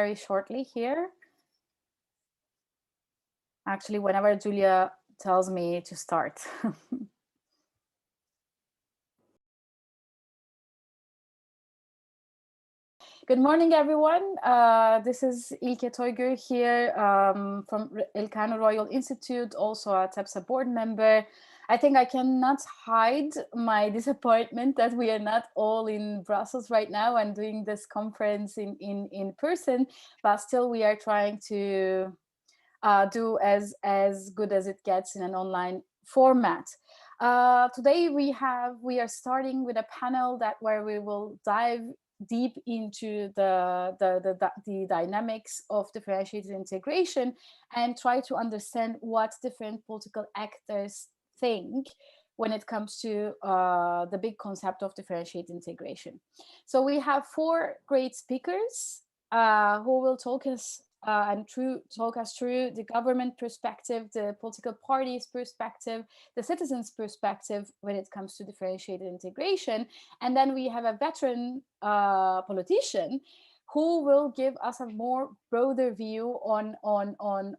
very shortly here. Actually, whenever Julia tells me to start. Good morning, everyone. This is Ilke Teuger here from Elcano Royal Institute, also a TEPSA board member. I think I cannot hide my disappointment that we are not all in Brussels right now and doing this conference in person, but still we are trying to do as good as it gets in an online format. Today we are starting with a panel where we will dive deep into the dynamics of differentiated integration and try to understand what different political actors think when it comes to the big concept of differentiated integration. So we have four great speakers who will talk us through the government perspective, the political parties perspective, the citizens perspective when it comes to differentiated integration. And then we have a veteran politician who will give us a more broader view on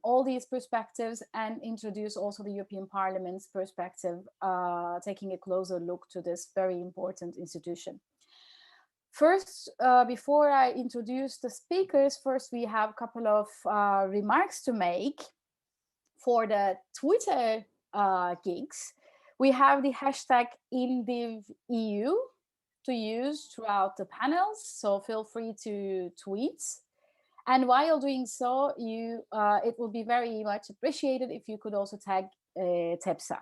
all these perspectives and introduce also the European Parliament's perspective, taking a closer look to this very important institution. First, before I introduce the speakers, first we have a couple of remarks to make for the Twitter gigs. We have the hashtag InDivEU to use throughout the panels, so feel free to tweet. And while doing so, it will be very much appreciated if you could also tag TEPSA.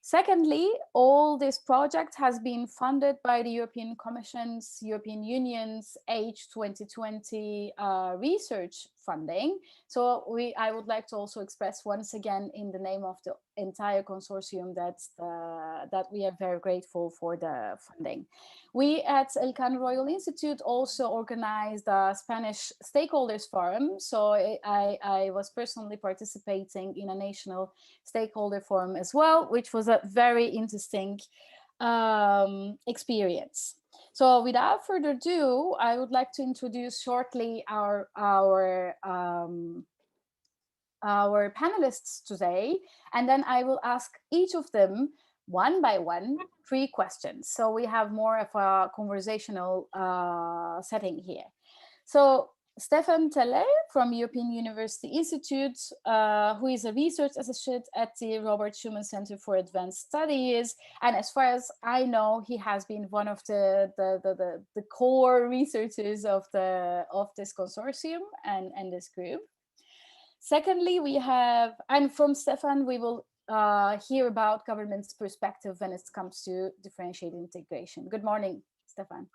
Secondly, all this project has been funded by the European Commission's European Union's Age 2020 research funding. So I would like to also express once again in the name of the entire consortium that we are very grateful for the funding. We at Elcano Royal Institute also organized a Spanish Stakeholders Forum. So I was personally participating in a national stakeholder forum as well, which was a very interesting experience. So without further ado, I would like to introduce shortly our panelists today, and then I will ask each of them one by one 3 questions. So we have more of a conversational setting here. So Stefan Telle from European University Institute, who is a research associate at the Robert Schuman Center for Advanced Studies. And as far as I know, he has been one of the core researchers of this consortium and this group. Secondly, we have, and from Stefan, we will hear about government's perspective when it comes to differentiated integration. Good morning, Stefan.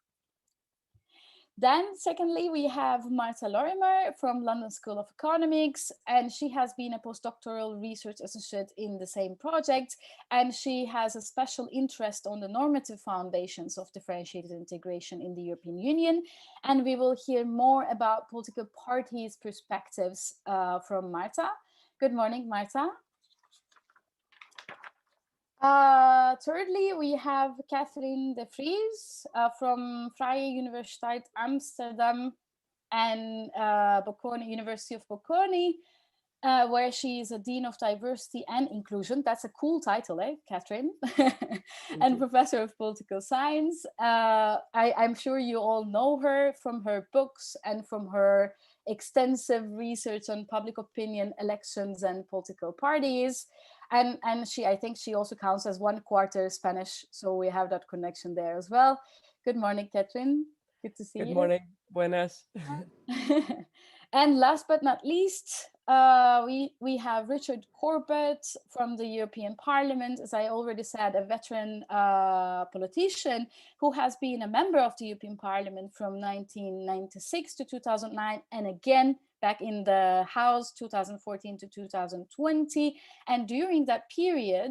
Then secondly, we have Marta Lorimer from London School of Economics, and she has been a postdoctoral research associate in the same project, and she has a special interest on the normative foundations of differentiated integration in the European Union. And we will hear more about political parties' perspectives from Marta. Good morning, Marta. Thirdly, we have Catherine de Vries from Vrije Universiteit Amsterdam and University of Bocconi, where she is a Dean of Diversity and Inclusion. That's a cool title, eh, Catherine? And Professor of Political Science. I'm sure you all know her from her books and from her extensive research on public opinion, elections, and political parties. And I think she also counts as 1/4 Spanish, so we have that connection there as well. Good morning, Catherine. Good to see you. Good morning. Buenas. And last but not least, we have Richard Corbett from the European Parliament, as I already said, a veteran politician who has been a member of the European Parliament from 1996 to 2009, and again back in the House 2014 to 2020. And during that period,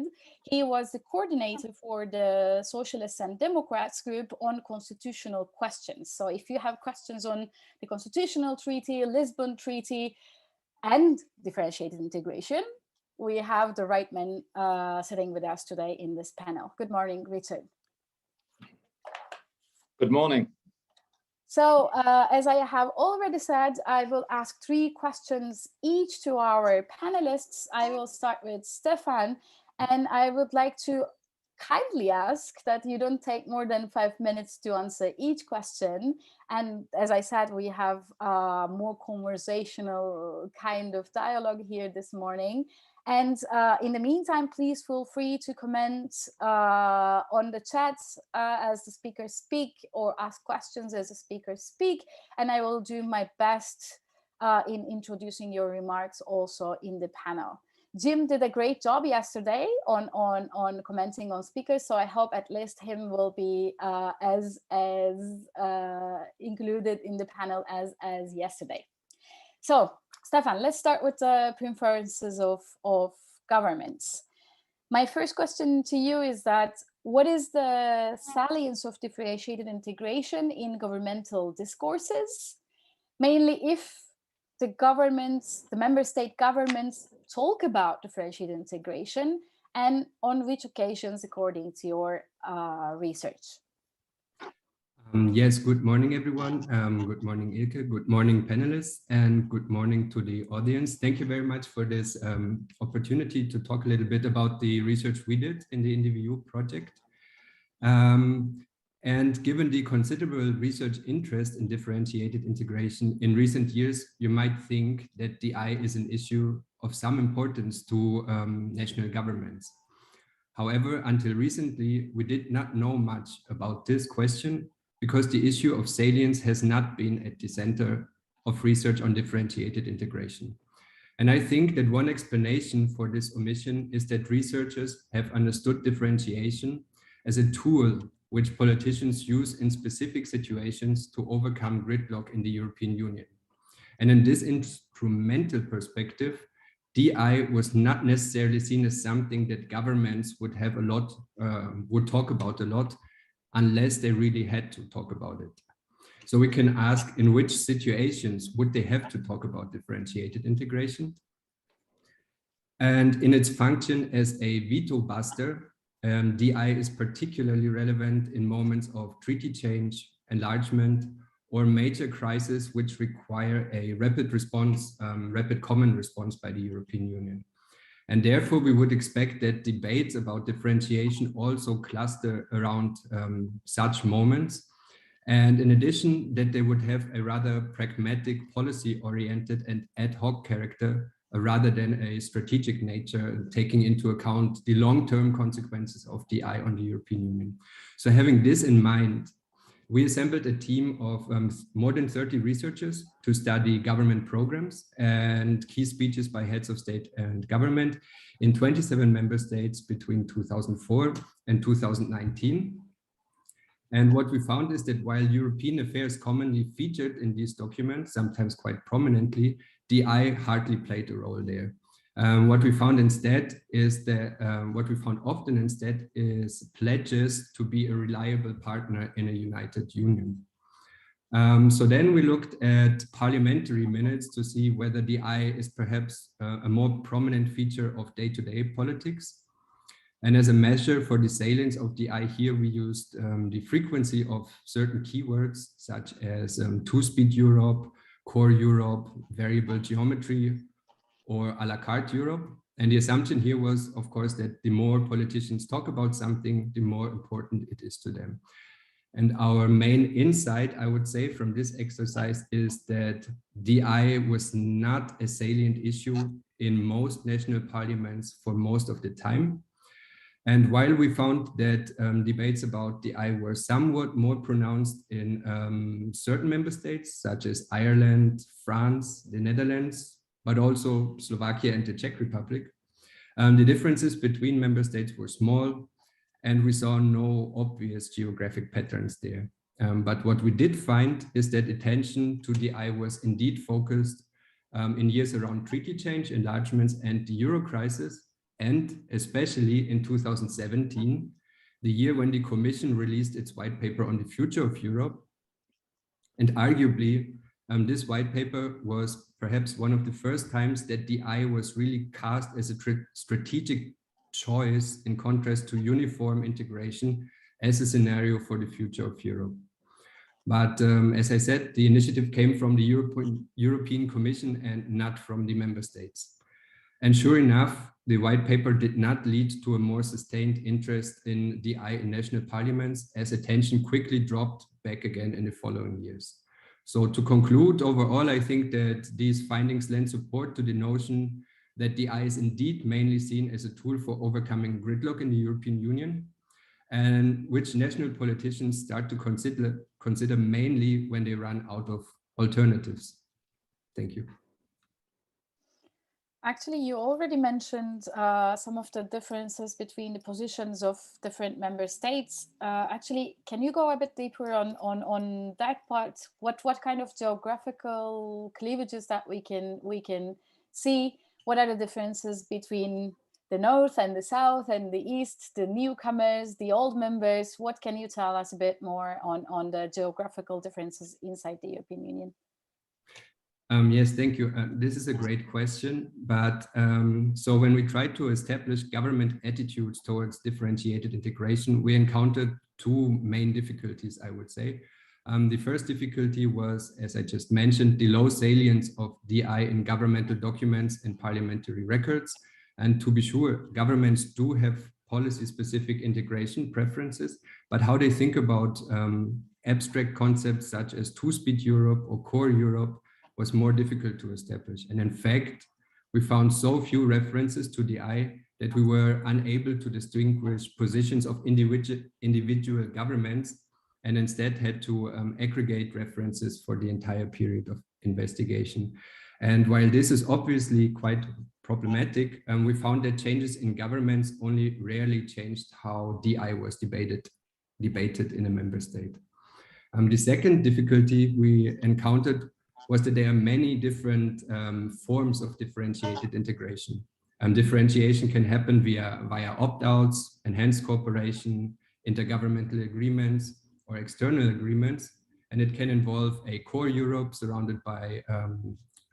he was the coordinator for the Socialists and Democrats group on constitutional questions. So if you have questions on the Constitutional Treaty, Lisbon Treaty, and differentiated integration, we have the right man sitting with us today in this panel. Good morning, Richard. Good morning. So as I have already said, I will ask 3 questions each to our panelists. I will start with Stefan, and I would like to kindly ask that you don't take more than 5 minutes to answer each question. And as I said, we have a more conversational kind of dialogue here this morning. And in the meantime, please feel free to comment on the chat as the speakers speak, or ask questions as the speakers speak. And I will do my best in introducing your remarks also in the panel. Jim did a great job yesterday on commenting on speakers, so I hope at least him will be as included in the panel as yesterday. So Stefan, let's start with the preferences of governments. My first question to you is that what is the salience of differentiated integration in governmental discourses, mainly if the governments, the member state governments talk about differentiated integration, and on which occasions according to your research? Yes, good morning, everyone. Good morning, Ilke. Good morning, panelists, and good morning to the audience. Thank you very much for this opportunity to talk a little bit about the research we did in the InDivEU project. And given the considerable research interest in differentiated integration in recent years, you might think that DI is an issue of some importance to national governments. However, until recently, we did not know much about this question because the issue of salience has not been at the center of research on differentiated integration. And I think that one explanation for this omission is that researchers have understood differentiation as a tool which politicians use in specific situations to overcome gridlock in the European Union. And in this instrumental perspective, DI was not necessarily seen as something that governments would have a lot, would talk about a lot, unless they really had to talk about it. So we can ask, in which situations would they have to talk about differentiated integration? And in its function as a veto buster, DI is particularly relevant in moments of treaty change, enlargement, or major crises which require a rapid response, rapid common response by the European Union. And therefore, we would expect that debates about differentiation also cluster around such moments. And in addition, that they would have a rather pragmatic, policy-oriented and ad hoc character rather than a strategic nature, taking into account the long-term consequences of DI on the European Union. So having this in mind, we assembled a team of more than 30 researchers to study government programs and key speeches by heads of state and government in 27 member states between 2004 and 2019. And what we found is that while European affairs commonly featured in these documents, sometimes quite prominently, DI hardly played a role there. What we found instead is that what we found often instead is pledges to be a reliable partner in a united union. So then we looked at parliamentary minutes to see whether DI is perhaps a more prominent feature of day-to-day politics. And as a measure for the salience of DI here, we used the frequency of certain keywords such as two-speed Europe, core Europe, variable geometry, or a la carte Europe. And the assumption here was, of course, that the more politicians talk about something, the more important it is to them. And our main insight, I would say, from this exercise is that DI was not a salient issue in most national parliaments for most of the time. And while we found that debates about DI were somewhat more pronounced in certain member states, such as Ireland, France, the Netherlands, but also Slovakia and the Czech Republic, the differences between member states were small, and we saw no obvious geographic patterns there. But what we did find is that attention to DI was indeed focused in years around treaty change, enlargements, and the Euro crisis, and especially in 2017, the year when the Commission released its white paper on the future of Europe. And arguably, this white paper was perhaps one of the first times that DI was really cast as a strategic choice in contrast to uniform integration as a scenario for the future of Europe. But as I said, the initiative came from the European Commission and not from the member states. And sure enough, the white paper did not lead to a more sustained interest in DI in national parliaments, as attention quickly dropped back again in the following years. So to conclude, overall, I think that these findings lend support to the notion that DI is indeed mainly seen as a tool for overcoming gridlock in the European Union, and which national politicians start to consider mainly when they run out of alternatives. Thank you. Actually, you already mentioned some of the differences between the positions of different member states. Actually, can you go a bit deeper on that part? What kind of geographical cleavages that we can see? What are the differences between the North and the South and the East, the newcomers, the old members? What can you tell us a bit more on the geographical differences inside the European Union? Yes, thank you. This is a great question. But so when we tried to establish government attitudes towards differentiated integration, we encountered two main difficulties, I would say. The first difficulty was, as I just mentioned, the low salience of DI in governmental documents and parliamentary records. And to be sure, governments do have policy-specific integration preferences, but how they think about abstract concepts such as two-speed Europe or core Europe was more difficult to establish. And in fact, we found so few references to DI that we were unable to distinguish positions of individual governments, and instead had to aggregate references for the entire period of investigation. And while this is obviously quite problematic, we found that changes in governments only rarely changed how DI was debated in a member state. The second difficulty we encountered was that there are many different forms of differentiated integration. Differentiation can happen via opt-outs, enhanced cooperation, intergovernmental agreements, or external agreements, and it can involve a core Europe surrounded by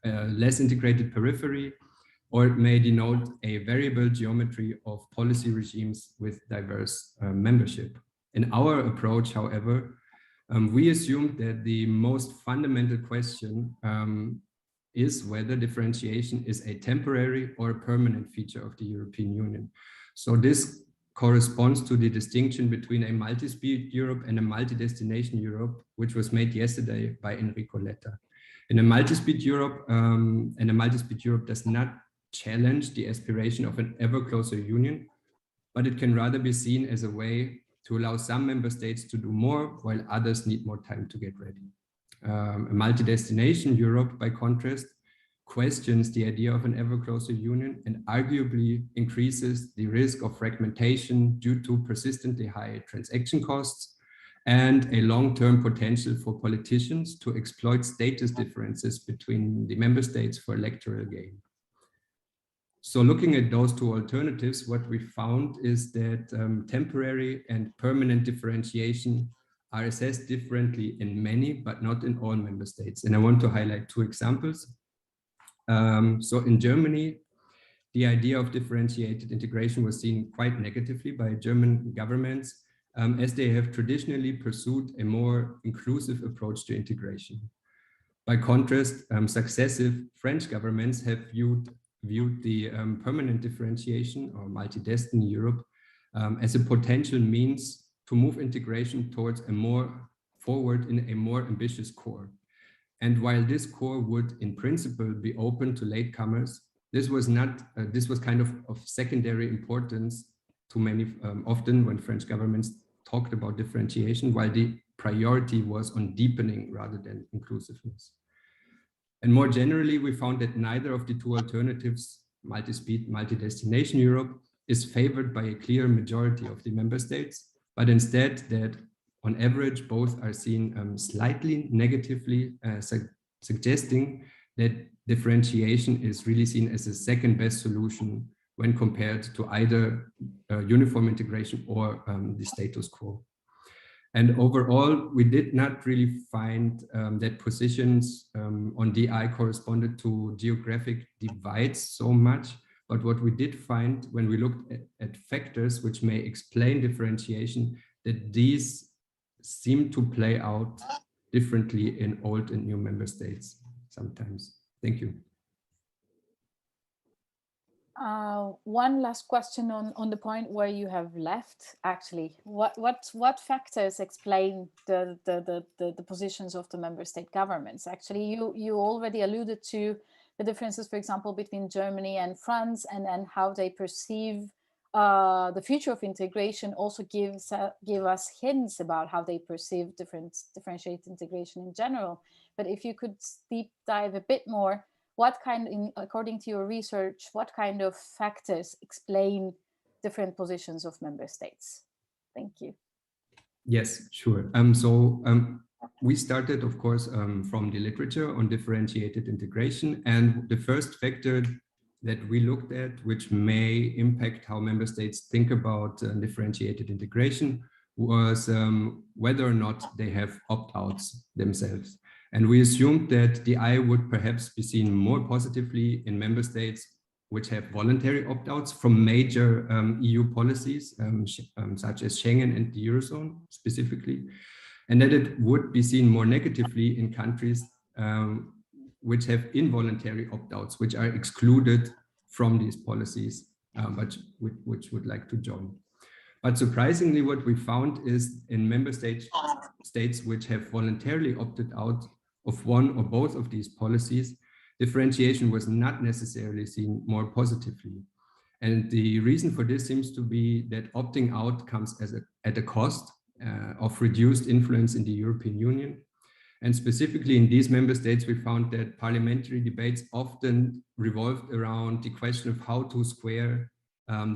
a less integrated periphery, or it may denote a variable geometry of policy regimes with diverse membership. In our approach, however, we assumed that the most fundamental question is whether differentiation is a temporary or a permanent feature of the European Union. So this corresponds to the distinction between a multi-speed Europe and a multi-destination Europe, which was made yesterday by Enrico Letta. In a multi-speed Europe, does not challenge the aspiration of an ever closer union, but it can rather be seen as a way to allow some member states to do more while others need more time to get ready. A multi-destination Europe, by contrast, questions the idea of an ever closer union and arguably increases the risk of fragmentation due to persistently high transaction costs and a long-term potential for politicians to exploit status differences between the member states for electoral gain. So looking at those two alternatives, what we found is that temporary and permanent differentiation are assessed differently in many, but not in all member states. And I want to highlight two examples. So in Germany, the idea of differentiated integration was seen quite negatively by German governments, as they have traditionally pursued a more inclusive approach to integration. By contrast, successive French governments have viewed the permanent differentiation or multi-destiny Europe as a potential means to move integration towards a more forward in a more ambitious core. And while this core would in principle be open to latecomers, this was kind of secondary importance to many, often when French governments talked about differentiation, while the priority was on deepening rather than inclusiveness. And more generally, we found that neither of the two alternatives, multi-speed, multi-destination Europe, is favored by a clear majority of the member states, but instead that on average, both are seen slightly negatively, suggesting that differentiation is really seen as a second best solution when compared to either uniform integration or the status quo. And overall, we did not really find that positions on DI corresponded to geographic divides so much. But what we did find when we looked at factors which may explain differentiation, that these seem to play out differently in old and new member states sometimes. Thank you. One last question on the point where you have left. Actually, what factors explain the positions of the member state governments? Actually, you already alluded to the differences, for example, between Germany and France, and how they perceive the future of integration. Also give us hints about how they perceive differentiated integration in general. But if you could deep dive a bit more. According to your research, what kind of factors explain different positions of member states? Thank you. Yes, sure. We started, of course, from the literature on differentiated integration. And the first factor that we looked at, which may impact how member states think about differentiated integration, was whether or not they have opt-outs themselves. And we assumed that the eye would perhaps be seen more positively in member states which have voluntary opt-outs from major EU policies, such as Schengen and the Eurozone specifically, and that it would be seen more negatively in countries which have involuntary opt-outs, which are excluded from these policies, but which would like to join. But surprisingly, what we found is in member states which have voluntarily opted out of one or both of these policies, differentiation was not necessarily seen more positively. And the reason for this seems to be that opting out comes at a cost of reduced influence in the European Union. And specifically in these member states, we found that parliamentary debates often revolved around the question of how to square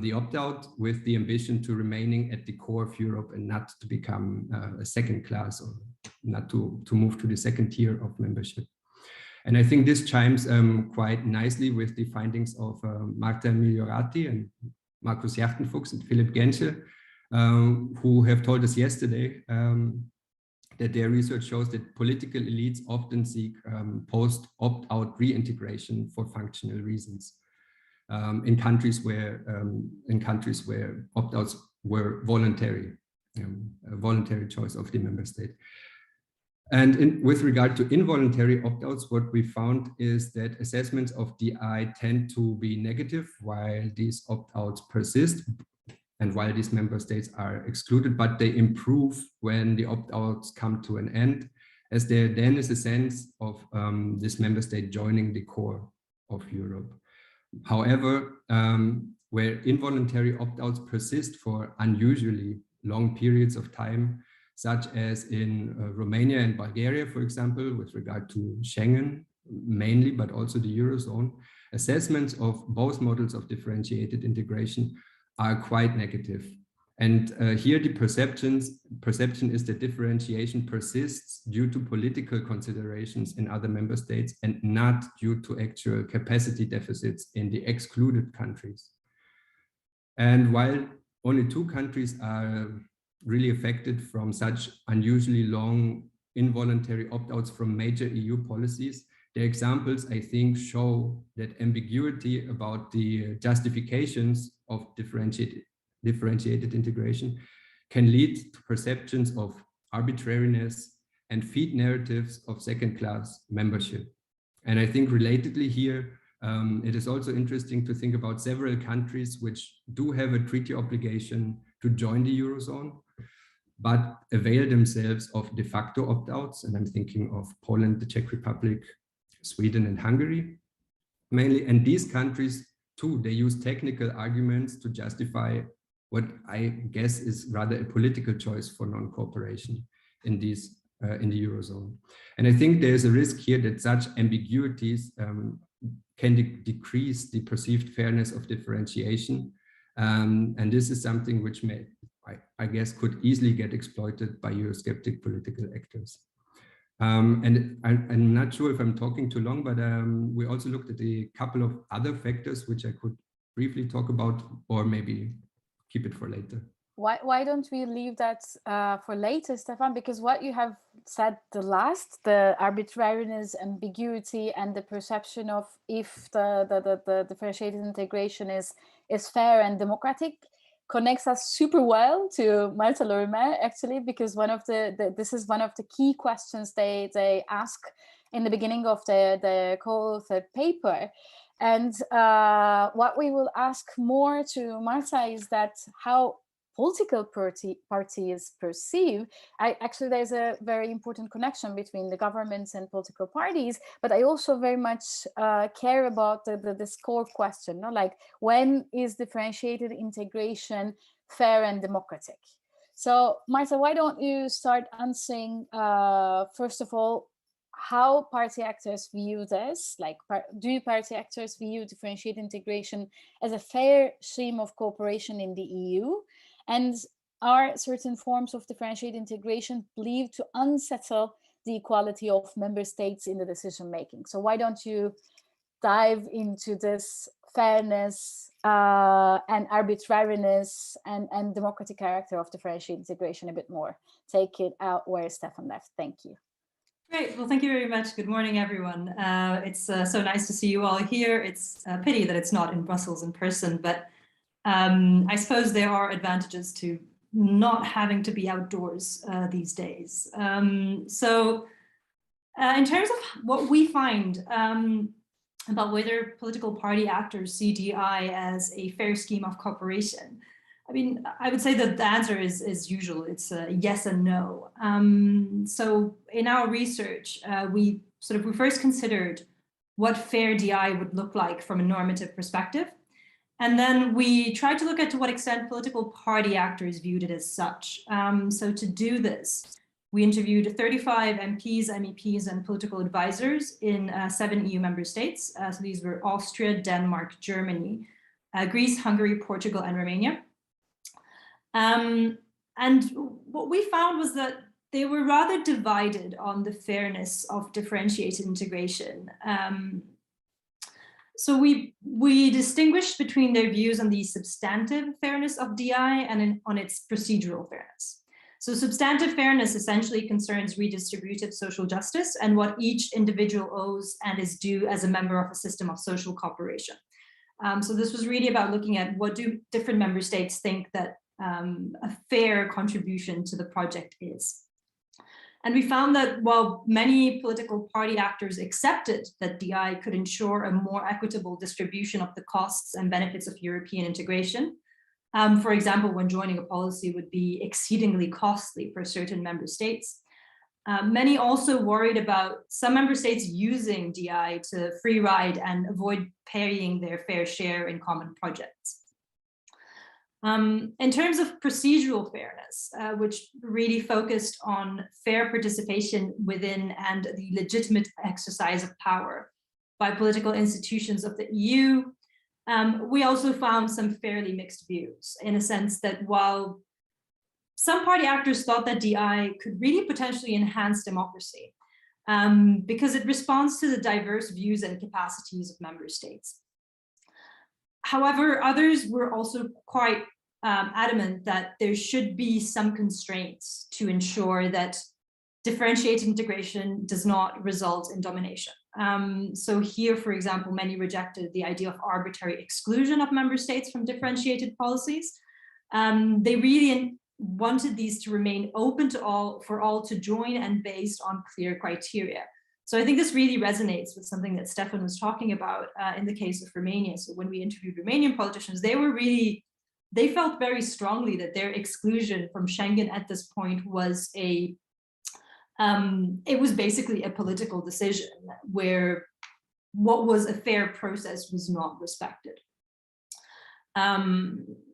the opt-out with the ambition to remaining at the core of Europe and not to become a second class, or not to move to the second tier of membership. And I think this chimes quite nicely with the findings of Marta Migliorati and Markus Jachtenfuchs and Philipp Gensche, who have told us yesterday that their research shows that political elites often seek post-opt-out reintegration for functional reasons. In countries where opt-outs were voluntary, a voluntary choice of the member state. And with regard to involuntary opt-outs, what we found is that assessments of DI tend to be negative while these opt-outs persist and while these member states are excluded, but they improve when the opt-outs come to an end, as there then is a sense of this member state joining the core of Europe. However, where involuntary opt-outs persist for unusually long periods of time, such as in Romania and Bulgaria, for example, with regard to Schengen mainly, but also the Eurozone, assessments of both models of differentiated integration are quite negative. And here the perception is that differentiation persists due to political considerations in other member states and not due to actual capacity deficits in the excluded countries. And while only 2 countries are really affected from such unusually long involuntary opt-outs from major EU policies, the examples, I think, show that ambiguity about the justifications of differentiated integration can lead to perceptions of arbitrariness and feed narratives of second-class membership. And I think relatedly here, it is also interesting to think about several countries which do have a treaty obligation to join the Eurozone, but avail themselves of de facto opt-outs. And I'm thinking of Poland, the Czech Republic, Sweden, and Hungary mainly. And these countries too, they use technical arguments to justify what I guess is rather a political choice for non-cooperation in the Eurozone. And I think there's a risk here that such ambiguities can decrease the perceived fairness of differentiation. And this is something which I guess could easily get exploited by Eurosceptic political actors. And I'm not sure if I'm talking too long, but we also looked at a couple of other factors which I could briefly talk about, or maybe keep it for later. Why don't we leave that for later, Stefan? Because what you have said the arbitrariness, ambiguity, and the perception of if the differentiated integration is fair and democratic, connects us super well to Martha Lorimer, actually, because this is one of the key questions they ask in the beginning of the co-authored paper. And what we will ask more to Martha is that how political parties perceive. Actually, there's a very important connection between the governments and political parties, but I also very much care about this core question, no? Like, when is differentiated integration fair and democratic? So, Martha, why don't you start answering, first of all, how party actors view this? Like, do party actors view differentiated integration as a fair stream of cooperation in the EU? And are certain forms of differentiated integration believed to unsettle the equality of member states in the decision making? So why don't you dive into this fairness and arbitrariness and democratic character of differentiated integration a bit more? Take it out where Stefan left. Thank you. Great. Well, thank you very much. Good morning, everyone. It's so nice to see you all here. It's a pity that it's not in Brussels in person, but I suppose there are advantages to not having to be outdoors these days. So in terms of what we find about whether political party actors see DI as a fair scheme of cooperation, I mean, I would say that the answer is usual. It's a yes and no. So in our research, we first considered what fair DI would look like from a normative perspective. And then we tried to look at to what extent political party actors viewed it as such. So to do this, we interviewed 35 MPs, MEPs, and political advisors in 7 EU member states. So these were Austria, Denmark, Germany, Greece, Hungary, Portugal, and Romania. And what we found was that they were rather divided on the fairness of differentiated integration. So we distinguished between their views on the substantive fairness of DI and on its procedural fairness. So substantive fairness essentially concerns redistributive social justice and what each individual owes and is due as a member of a system of social cooperation. So this was really about looking at what do different member states think that a fair contribution to the project is. And we found that while many political party actors accepted that DI could ensure a more equitable distribution of the costs and benefits of European integration, for example, when joining a policy would be exceedingly costly for certain member states, many also worried about some member states using DI to free ride and avoid paying their fair share in common projects. In terms of procedural fairness, which really focused on fair participation within and the legitimate exercise of power by political institutions of the EU, we also found some fairly mixed views, in a sense that while some party actors thought that DI could really potentially enhance democracy because it responds to the diverse views and capacities of member states. However, others were also quite adamant that there should be some constraints to ensure that differentiated integration does not result in domination. So here, for example, many rejected the idea of arbitrary exclusion of member states from differentiated policies. They really wanted these to remain open to all, for all to join and based on clear criteria. So I think this really resonates with something that Stefan was talking about in the case of Romania. So when we interviewed Romanian politicians, they felt very strongly that their exclusion from Schengen at this point was it was basically a political decision where what was a fair process was not respected.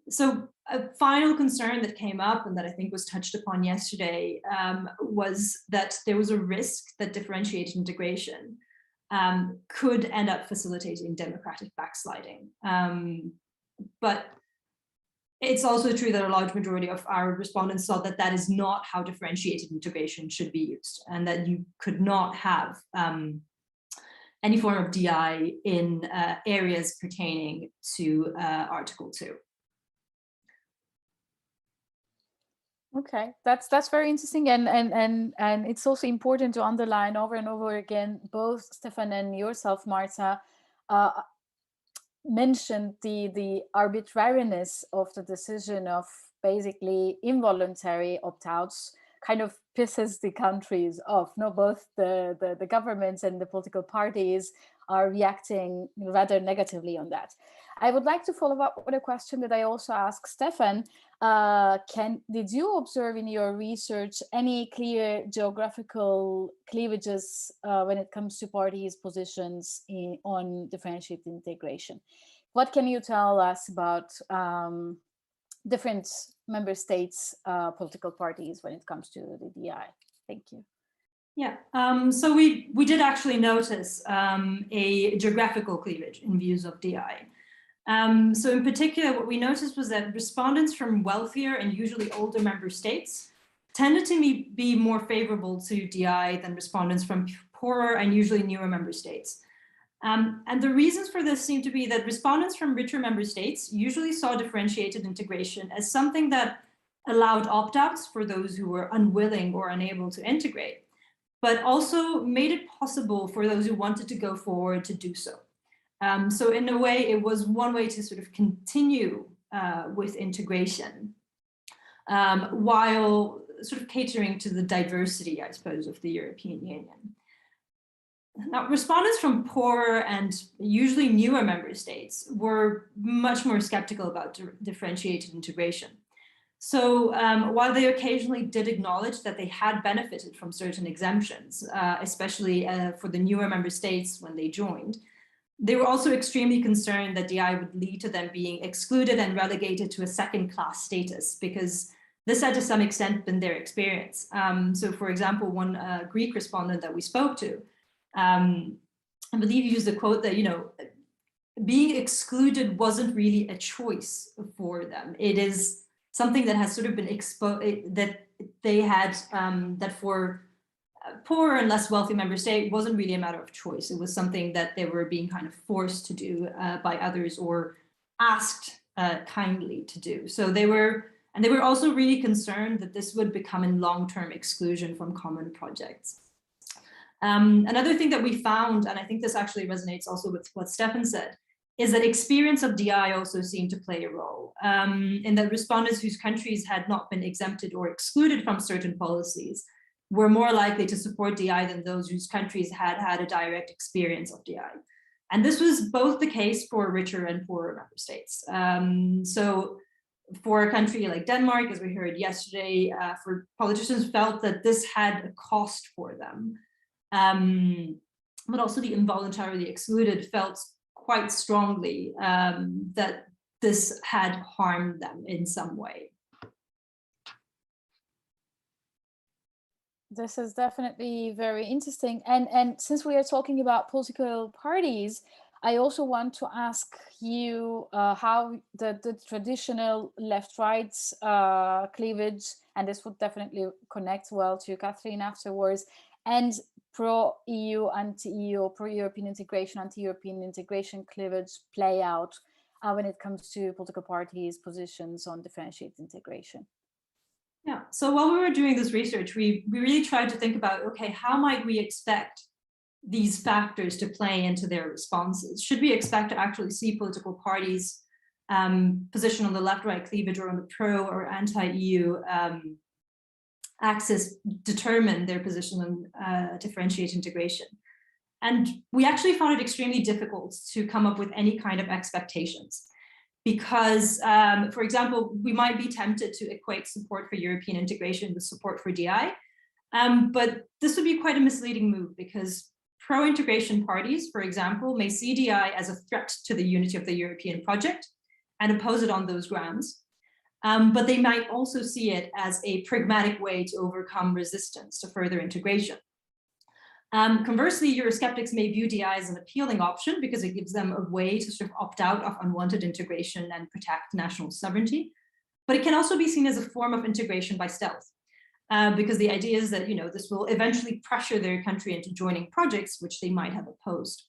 So a final concern that came up and that I think was touched upon yesterday was that there was a risk that differentiated integration could end up facilitating democratic backsliding. But it's also true that a large majority of our respondents thought that that is not how differentiated integration should be used, and that you could not have any form of DI in areas pertaining to Article 2. Okay, that's very interesting, and it's also important to underline over and over again, both Stefan and yourself, Martha, mentioned the arbitrariness of the decision of basically involuntary opt-outs kind of pisses the countries off. No, both the governments and the political parties are reacting rather negatively on that. I would like to follow up with a question that I also asked Stefan. Did you observe in your research any clear geographical cleavages when it comes to parties' positions on differentiated integration? What can you tell us about different member states' political parties when it comes to the DI? Thank you. Yeah, so we did actually notice a geographical cleavage in views of DI. So in particular, what we noticed was that respondents from wealthier and usually older member states tended to be more favorable to DI than respondents from poorer and usually newer member states. And the reasons for this seem to be that respondents from richer member states usually saw differentiated integration as something that allowed opt-outs for those who were unwilling or unable to integrate, but also made it possible for those who wanted to go forward to do so. So in a way, it was one way to sort of continue with integration while sort of catering to the diversity, I suppose, of the European Union. Now, respondents from poorer and usually newer member states were much more skeptical about differentiated integration. So while they occasionally did acknowledge that they had benefited from certain exemptions, especially for the newer member states when they joined, they were also extremely concerned that DI would lead to them being excluded and relegated to a second-class status, because this had to some extent been their experience. So for example, one Greek respondent that we spoke to, I believe used the quote that, being excluded wasn't really a choice for them. It is something that has sort of been exposed, that they had, that for poorer and less wealthy member state wasn't really a matter of choice. It was something that they were being kind of forced to do by others or asked kindly to do. So they were also really concerned that this would become a long-term exclusion from common projects. Another thing that we found, and I think this actually resonates also with what Stefan said, is that experience of DI also seemed to play a role in that respondents whose countries had not been exempted or excluded from certain policies were more likely to support DI than those whose countries had had a direct experience of DI. And this was both the case for richer and poorer member states. So for a country like Denmark, as we heard yesterday, for politicians felt that this had a cost for them. But also the involuntarily excluded felt quite strongly that this had harmed them in some way. This is definitely very interesting. And since we are talking about political parties, I also want to ask you how the traditional left-right cleavage, and this would definitely connect well to Catherine afterwards, and pro-EU, anti-EU, pro-European integration, anti-European integration cleavage play out when it comes to political parties' positions on differentiated integration. Yeah, so while we were doing this research, we really tried to think about, okay, how might we expect these factors to play into their responses? Should we expect to actually see political parties position on the left-right cleavage or on the pro or anti-EU axis determine their position on differentiated integration? And we actually found it extremely difficult to come up with any kind of expectations. Because, for example, we might be tempted to equate support for European integration with support for DI, but this would be quite a misleading move, because pro-integration parties, for example, may see DI as a threat to the unity of the European project and oppose it on those grounds. But they might also see it as a pragmatic way to overcome resistance to further integration. Conversely, Eurosceptics may view DI as an appealing option because it gives them a way to sort of opt out of unwanted integration and protect national sovereignty. But it can also be seen as a form of integration by stealth, because the idea is that this will eventually pressure their country into joining projects which they might have opposed.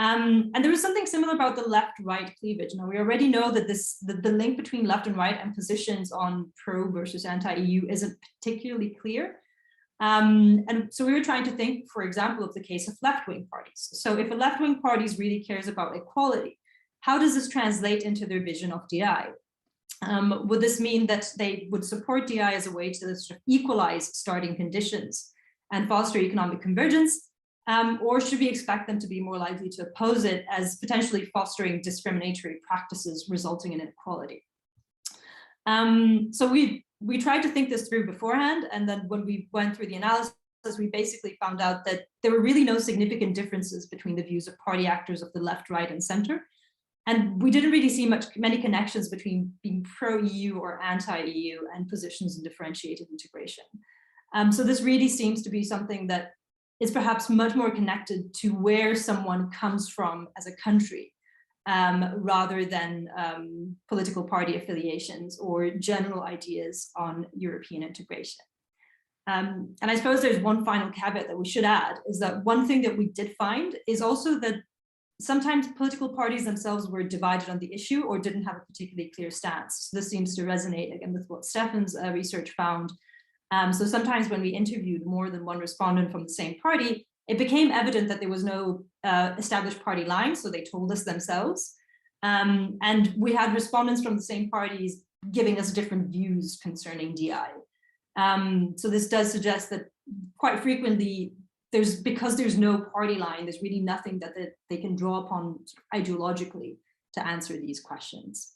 And there is something similar about the left-right cleavage. Now, we already know that the link between left and right and positions on pro versus anti-EU isn't particularly clear. And so we were trying to think, for example, of the case of left-wing parties. So if a left-wing party really cares about equality, how does this translate into their vision of DI? Would this mean that they would support DI as a way to sort of equalize starting conditions and foster economic convergence? Or should we expect them to be more likely to oppose it as potentially fostering discriminatory practices resulting in inequality? So we tried to think this through beforehand, and then when we went through the analysis, we basically found out that there were really no significant differences between the views of party actors of the left, right, and center. And we didn't really see many connections between being pro-EU or anti-EU and positions in differentiated integration. So this really seems to be something that is perhaps much more connected to where someone comes from as a country, rather than political party affiliations or general ideas on European integration. And I suppose there's one final caveat that we should add, is that one thing that we did find is also that sometimes political parties themselves were divided on the issue or didn't have a particularly clear stance. So this seems to resonate again with what Stefan's research found. So sometimes when we interviewed more than one respondent from the same party, it became evident that there was no established party line, so they told us themselves. And we had respondents from the same parties giving us different views concerning DI. So this does suggest that quite frequently, because there's no party line, there's really nothing that they can draw upon ideologically to answer these questions.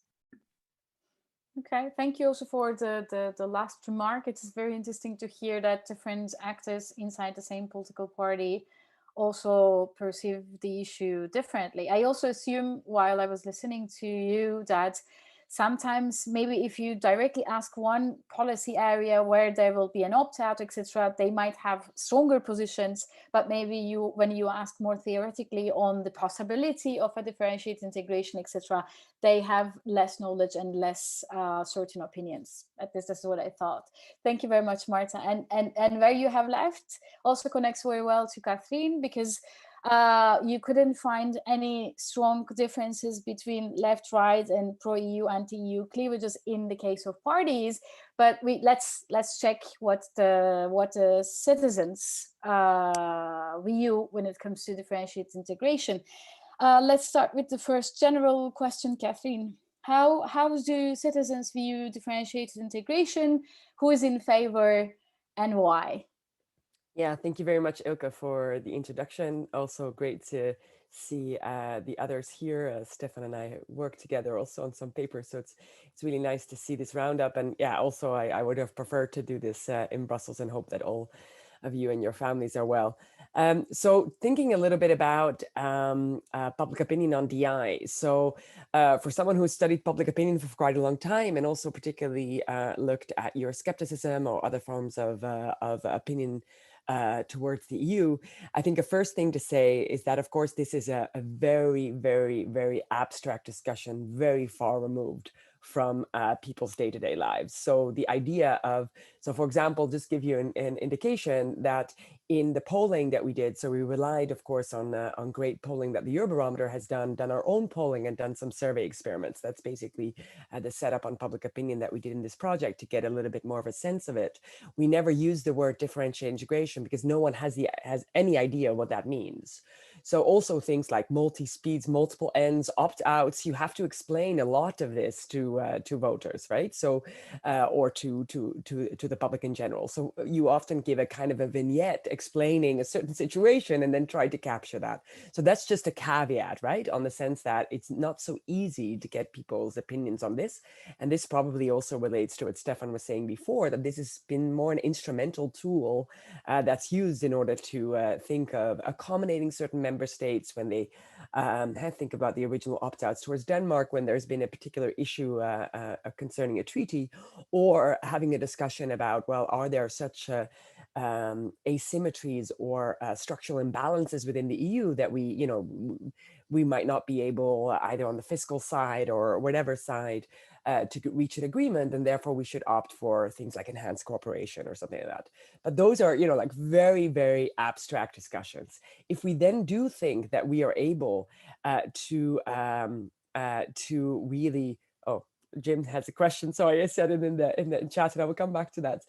Okay, thank you also for the last remark. It's very interesting to hear that different actors inside the same political party also perceive the issue differently. I also assume while I was listening to you that sometimes maybe if you directly ask one policy area where there will be an opt-out, etc., they might have stronger positions, but maybe when you ask more theoretically on the possibility of a differentiated integration, etc., they have less knowledge and less certain opinions. At least that's what I thought. Thank you very much, Marta. And where you have left also connects very well to Kathleen, because you couldn't find any strong differences between left, right, and pro-EU, anti-EU cleavages in the case of parties. But let's check what the citizens view when it comes to differentiated integration. Let's start with the first general question, Kathleen. How do citizens view differentiated integration? Who is in favor and why? Yeah, thank you very much, Ilke, for the introduction. Also great to see the others here. Stefan and I work together also on some papers, so it's really nice to see this roundup. And yeah, also I would have preferred to do this in Brussels, and hope that all of you and your families are well. So thinking a little bit about public opinion on DI. So for someone who's studied public opinion for quite a long time, and also particularly looked at Euroscepticism or other forms of opinion towards the EU, I think the first thing to say is that, of course, this is a very, very, very abstract discussion, very far removed from people's day-to-day lives. So the idea of, so for example, just give you an indication that in the polling that we did, so we relied, of course, on great polling that the Eurobarometer has done our own polling and done some survey experiments. That's basically the setup on public opinion that we did in this project to get a little bit more of a sense of it. We never used the word differentiated integration because no one has any idea what that means. So also things like multi-speeds, multiple ends, opt-outs, you have to explain a lot of this to voters, right? So, or to the public in general. So you often give a kind of a vignette explaining a certain situation and then try to capture that. So that's just a caveat, right? On the sense that it's not so easy to get people's opinions on this. And this probably also relates to what Stefan was saying before, that this has been more an instrumental tool that's used in order to think of accommodating certain member states when they think about the original opt-outs towards Denmark, when there's been a particular issue concerning a treaty, or having a discussion about, well, are there such asymmetries or structural imbalances within the EU that we might not be able, either on the fiscal side or whatever side, to reach an agreement, and therefore we should opt for things like enhanced cooperation or something like that. But those are, like very, very abstract discussions. If we then do think that we are able to really, Jim has a question. Sorry, I said it in the chat, and I will come back to that.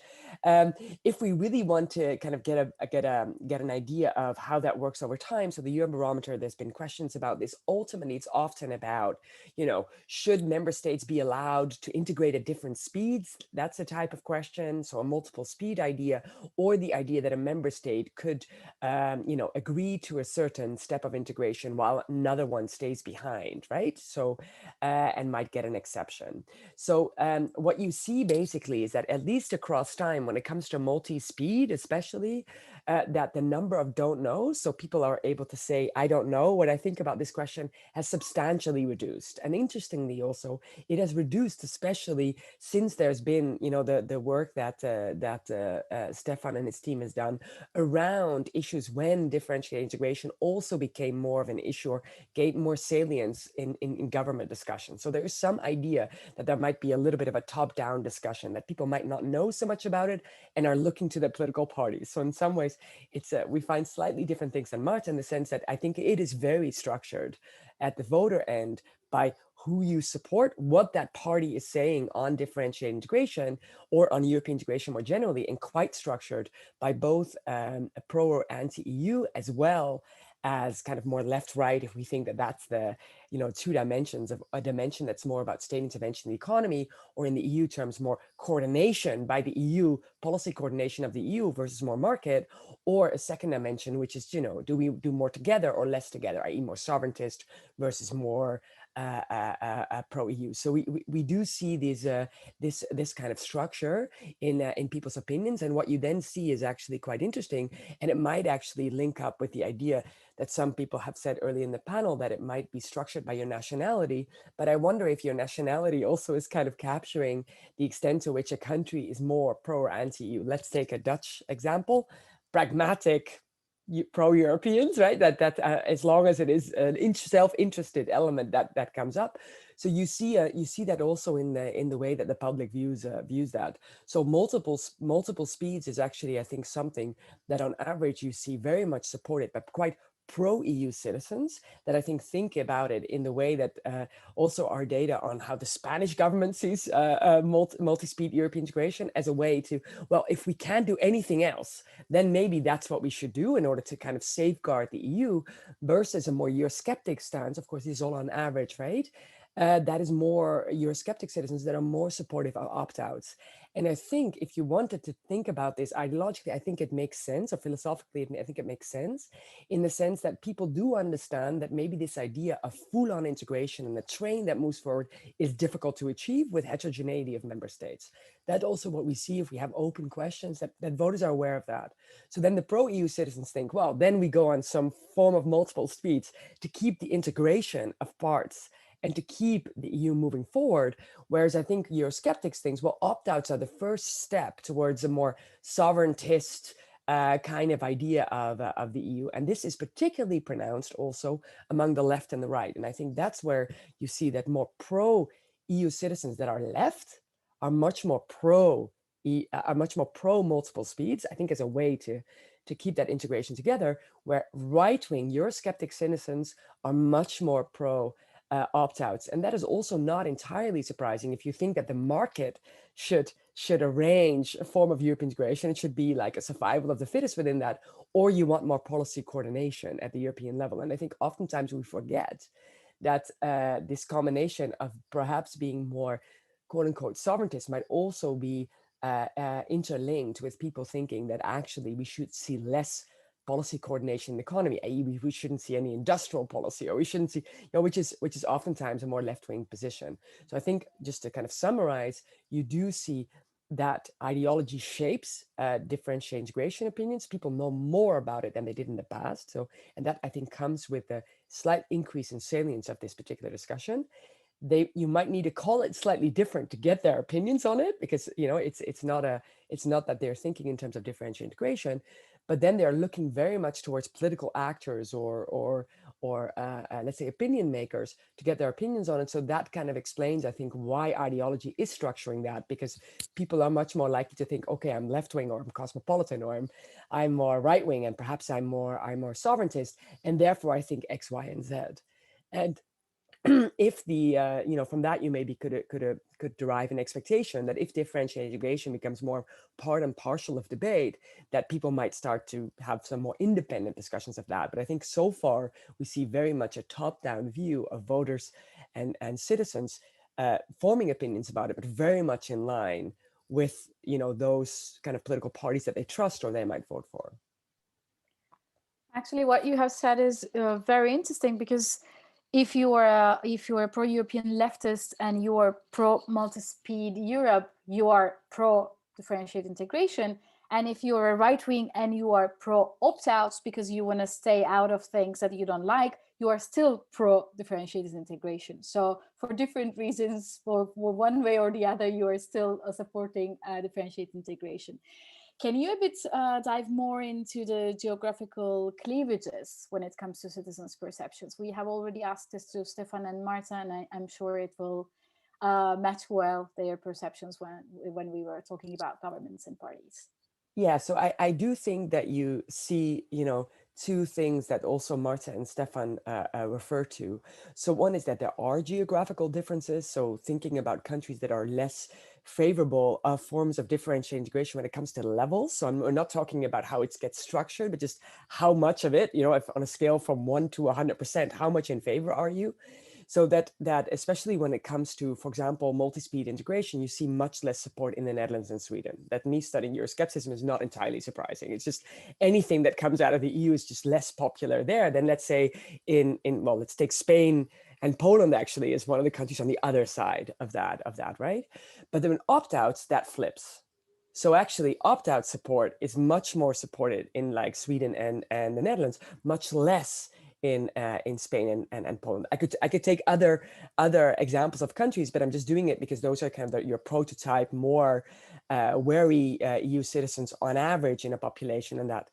If we really want to kind of get an idea of how that works over time, so the UN Barometer, there's been questions about this. Ultimately, it's often about, should member states be allowed to integrate at different speeds? That's a type of question. So a multiple speed idea, or the idea that a member state could, agree to a certain step of integration while another one stays behind, right? So, and might get an exception. So what you see basically is that at least across time, when it comes to multi-speed, especially, that the number of don't knows, so people are able to say, I don't know what I think about this question, has substantially reduced. And interestingly also, it has reduced, especially since there's been, the work that Stefan and his team has done around issues when differentiated integration also became more of an issue or gained more salience in government discussion. So there is some idea that there might be a little bit of a top-down discussion, that people might not know so much about it and are looking to the political parties. So in some ways, it's we find slightly different things than Marta, in the sense that I think it is very structured at the voter end by who you support, what that party is saying on differentiated integration or on European integration more generally, and quite structured by both pro or anti-EU, as well as kind of more left-right, if we think that that's the, two dimensions of a dimension that's more about state intervention in the economy, or in the EU terms, more coordination by the EU, policy coordination of the EU versus more market, or a second dimension, which is, do we do more together or less together, i.e. more sovereigntist versus more pro-EU. So we do see this kind of structure in people's opinions, and what you then see is actually quite interesting, and it might actually link up with the idea that some people have said early in the panel, that it might be structured by your nationality. But I wonder if your nationality also is kind of capturing the extent to which a country is more pro or anti-EU. Let's take a Dutch example, pragmatic pro-Europeans, right? That as long as it is an self-interested element that comes up. So you see that also in the way that the public views that. So multiple speeds is actually, I think, something that on average you see very much supported by quite pro-EU citizens, that I think about it in the way that also our data on how the Spanish government sees multi-speed European integration as a way to, well, if we can't do anything else, then maybe that's what we should do in order to kind of safeguard the EU, versus a more Eurosceptic stance. Of course, this is all on average, right? That is more Eurosceptic citizens that are more supportive of opt-outs. And I think if you wanted to think about this ideologically, I think it makes sense, or philosophically, I think it makes sense, in the sense that people do understand that maybe this idea of full-on integration and the train that moves forward is difficult to achieve with heterogeneity of member states. That's also what we see if we have open questions, that voters are aware of that. So then the pro-EU citizens think, well, then we go on some form of multiple speeds to keep the integration of parts and to keep the EU moving forward. Whereas I think Eurosceptics think, well, opt-outs are the first step towards a more sovereigntist kind of idea of the EU. And this is particularly pronounced also among the left and the right. And I think that's where you see that more pro-EU citizens that are left are much more pro multiple speeds, I think, as a way to keep that integration together, where right-wing Eurosceptic citizens are much more pro opt-outs. And that is also not entirely surprising if you think that the market should arrange a form of European integration. It should be like a survival of the fittest within that, or you want more policy coordination at the European level. And I think oftentimes we forget that this combination of perhaps being more quote unquote sovereigntist might also be interlinked with people thinking that actually we should see less policy coordination in the economy, i.e. we shouldn't see any industrial policy, or we shouldn't see, which is oftentimes a more left-wing position. So I think, just to kind of summarize, you do see that ideology shapes differentiated integration opinions. People know more about it than they did in the past. So, and that I think comes with a slight increase in salience of this particular discussion. You might need to call it slightly different to get their opinions on it, because it's not that they're thinking in terms of differentiated integration, but then they're looking very much towards political actors or let's say opinion makers to get their opinions on it. So that kind of explains, I think, why ideology is structuring that, because people are much more likely to think, okay, I'm left wing, or I'm cosmopolitan, or I'm more right wing, and perhaps I'm more sovereigntist, and therefore I think X, Y, and Z. And if the, from that you maybe could derive an expectation that if differentiated integration becomes more part and parcel of debate, that people might start to have some more independent discussions of that. But I think so far we see very much a top-down view of voters and citizens forming opinions about it, but very much in line with those kind of political parties that they trust or they might vote for. Actually, what you have said is very interesting, because if you are a pro-European leftist and you are pro-multi-speed Europe, you are pro-differentiated integration. And if you're a right-wing and you are pro-opt-outs because you want to stay out of things that you don't like, you are still pro-differentiated integration. So for different reasons, for one way or the other, you are still supporting differentiated integration. Can you a bit dive more into the geographical cleavages when it comes to citizens' perceptions? We have already asked this to Stefan and Marta, and I'm sure it will match well their perceptions when we were talking about governments and parties. Yeah, so I do think that you see, two things that also Marta and Stefan refer to. So one is that there are geographical differences. So thinking about countries that are less favorable of forms of differentiated integration when it comes to levels. So we're not talking about how it gets structured, but just how much of it, if on a scale from 1 to 100%, how much in favor are you? So that especially when it comes to, for example, multi-speed integration, you see much less support in the Netherlands and Sweden. That me studying Euroscepticism is not entirely surprising. It's just anything that comes out of the EU is just less popular there than, let's say, well, let's take Spain and Poland actually is one of the countries on the other side of that, right? But then opt-outs, that flips. So actually opt-out support is much more supported in like Sweden and the Netherlands, much less in Spain and Poland. I could take other examples of countries, but I'm just doing it because those are kind of your prototype, more wary EU citizens on average in a population and that.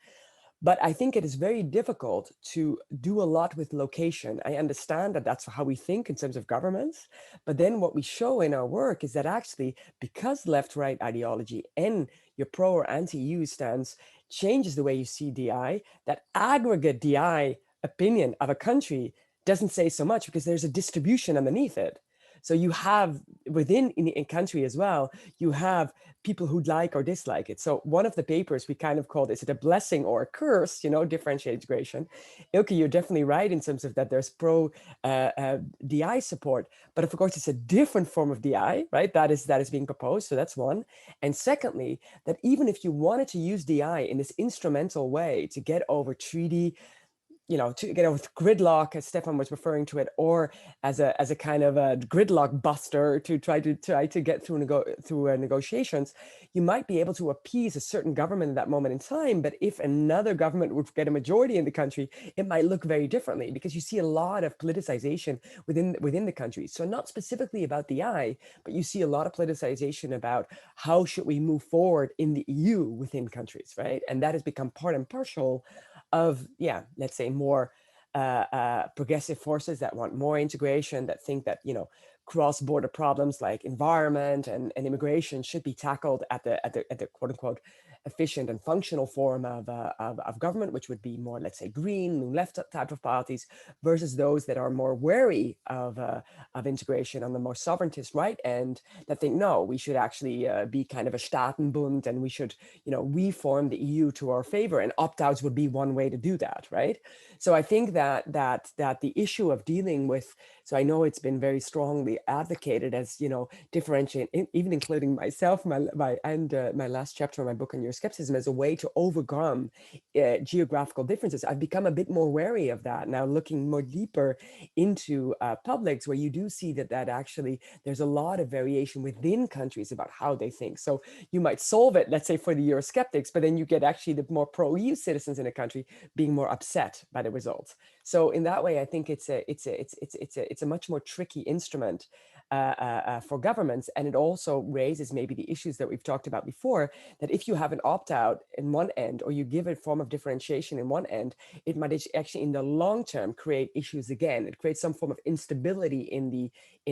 But I think it is very difficult to do a lot with location. I understand that that's how we think in terms of governments. But then what we show in our work is that actually, because left-right ideology and your pro or anti-EU stance changes the way you see DI, that aggregate DI opinion of a country doesn't say so much because there's a distribution underneath it. So you have within in country as well, you have people who like or dislike it. So one of the papers we kind of called, is it a blessing or a curse, differentiated integration? Ilke, you're definitely right in terms of that there's pro DI support, but of course it's a different form of DI, right? That is being proposed, so that's one. And secondly, that even if you wanted to use DI in this instrumental way to get over treaty, to get over gridlock, as Stefan was referring to it, or as a kind of a gridlock buster to try to get through negotiations, you might be able to appease a certain government at that moment in time. But if another government would get a majority in the country, it might look very differently because you see a lot of politicization within the country. So not specifically about the I, but you see a lot of politicization about how should we move forward in the EU within countries, right? And that has become part and parcel of, let's say more progressive forces that want more integration, that think that, cross-border problems like environment and immigration should be tackled at the quote unquote efficient and functional form of government, which would be more, let's say, green, new left type of parties, versus those that are more wary of integration on the more sovereigntist right end, that think, no, we should actually be kind of a Staatenbund, and we should, reform the EU to our favor, and opt-outs would be one way to do that, right? So I think that the issue of dealing with, so I know it's been very strongly advocated as, differentiate, even including myself, my last chapter of my book on Euroscepticism, as a way to overcome geographical differences. I've become a bit more wary of that now, looking more deeper into publics, where you do see that actually there's a lot of variation within countries about how they think. So you might solve it, let's say, for the Eurosceptics, but then you get actually the more pro-EU citizens in a country being more upset by the results. So in that way, I think it's a much more tricky instrument for governments. And it also raises maybe the issues that we've talked about before, that if you have an opt-out in one end, or you give a form of differentiation in one end, it might actually in the long term create issues again. It creates some form of instability in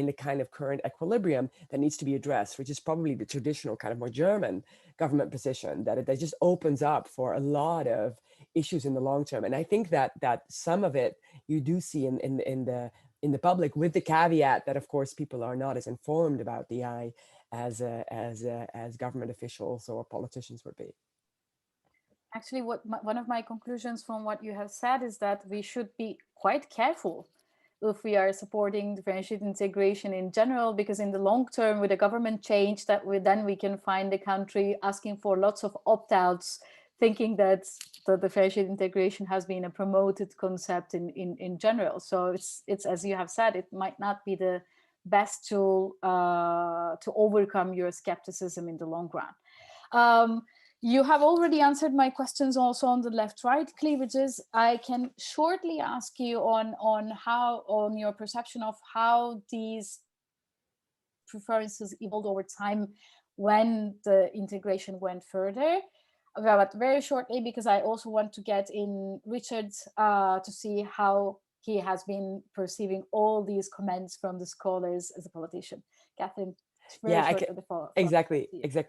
the kind of current equilibrium that needs to be addressed, which is probably the traditional kind of more German government position, that it just opens up for a lot of issues in the long term. And I think that some of it you do see in in the public, with the caveat that, of course, people are not as informed about DI as government officials or politicians would be. Actually, one of my conclusions from what you have said is that we should be quite careful if we are supporting differentiated integration in general, because in the long term, with a government change, that then we can find the country asking for lots of opt-outs, thinking that the differentiated integration has been a promoted concept in general. So it's as you have said, it might not be the best tool to overcome your skepticism in the long run. You have already answered my questions also on the left-right cleavages. I can shortly ask you on your perception of how these preferences evolved over time when the integration went further. But very shortly, because I also want to get in Richard to see how he has been perceiving all these comments from the scholars as a politician. Catherine. Yeah, exactly.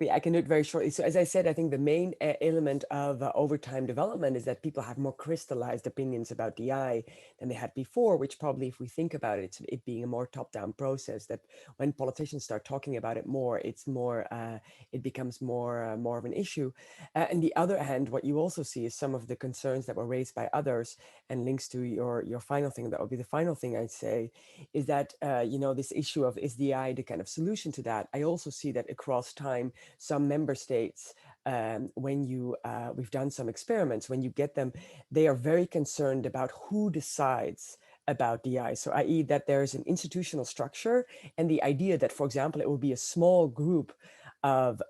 I can do it very shortly. So as I said, I think the main element of over time development is that people have more crystallized opinions about DI than they had before, which probably, if we think about it, it being a more top-down process, that when politicians start talking about it more, it's more, it becomes more of an issue. On the other hand, what you also see is some of the concerns that were raised by others, and links to your final thing, that would be the final thing I'd say, is that, you know, this issue of, is DI the kind of solution to that? I also see that across time, some member states, when we've done some experiments, when you get them, they are very concerned about who decides about DI. So i.e. that there's an institutional structure, and the idea that, for example, it will be a small group of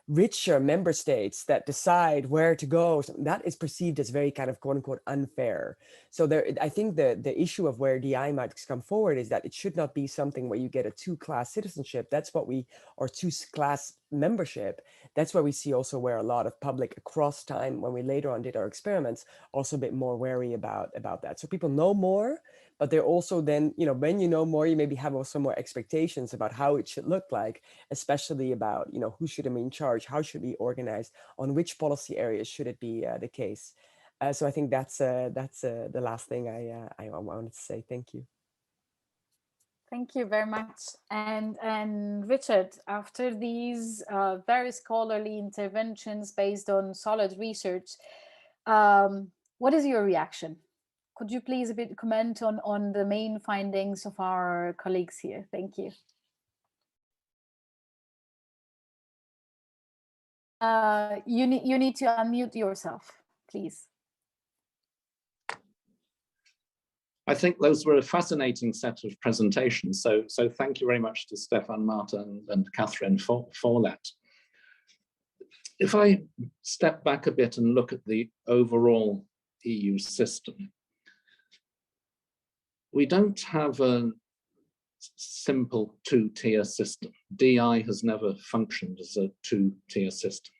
richer member states that decide where to go, that is perceived as very kind of quote unquote unfair. So there, I think the issue of where DI might come forward is that it should not be something where you get a two-class citizenship. That's what we, or two-class membership. That's where we see also where a lot of public across time, when we later on did our experiments, also a bit more wary about that. So people know more, but they're also then, you know, when you know more, you maybe have also more expectations about how it should look like, especially about, you know, who should be in charge, how should we organize, on which policy areas should it be the case. So I think that's the last thing I wanted to say. Thank you. Thank you very much. And Richard, after these very scholarly interventions based on solid research, what is your reaction? Could you please a bit comment on the main findings of our colleagues here? Thank you. You need to unmute yourself, please. I think those were a fascinating set of presentations. So thank you very much to Stefan, Marta, and Catherine for that. If I step back a bit and look at the overall EU system, we don't have a simple two-tier system. DI has never functioned as a two-tier system.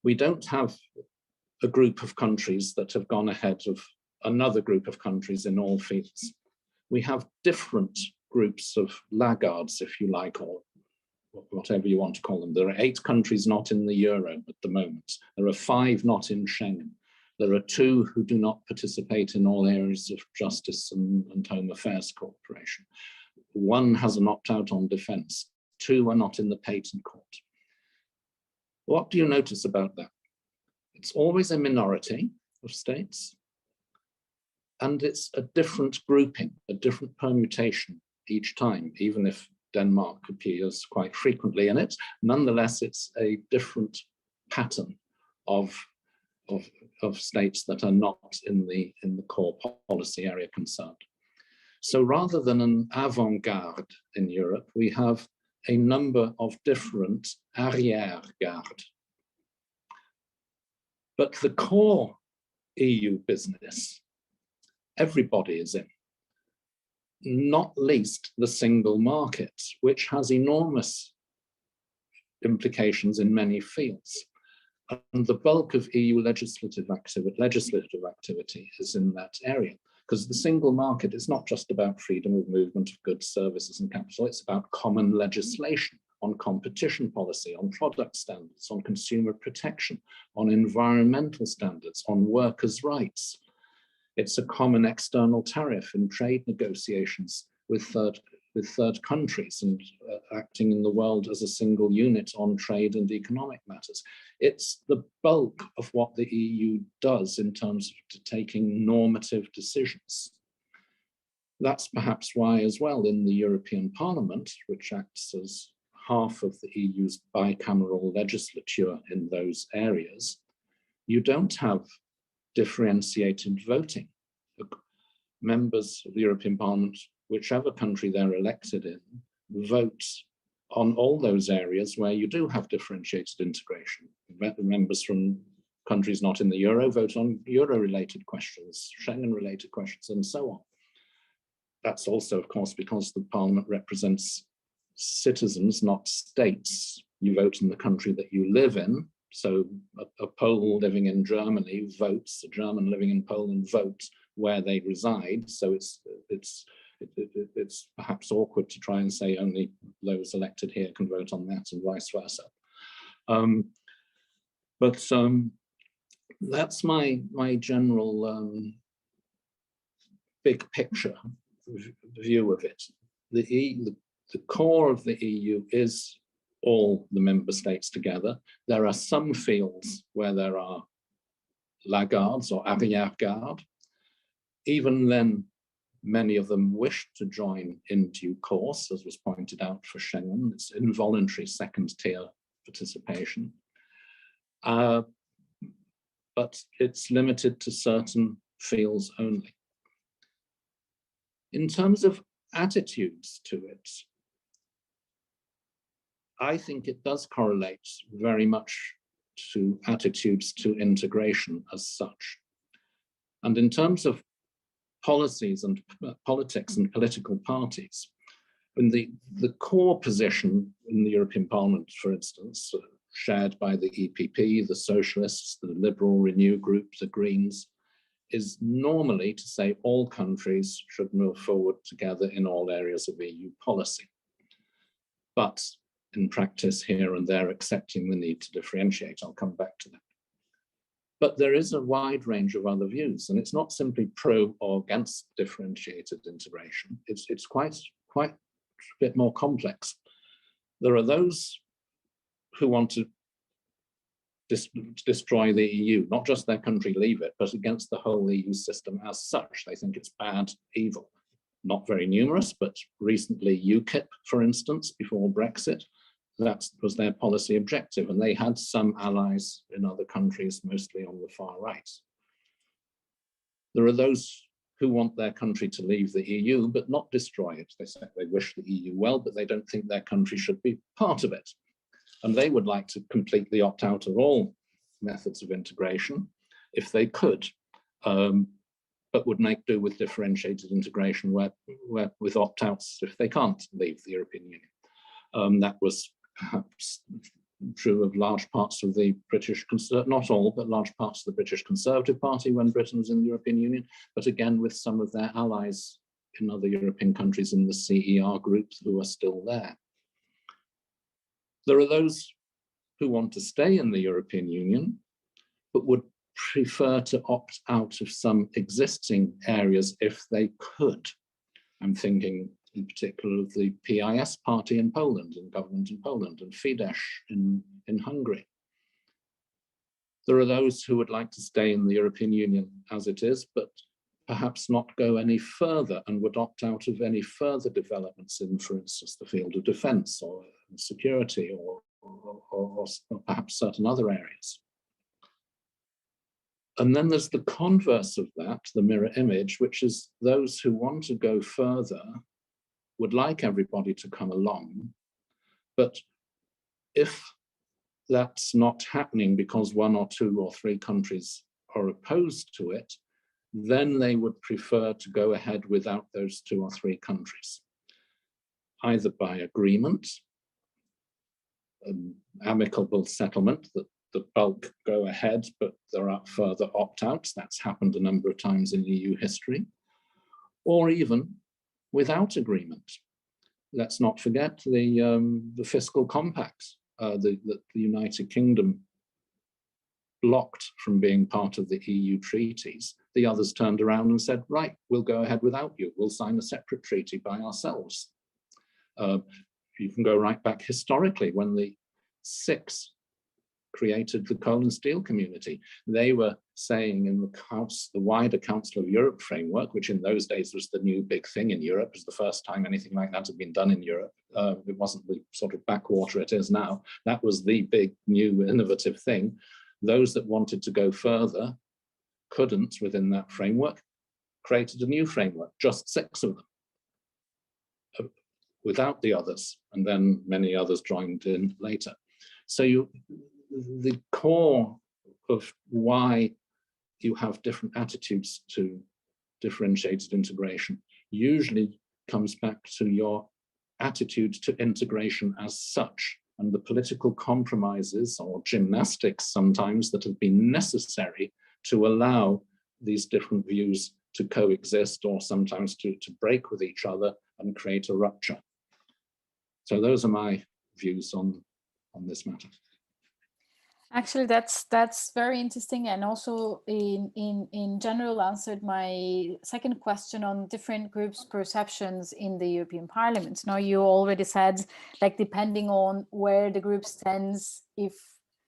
We don't have a group of countries that have gone ahead of another group of countries in all fields. We have different groups of laggards, if you like, or whatever you want to call them. There are 8 countries not in the Euro at the moment. There are 5 not in Schengen. There are 2 who do not participate in all areas of justice and home affairs cooperation. 1 has an opt-out on defense. 2 are not in the patent court. What do you notice about that? It's always a minority of states, and it's a different grouping, a different permutation each time, even if Denmark appears quite frequently in it. Nonetheless, it's a different pattern of states that are not in the core policy area concerned. So rather than an avant-garde in Europe, we have a number of different arrière-garde. But the core EU business, everybody is in, not least the single market, which has enormous implications in many fields. And the bulk of EU legislative activity is in that area, because the single market is not just about freedom of movement of goods, services, and capital. It's about common legislation on competition policy, on product standards, on consumer protection, on environmental standards, on workers' rights. It's a common external tariff in trade negotiations with third countries and acting in the world as a single unit on trade and economic matters. It's the bulk of what the EU does in terms of taking normative decisions. That's perhaps why as well in the European Parliament, which acts as half of the EU's bicameral legislature in those areas, you don't have differentiated voting. Members of the European Parliament, whichever country they're elected in, vote on all those areas where you do have differentiated integration. Members from countries not in the Euro vote on Euro-related questions, Schengen-related questions, and so on. That's also, of course, because the Parliament represents citizens, not states. You vote in the country that you live in. So a Pole living in Germany votes, a German living in Poland votes where they reside. So it's perhaps awkward to try and say only those elected here can vote on that and vice versa. But that's my general big picture view of it. The core of the EU is all the member states together. There are some fields where there are laggards or arrière-garde. Even then, many of them wish to join in due course, as was pointed out for Schengen. It's involuntary second-tier participation. But it's limited to certain fields only. In terms of attitudes to it, I think it does correlate very much to attitudes to integration as such. And in terms of policies and politics and political parties, in the core position in the European Parliament, for instance, shared by the EPP, the Socialists, the Liberal Renew Group, the Greens, is normally to say all countries should move forward together in all areas of EU policy. But in practice, here and there, accepting the need to differentiate. I'll come back to that. But there is a wide range of other views, and it's not simply pro or against differentiated integration. It's quite a bit more complex. There are those who want to destroy the EU, not just their country leave it, but against the whole EU system as such. They think it's bad, evil. Not very numerous, but recently UKIP, for instance, before Brexit, that was their policy objective, and they had some allies in other countries, mostly on the far right. There are those who want their country to leave the EU, but not destroy it. They say they wish the EU well, but they don't think their country should be part of it. And they would like to completely opt out of all methods of integration if they could, but would make do with differentiated integration where with opt-outs if they can't leave the European Union. That was perhaps true of large parts of the British, not all, but large parts of the British Conservative Party when Britain was in the European Union, but again with some of their allies in other European countries in the CER group who are still there. There are those who want to stay in the European Union, but would prefer to opt out of some existing areas if they could. I'm thinking in particular of the PIS party in Poland and government in Poland and Fidesz in Hungary. There are those who would like to stay in the European Union as it is, but perhaps not go any further and would opt out of any further developments in, for instance, the field of defense or security or perhaps certain other areas. And then there's the converse of that, the mirror image, which is those who want to go further would like everybody to come along. But if that's not happening because one or two or three countries are opposed to it, then they would prefer to go ahead without those two or three countries, either by agreement, an amicable settlement that the bulk go ahead, but there are further opt-outs. That's happened a number of times in EU history, or even without agreement. Let's not forget the fiscal compacts the United Kingdom blocked from being part of the EU treaties. the others turned around and said, right, we'll go ahead without you. We'll sign a separate treaty by ourselves. You can go right back historically when the Six created the coal and steel community. They were saying in the wider Council of Europe framework, which in those days was the new big thing in Europe, it was the first time anything like that had been done in Europe. It wasn't the sort of backwater it is now. That was the big new innovative thing. Those that wanted to go further couldn't within that framework, created a new framework, just 6 of them, without the others, and then many others joined in later. So the core of why you have different attitudes to differentiated integration usually comes back to your attitude to integration as such, and the political compromises or gymnastics sometimes that have been necessary to allow these different views to coexist, or sometimes to break with each other and create a rupture. So those are my views on this matter. Actually, that's very interesting, and also in general answered my second question on different groups' perceptions in the European Parliament. Now, you already said, like, depending on where the group stands, if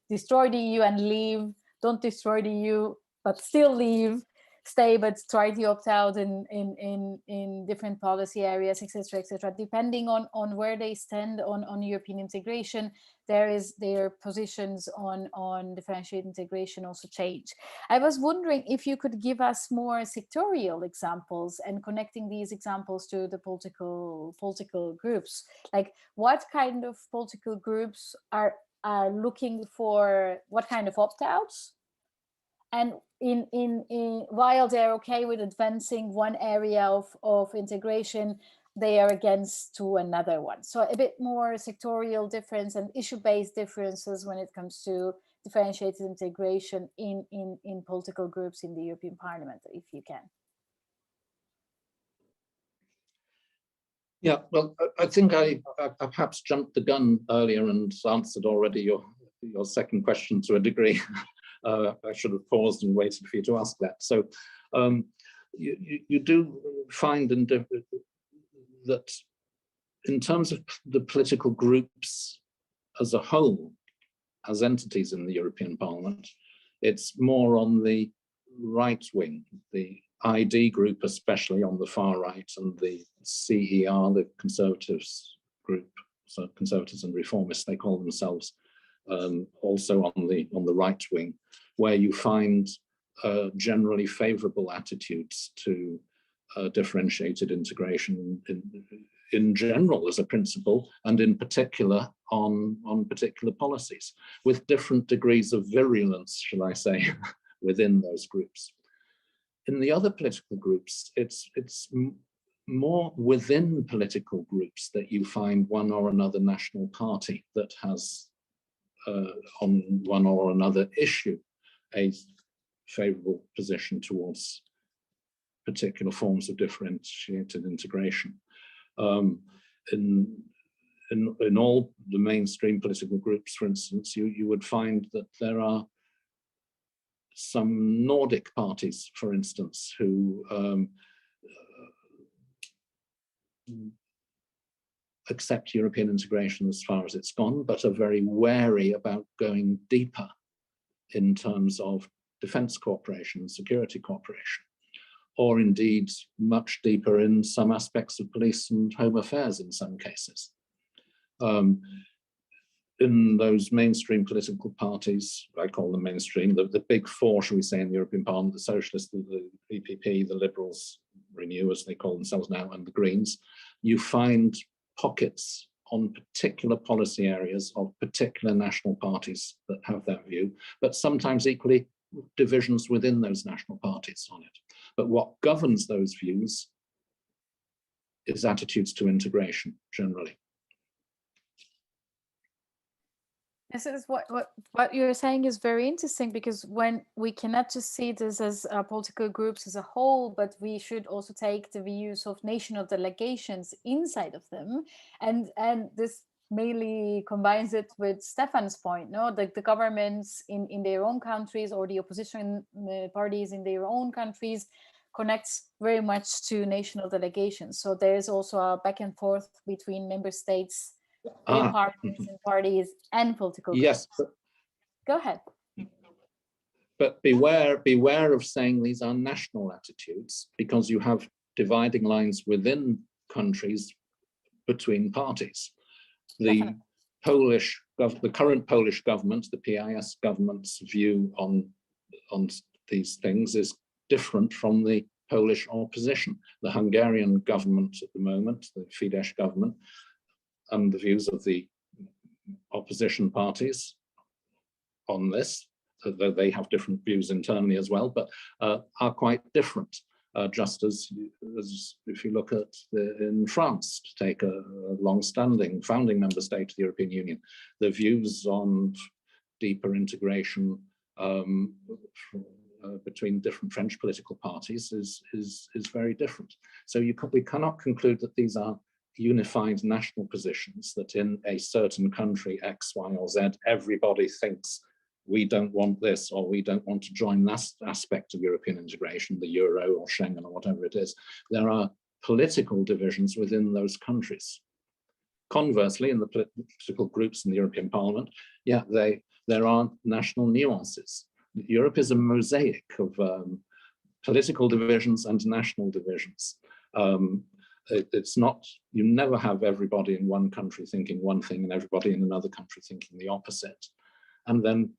destroy the EU and leave, don't destroy the EU but still leave, stay but try to opt out in different policy areas, etc., etc. Depending on where they stand on European integration, their positions on differentiated integration also change. I was wondering if you could give us more sectorial examples and connecting these examples to the political groups. Like, what kind of political groups are looking for what kind of opt-outs? And while they're okay with advancing one area of integration, they are against to another one. So a bit more sectorial difference and issue-based differences when it comes to differentiated integration in political groups in the European Parliament, if you can. Yeah, well, I think I perhaps jumped the gun earlier and answered already your second question to a degree. I should have paused and waited for you to ask that. So you do find that in terms of the political groups as a whole, as entities in the European Parliament, it's more on the right wing, the ID group, especially on the far right, and the CER, the Conservatives group, so Conservatives and Reformists, they call themselves, also on the right wing, where you find generally favorable attitudes to differentiated integration in general as a principle, and in particular on particular policies, with different degrees of virulence, shall I say, within those groups. In the other political groups, it's more within political groups that you find one or another national party that has on one or another issue a favorable position towards particular forms of differentiated integration. In all the mainstream political groups, for instance, you would find that there are some Nordic parties, for instance, who accept European integration as far as it's gone, but are very wary about going deeper in terms of defense cooperation and security cooperation, or indeed much deeper in some aspects of police and home affairs in some cases. In those mainstream political parties, I call them mainstream, the big four, shall we say, in the European Parliament, the Socialists, the EPP, the Liberals, Renew, as they call themselves now, and the Greens, you find pockets on particular policy areas of particular national parties that have that view, but sometimes equally divisions within those national parties on it. But what governs those views is attitudes to integration generally. This is what you're saying is very interesting, because when we cannot just see this as political groups as a whole, but we should also take the views of national delegations inside of them, and this mainly combines it with Stefan's point, no? The governments in their own countries, or the opposition parties in their own countries, connects very much to national delegations. So there is also a back and forth between member states, their parliaments and parties, and political groups. Yes. Go ahead. But beware of saying these are national attitudes, because you have dividing lines within countries between parties. The current Polish government, the PIS government's view on these things is different from the Polish opposition. The Hungarian government at the moment, the Fidesz government, and the views of the opposition parties on this, though they have different views internally as well, but are quite different. Just as if you look at in France, to take a long-standing founding member state of the European Union, the views on deeper integration between different French political parties is very different. So we cannot conclude that these are unified national positions, that in a certain country X, Y, or Z, everybody thinks we don't want this, or we don't want to join that aspect of European integration, the Euro or Schengen or whatever it is. There are political divisions within those countries. Conversely, in the political groups in the European Parliament, yeah, there are national nuances. Europe is a mosaic of political divisions and national divisions. It's not, you never have everybody in one country thinking one thing and everybody in another country thinking the opposite. And then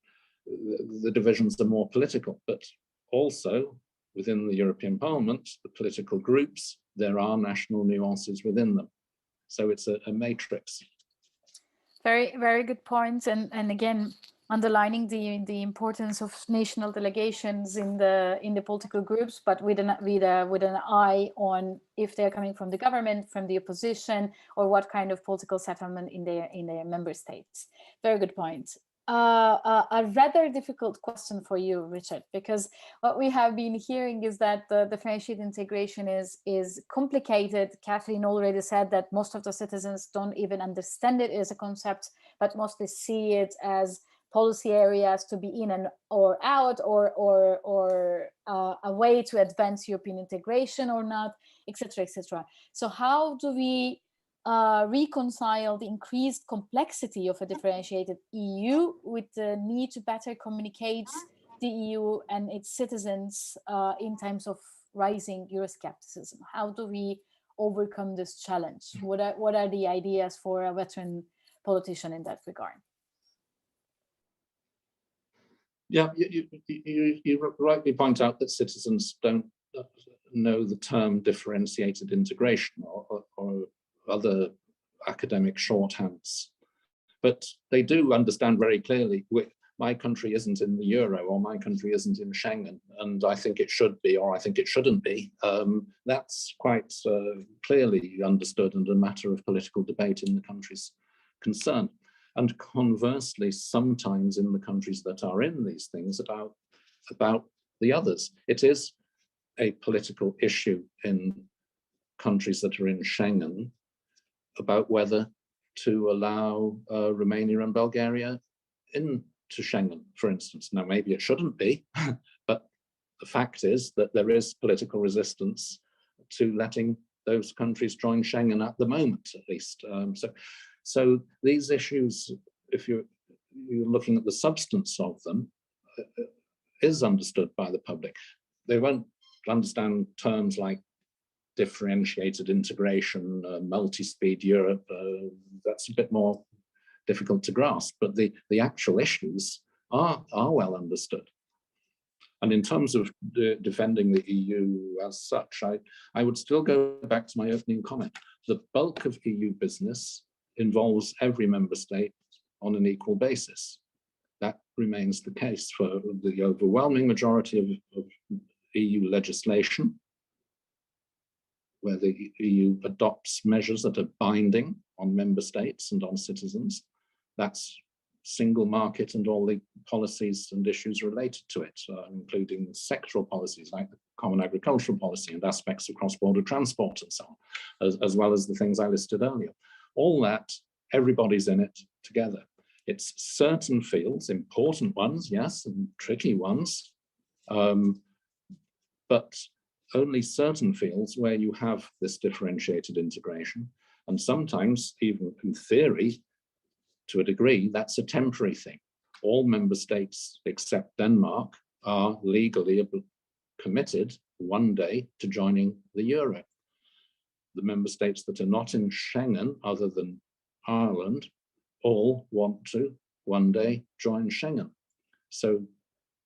the divisions are more political, but also within the European Parliament, the political groups, there are national nuances within them. So it's a matrix. Very, very good points. And again, underlining the importance of national delegations in the political groups, but with an eye on if they're coming from the government, from the opposition, or what kind of political settlement in their member states. Very good point. A rather difficult question for you, Richard, because what we have been hearing is that the differentiated integration is complicated. Catherine already said that most of the citizens don't even understand it as a concept, but mostly see it as policy areas to be in and or out, or a way to advance European integration or not, etc., etc. So how do we reconcile the increased complexity of a differentiated EU with the need to better communicate the EU and its citizens in times of rising Euroscepticism? How do we overcome this challenge? What are the ideas for a veteran politician in that regard? Yeah, you rightly point out that citizens don't know the term differentiated integration or other academic shorthands, but they do understand very clearly, my country isn't in the Euro, or my country isn't in Schengen, and I think it should be, or I think it shouldn't be. That's quite clearly understood and a matter of political debate in the countries concerned. And conversely, sometimes in the countries that are in these things about the others, it is a political issue in countries that are in Schengen about whether to allow Romania and Bulgaria into Schengen, for instance. Now, maybe it shouldn't be, but the fact is that there is political resistance to letting those countries join Schengen at the moment, at least. So these issues, if you're looking at the substance of them, is understood by the public. They won't understand terms like differentiated integration, multi-speed Europe. That's a bit more difficult to grasp, but the actual issues are well understood. And in terms of defending the EU as such, I would still go back to my opening comment. The bulk of EU business involves every member state on an equal basis. That remains the case for the overwhelming majority of EU legislation, where the EU adopts measures that are binding on member states and on citizens. That's single market and all the policies and issues related to it, including sectoral policies like the common agricultural policy and aspects of cross-border transport and so on, as well as the things I listed earlier. All that everybody's in it together. It's certain fields, important ones, yes, and tricky ones, but only certain fields where you have this differentiated integration. And sometimes, even in theory, to a degree, that's a temporary thing. All member states except Denmark are legally committed one day to joining the euro. The member states that are not in Schengen, other than Ireland, all want to one day join Schengen. So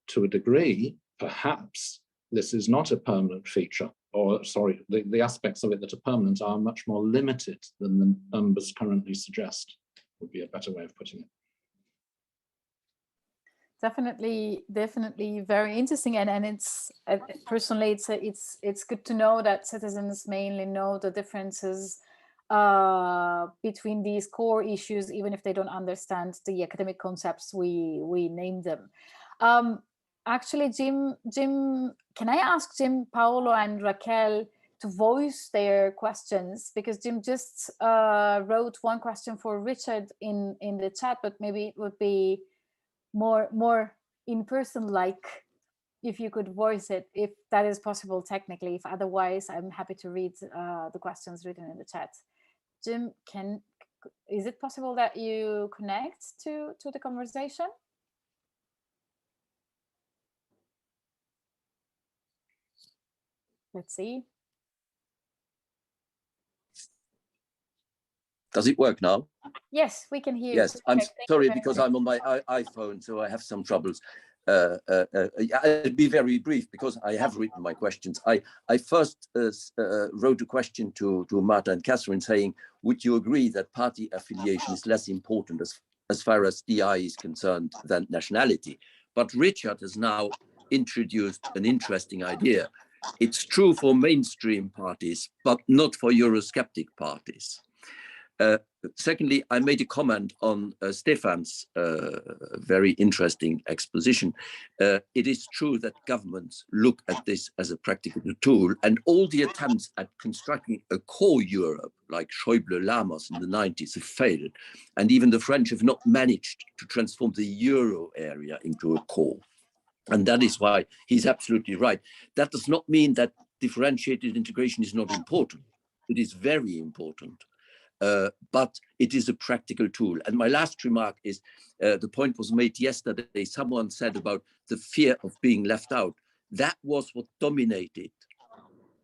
to a degree, perhaps this is not a permanent feature, or sorry, the aspects of it that are permanent are much more limited than the numbers currently suggest, would be a better way of putting it. Definitely very interesting, and it's personally it's good to know that citizens mainly know the differences between these core issues, even if they don't understand the academic concepts we name them. Actually, Jim, can I ask Jim, Paolo, and Raquel to voice their questions, because Jim just wrote one question for Richard in the chat, but maybe it would be more in person, like if you could voice it, if that is possible technically. If otherwise, I'm happy to read the questions written in the chat. Jim, is it possible that you connect to the conversation? Let's see. Does it work now? Yes, we can hear you. Yes, I'm sorry because I'm on my iPhone, so I have some troubles. I'll be very brief because I have written my questions. I first wrote a question to Marta and Catherine saying, would you agree that party affiliation is less important as far as DI is concerned than nationality? But Richard has now introduced an interesting idea. It's true for mainstream parties, but not for Eurosceptic parties. Secondly, I made a comment on Stefan's very interesting exposition. It is true that governments look at this as a practical tool, and all the attempts at constructing a core Europe, like Schäuble-Lamos in the 90s, have failed. And even the French have not managed to transform the euro area into a core. And that is why he's absolutely right. That does not mean that differentiated integration is not important. It is very important. But it is a practical tool. And my last remark is, the point was made yesterday, someone said about the fear of being left out. That was what dominated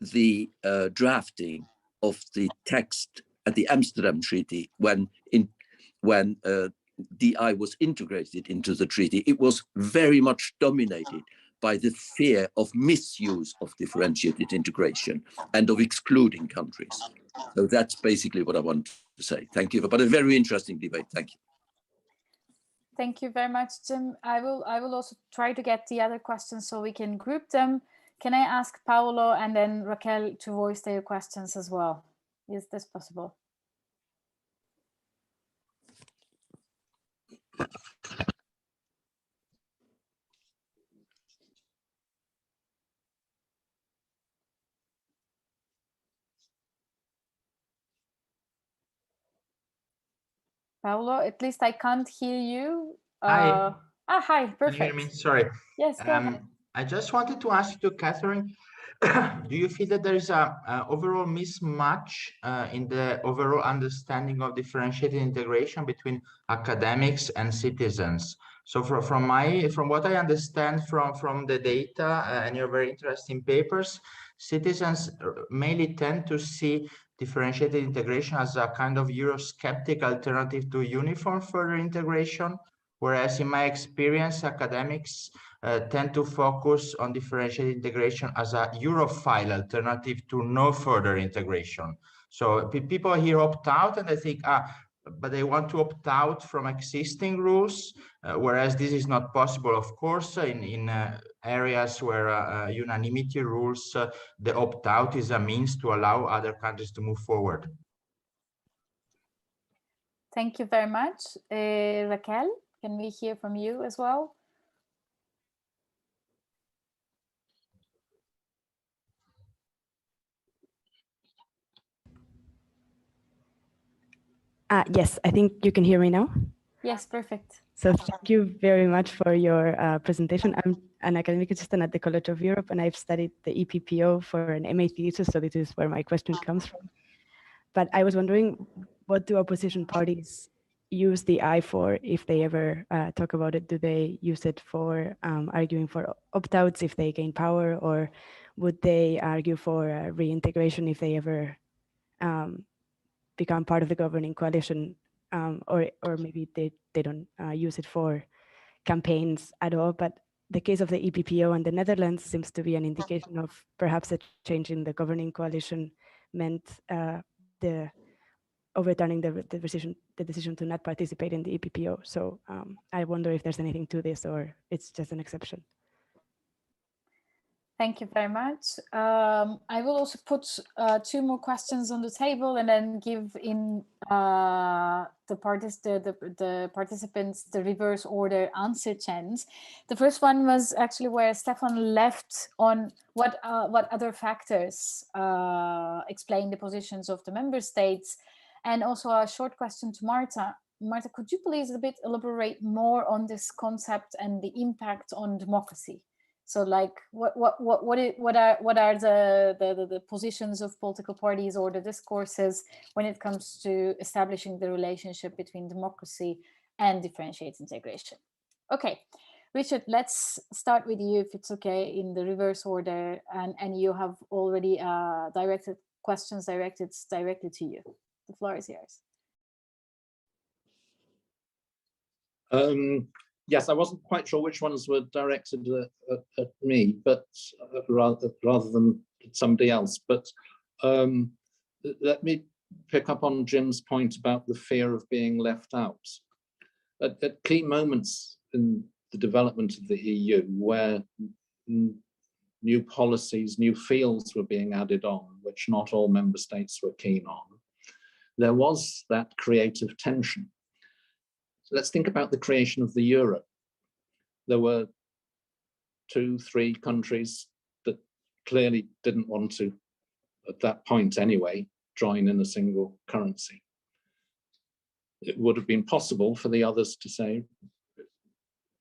the drafting of the text at the Amsterdam Treaty when DI was integrated into the treaty. It was very much dominated by the fear of misuse of differentiated integration and of excluding countries. So that's basically what I want to say. Thank you, but a very interesting debate. Thank you. Thank you very much, Jim. I will also try to get the other questions so we can group them. Can I ask Paolo and then Raquel to voice their questions as well? Is this possible? Paolo, at least I can't hear you. Hi. Hi, perfect. Can you hear me? Sorry. Yes, go ahead. I just wanted to ask you, Catherine, do you feel that there is a overall mismatch in the overall understanding of differentiated integration between academics and citizens? So from what I understand from the data and your very interesting papers, citizens mainly tend to see differentiated integration as a kind of Eurosceptic alternative to uniform further integration, whereas in my experience, academics tend to focus on differentiated integration as a Europhile alternative to no further integration. So people here opt out and they think, but they want to opt out from existing rules, whereas this is not possible, of course, in areas where unanimity rules, the opt-out is a means to allow other countries to move forward. Thank you very much. Raquel, can we hear from you as well? Yes, I think you can hear me now. Yes, perfect. So thank you very much for your presentation. I'm an academic assistant at the College of Europe, and I've studied the EPPO for an MA thesis, so this is where my question comes from. But I was wondering, what do opposition parties use the I for if they ever talk about it? Do they use it for arguing for opt-outs if they gain power, or would they argue for reintegration if they ever become part of the governing coalition, or maybe they don't use it for campaigns at all? But the case of the EPPO and the Netherlands seems to be an indication of perhaps a change in the governing coalition meant the overturning the decision to not participate in the EPPO. So I wonder if there's anything to this, or it's just an exception. Thank you very much. I will also put two more questions on the table and then give in the participants the reverse order answer chance. The first one was actually where Stefan left on what other factors explain the positions of the member states, and also a short question to Marta. Marta, could you please a bit elaborate more on this concept and the impact on democracy? So, like, what are the positions of political parties or the discourses when it comes to establishing the relationship between democracy and differentiated integration? Okay, Richard, let's start with you, if it's okay, in the reverse order, and you have already directed questions directly to you. The floor is yours. Yes, I wasn't quite sure which ones were directed at me, but rather than somebody else. But let me pick up on Jim's point about the fear of being left out. At key moments in the development of the EU, where new policies, new fields were being added on, which not all member states were keen on, there was that creative tension. Let's think about the creation of the euro. There were 2-3 countries that clearly didn't want to, at that point anyway, join in a single currency. It would have been possible for the others to say,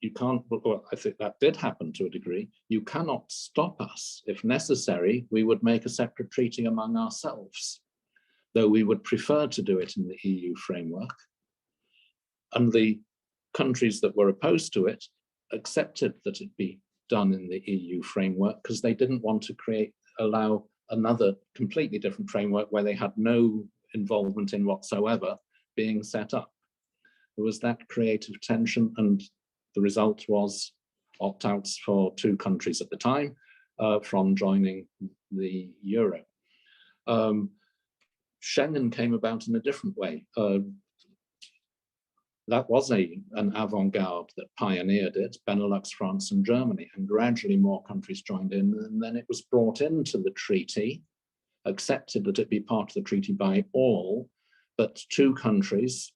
you can't, well, I think that did happen to a degree, you cannot stop us. If necessary, we would make a separate treaty among ourselves, though we would prefer to do it in the EU framework. And the countries that were opposed to it accepted that it be done in the EU framework because they didn't want to allow another completely different framework where they had no involvement in whatsoever being set up. There was that creative tension, and the result was opt-outs for 2 countries at the time from joining the euro. Schengen came about in a different way. That was an avant-garde that pioneered it, Benelux, France, and Germany, and gradually more countries joined in, and then it was brought into the treaty, accepted that it be part of the treaty by all, but 3 countries,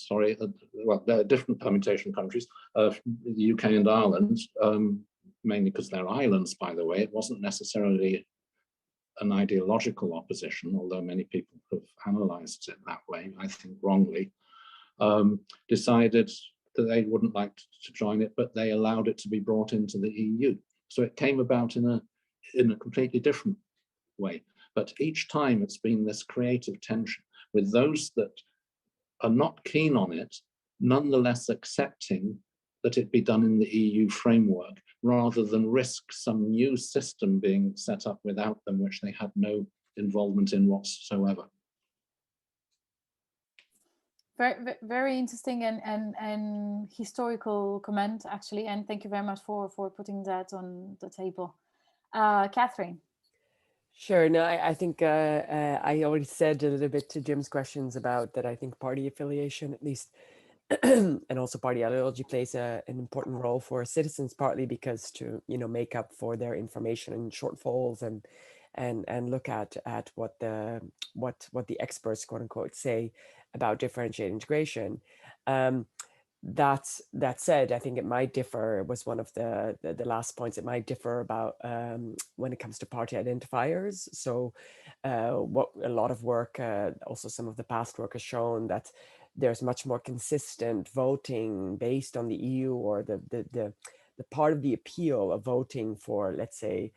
sorry, well, they're different permutation countries, the UK and Ireland, mainly because they're islands, by the way. It wasn't necessarily an ideological opposition, although many people have analysed it that way, I think wrongly. Decided that they wouldn't like to join it, but they allowed it to be brought into the EU. So it came about in a completely different way. But each time it's been this creative tension with those that are not keen on it, nonetheless accepting that it be done in the EU framework, rather than risk some new system being set up without them, which they had no involvement in whatsoever. Very, very interesting and historical comment, actually, and thank you very much for putting that on the table. Catherine. Sure. No, I think I already said a little bit to Jim's questions about that. I think party affiliation, at least, and also party ideology plays an important role for citizens, partly because to make up for their information and shortfalls and look at what the experts, quote unquote, say about differentiated integration. That said, I think it might differ, was one of the last points, it might differ about when it comes to party identifiers. So what a lot of work, also some of the past work has shown that there's much more consistent voting based on the EU, or the part of the appeal of voting for, let's say,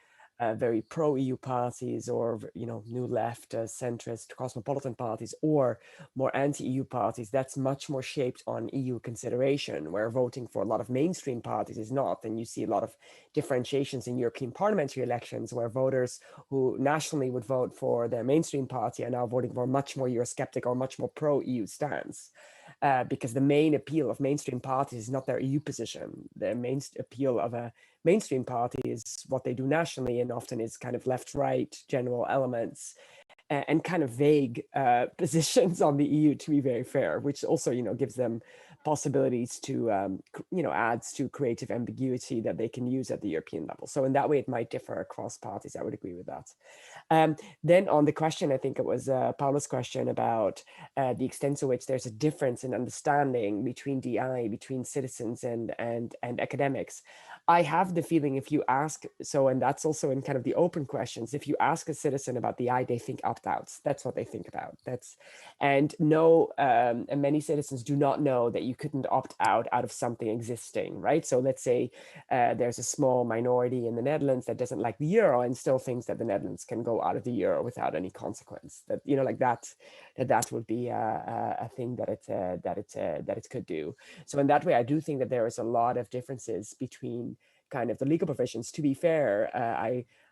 very pro-EU parties, or new left, centrist, cosmopolitan parties, or more anti-EU parties. That's much more shaped on EU consideration, where voting for a lot of mainstream parties is not. And you see a lot of differentiations in European parliamentary elections, where voters who nationally would vote for their mainstream party are now voting for much more Eurosceptic or much more pro-EU stance. Because the main appeal of mainstream parties is not their EU position. The main appeal of a mainstream party is what they do nationally, and often is kind of left-right general elements and kind of vague positions on the EU, to be very fair, which also, gives them possibilities to, adds to creative ambiguity that they can use at the European level. So in that way, it might differ across parties. I would agree with that. Then on the question, I think it was Paula's question about the extent to which there's a difference in understanding between DI, between citizens and academics. I have the feeling, if you ask, and that's also in kind of the open questions, if you ask a citizen about the I, they think opt-outs. That's what they think about. And many citizens do not know that you couldn't opt out of something existing, right? So let's say there's a small minority in the Netherlands that doesn't like the euro and still thinks that the Netherlands can go out of the euro without any consequence. That that would be a thing that it could do. So in that way, I do think that there is a lot of differences between kind of the legal provisions. To be fair,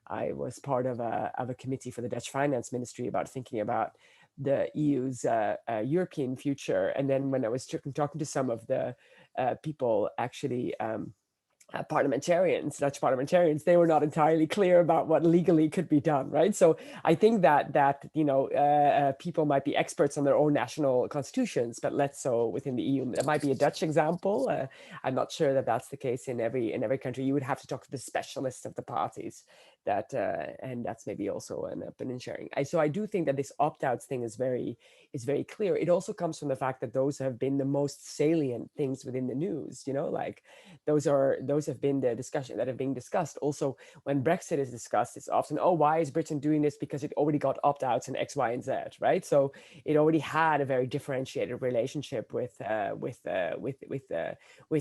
I was part of a committee for the Dutch Finance Ministry about thinking about the EU's European future. And then when I was talking to some of the people, actually, Dutch parliamentarians, they were not entirely clear about what legally could be done, right? So I think that people might be experts on their own national constitutions, but less so within the EU. That might be a Dutch example. I'm not sure that that's the case in every country. You would have to talk to the specialists of the parties. And that's maybe also an opinion sharing. So I do think that this opt-outs thing is very clear. It also comes from the fact that those have been the most salient things within the news. Like those have been the discussion that have been discussed. Also, when Brexit is discussed, it's often, oh, why is Britain doing this? Because it already got opt-outs in X, Y, and Z, right? So it already had a very differentiated relationship with the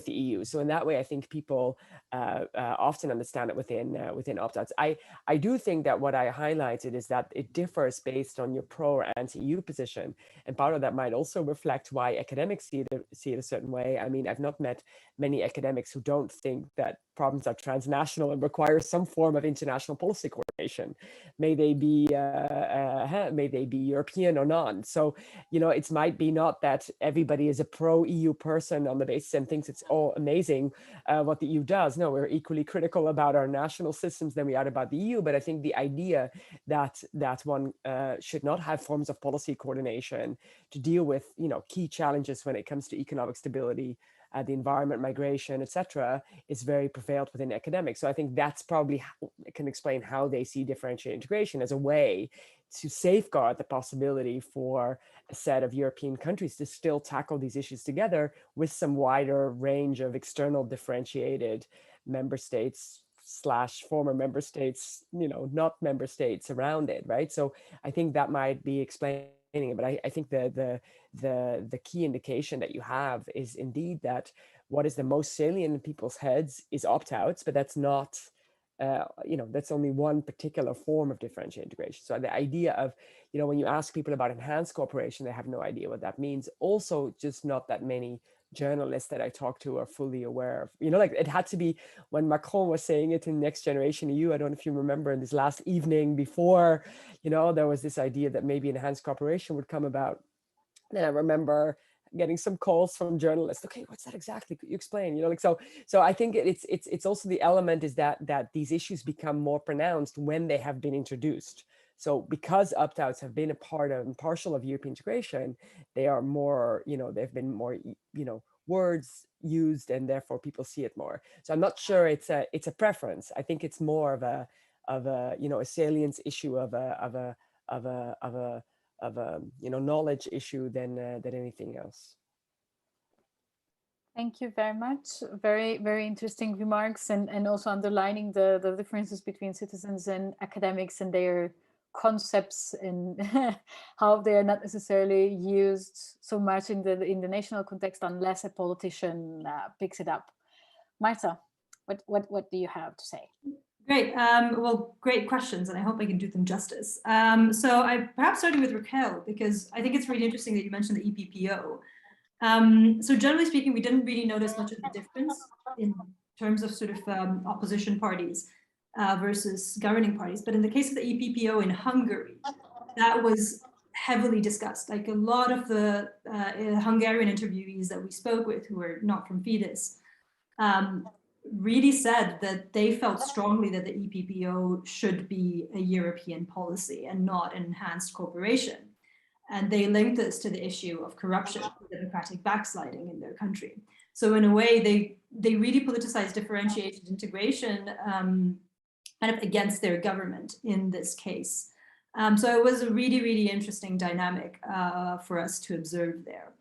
EU. So in that way, I think people often understand it within opt-outs. I do think that what I highlighted is that it differs based on your pro or anti-EU position, and part of that might also reflect why academics see it a certain way. I mean, I've not met many academics who don't think that problems are transnational and require some form of international policy coordination. May they be European or not. So, it might be not that everybody is a pro-EU person on the basis and thinks it's all amazing what the EU does. No, we're equally critical about our national systems than we are about the EU. But I think the idea that one should not have forms of policy coordination to deal with, key challenges when it comes to economic stability, the environment, migration, etc., is very prevailed within academics. So I think that's probably can explain how they see differentiated integration as a way to safeguard the possibility for a set of European countries to still tackle these issues together with some wider range of external differentiated member states / former member states, not member states around it, right? So I think that might be explaining it, but I think the key indication that you have is indeed that what is the most salient in people's heads is opt-outs, but that's not, that's only one particular form of differentiated integration. So the idea of, when you ask people about enhanced cooperation, they have no idea what that means. Also, just not that many journalists that I talk to are fully aware of, like it had to be when Macron was saying it in Next Generation EU. I don't know if you remember in this last evening before, there was this idea that maybe enhanced cooperation would come about. Then I remember getting some calls from journalists. Okay, what's that exactly? Could you explain? So I think it's also the element is that these issues become more pronounced when they have been introduced. So because opt-outs have been a part of and partial of European integration, they are more, they've been more, words used, and therefore people see it more. So I'm not sure it's a preference. I think it's more of a a salience issue of a knowledge issue than anything else. Thank you very much. Very, very interesting remarks, and also underlining the differences between citizens and academics and their concepts and how they are not necessarily used so much in the national context unless a politician picks it up. Marta, what do you have to say? Great. Well, great questions, and I hope I can do them justice. So I perhaps starting with Raquel, because I think it's really interesting that you mentioned the EPPO. So generally speaking, we didn't really notice much of the difference in terms of sort of opposition parties versus governing parties. But in the case of the EPPO in Hungary, that was heavily discussed. Like a lot of the Hungarian interviewees that we spoke with who were not from Fidesz really said that they felt strongly that the EPPO should be a European policy and not an enhanced cooperation. And they linked this to the issue of corruption, democratic backsliding in their country. So in a way, they really politicized differentiated integration kind of against their government in this case. So it was a really, really interesting dynamic for us to observe there.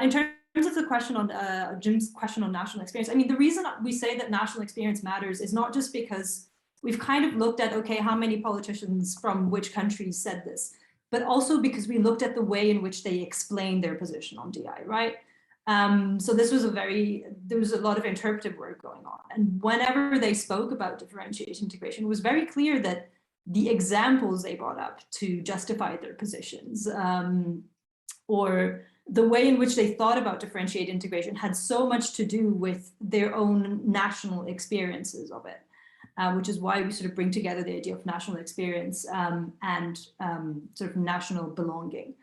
In terms of the question on Jim's question on national experience, I mean, the reason we say that national experience matters is not just because we've kind of looked at, okay, how many politicians from which countries said this, but also because we looked at the way in which they explained their position on DI, right? So this was there was a lot of interpretive work going on. And whenever they spoke about differentiated integration, it was very clear that the examples they brought up to justify their positions or the way in which they thought about differentiated integration had so much to do with their own national experiences of it. Which is why we sort of bring together the idea of national experience and sort of national belonging,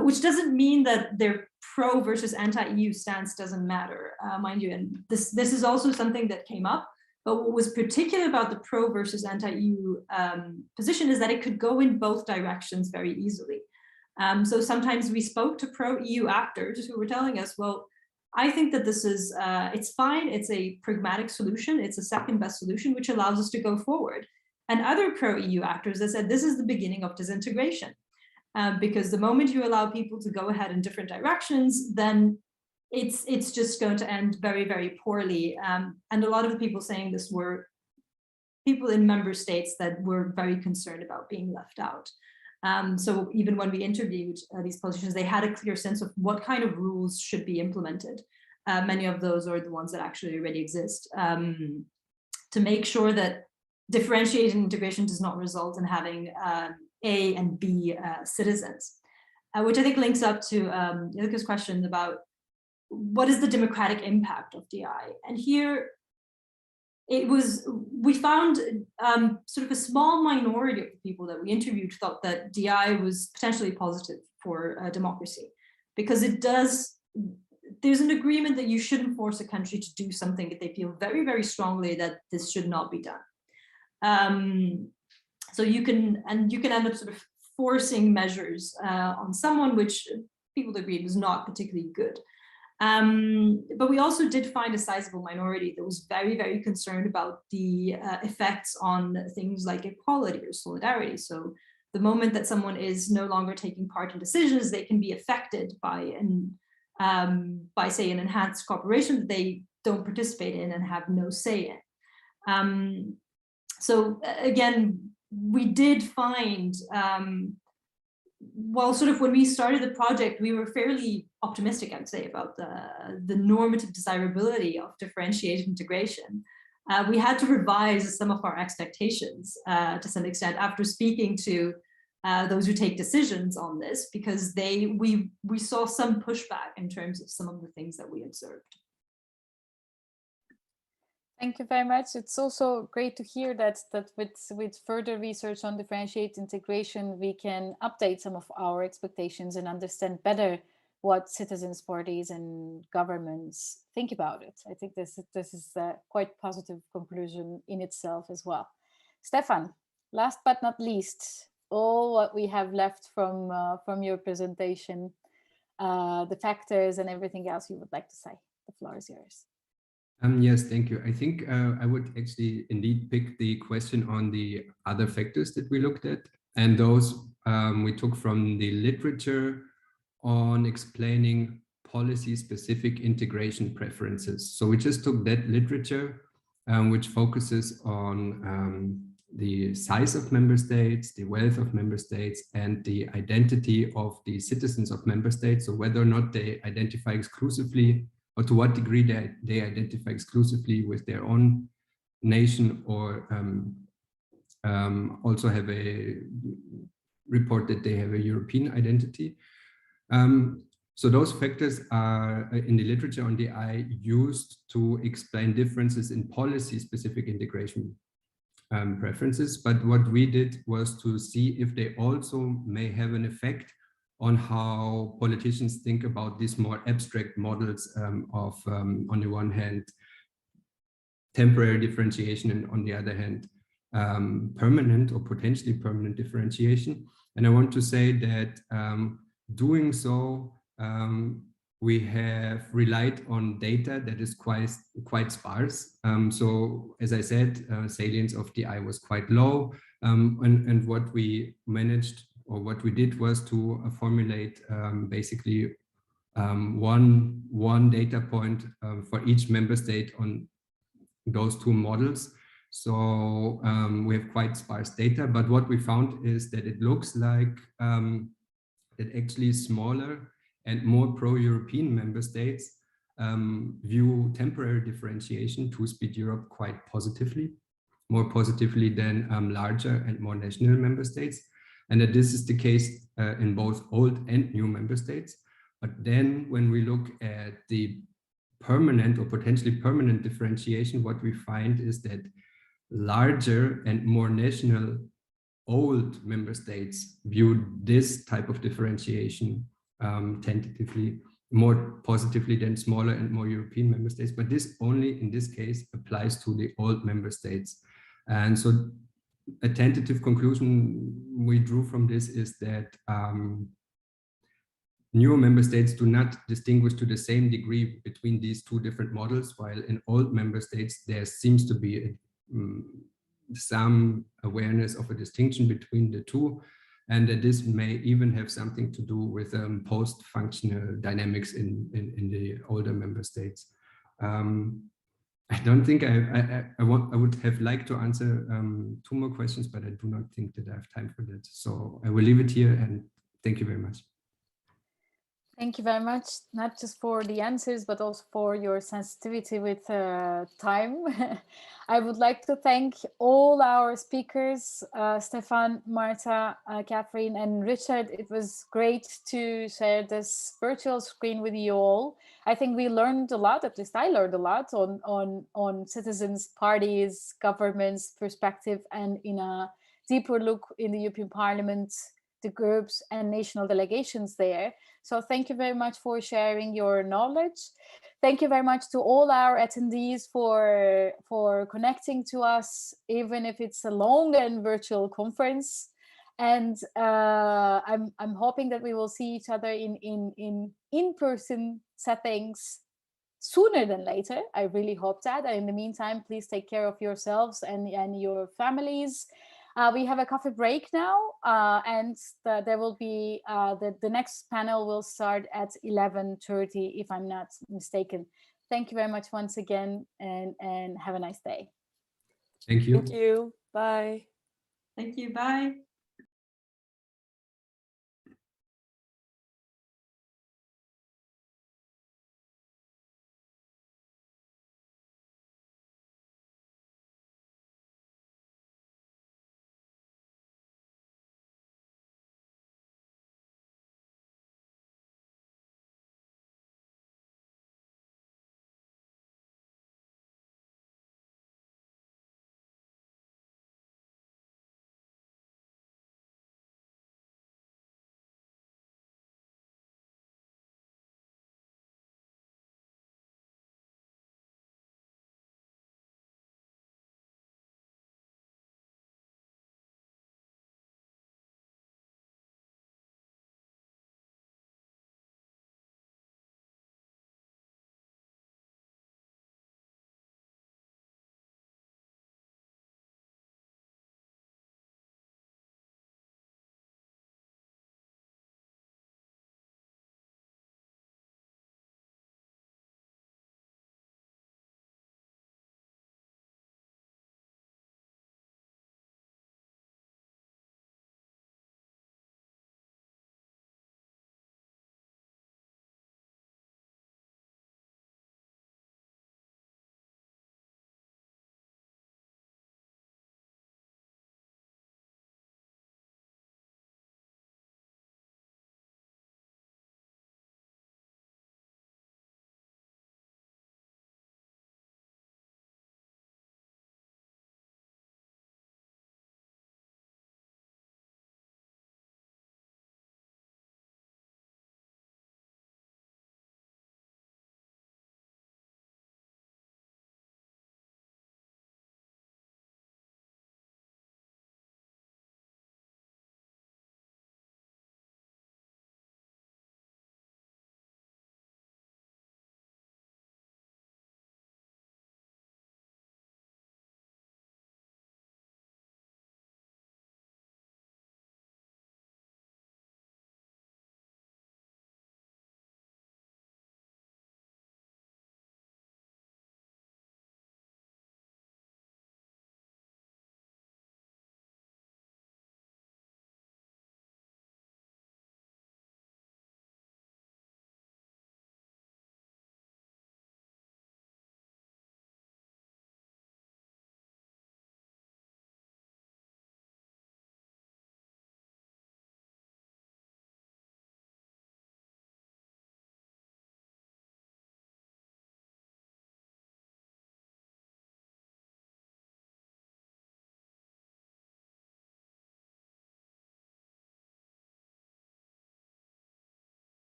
which doesn't mean that their pro versus anti-EU stance doesn't matter, mind you. And this is also something that came up. But what was particular about the pro versus anti-EU position is that it could go in both directions very easily. So sometimes we spoke to pro-EU actors who were telling us, well, I think that this is, it's fine, it's a pragmatic solution, it's a second best solution, which allows us to go forward. And other pro-EU actors that said, this is the beginning of disintegration. Because the moment you allow people to go ahead in different directions, then it's just going to end very, very poorly. And a lot of the people saying this were people in member states that were very concerned about being left out. So even when we interviewed these politicians, they had a clear sense of what kind of rules should be implemented. Many of those are the ones that actually already exist to make sure that differentiated integration does not result in having A and B citizens, which I think links up to Ilke's question about what is the democratic impact of DI. And here, we found sort of a small minority of the people that we interviewed thought that DI was potentially positive for democracy, because there's an agreement that you shouldn't force a country to do something that they feel very, very strongly that this should not be done. So you can end up sort of forcing measures on someone which people agreed was not particularly good. But we also did find a sizable minority that was very, very concerned about the effects on things like equality or solidarity. So the moment that someone is no longer taking part in decisions, they can be affected by say, an enhanced cooperation that they don't participate in and have no say in. So again, we did find, well, sort of when we started the project, we were fairly optimistic, I'd say, about the normative desirability of differentiated integration. We had to revise some of our expectations to some extent after speaking to those who take decisions on this, because we saw some pushback in terms of some of the things that we observed. Thank you very much. It's also great to hear that with further research on differentiated integration, we can update some of our expectations and understand better what citizens' parties and governments think about it. I think this is a quite positive conclusion in itself as well. Stefan, last but not least, all what we have left from your presentation, the factors and everything else you would like to say. The floor is yours. Yes, thank you. I think I would actually indeed pick the question on the other factors that we looked at, and those we took from the literature on explaining policy-specific integration preferences. So we just took that literature, which focuses on the size of member states, the wealth of member states, and the identity of the citizens of member states. So whether or not they identify exclusively, or to what degree they identify exclusively with their own nation, or also have a report that they have a European identity. So those factors are in the literature on the eye used to explain differences in policy-specific integration preferences. But what we did was to see if they also may have an effect on how politicians think about these more abstract models of, on the one hand, temporary differentiation, and on the other hand, permanent or potentially permanent differentiation. And I want to say that doing so, we have relied on data that is quite sparse. So as I said, salience of the eye was quite low. And what we managed, or what we did, was to formulate basically one data point for each member state on those two models. So we have quite sparse data, but what we found is that it looks like that actually smaller and more pro-European member states view temporary differentiation, two-speed Europe, quite positively, more positively than larger and more national member states. And that this is the case in both old and new member states. But then when we look at the permanent or potentially permanent differentiation, what we find is that larger and more national old member states view this type of differentiation tentatively more positively than smaller and more European member states. But this only in this case applies to the old member states. And so a tentative conclusion we drew from this is that newer member states do not distinguish to the same degree between these two different models, while in old member states there seems to be some awareness of a distinction between the two, and that this may even have something to do with post-functional dynamics in the older member states. I don't think I would have liked to answer two more questions, but I do not think that I have time for that. So I will leave it here, and thank you very much. Thank you very much, not just for the answers, but also for your sensitivity with time. I would like to thank all our speakers, Stefan, Marta, Catherine, and Richard. It was great to share this virtual screen with you all. I think we learned a lot, at least I learned a lot on citizens, parties, governments' perspective, and in a deeper look in the European Parliament, the groups and national delegations there. So thank you very much for sharing your knowledge. Thank you very much to all our attendees for connecting to us, even if it's a long and virtual conference. And I'm hoping that we will see each other in-person settings sooner than later. I really hope that. And in the meantime, please take care of yourselves and your families. We have a coffee break now, and there will be the next panel will start at 11:30, if I'm not mistaken. Thank you very much once again, and have a nice day. Thank you. Thank you. Bye. Thank you. Bye.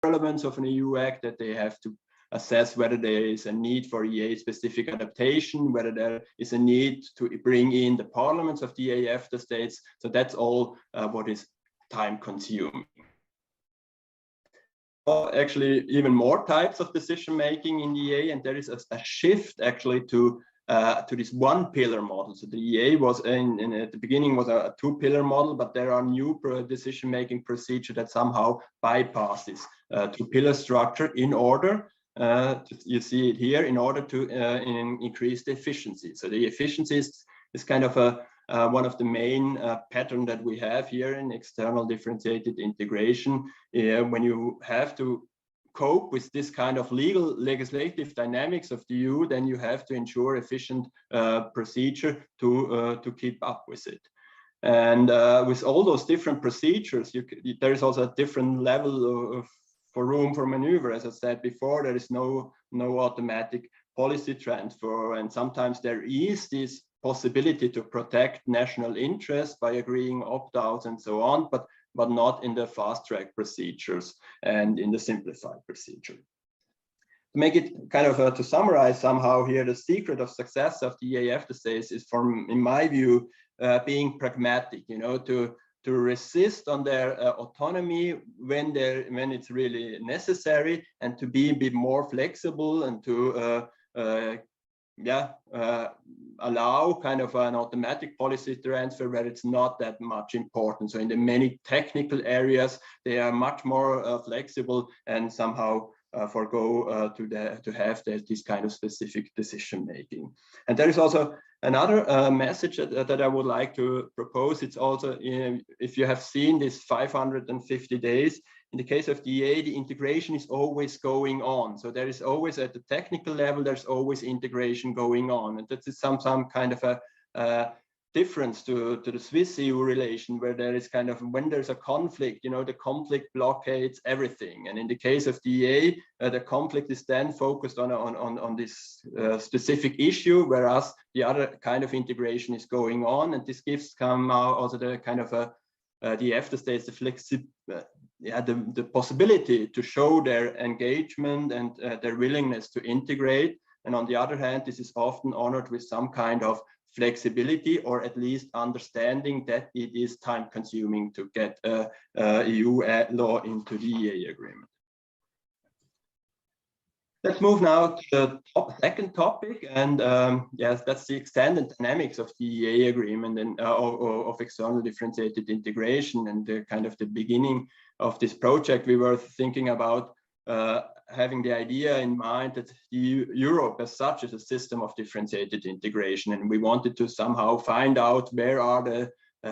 relevance of an EU act, that they have to assess whether there is a need for EA-specific adaptation, whether there is a need to bring in the parliaments of the EAFTA states. So that's all what is time-consuming. Actually, even more types of decision-making in the EA, and there is a shift actually to this one-pillar model. So the EA was at the beginning was a two-pillar model, but there are new decision-making procedure that somehow bypasses two-pillar structure in order. You see it here, in order to increase the efficiency. So the efficiency is kind of one of the main pattern that we have here in external differentiated integration. When you have to cope with this kind of legislative dynamics of the EU, then you have to ensure efficient procedure to keep up with it. And with all those different procedures, there is also a different level for room for maneuver. As I said before, there is no automatic policy transfer, and sometimes there is this possibility to protect national interests by agreeing opt-outs and so on, but not in the fast-track procedures and in the simplified procedure. To make it kind of to summarize somehow here, the secret of success of the EAFTA states is, in my view, being pragmatic, to resist on their autonomy when it's really necessary, and to be a bit more flexible, and to allow kind of an automatic policy transfer where it's not that much important. So in the many technical areas, they are much more flexible, and somehow forego to have this kind of specific decision making. And there is also another message that I would like to propose. It's also, if you have seen this 550 days, in the case of the EA, the integration is always going on. So there is always, at the technical level, there's always integration going on. And that is some kind of a difference to the Swiss EU relation, where there is kind of, when there's a conflict, the conflict blockades everything. And in the case of the EA, the conflict is then focused on this specific issue, whereas the other kind of integration is going on. And this gives also the kind of the EFTA states the possibility to show their engagement and their willingness to integrate. And on the other hand, this is often honored with some kind of flexibility, or at least understanding that it is time consuming to get EU law into the EA agreement. Let's move now to the second topic, and yes, that's the extended dynamics of the EA agreement and of external differentiated integration, and the kind of the beginning of this project. We were thinking about having the idea in mind that Europe as such is a system of differentiated integration, and we wanted to somehow find out where are the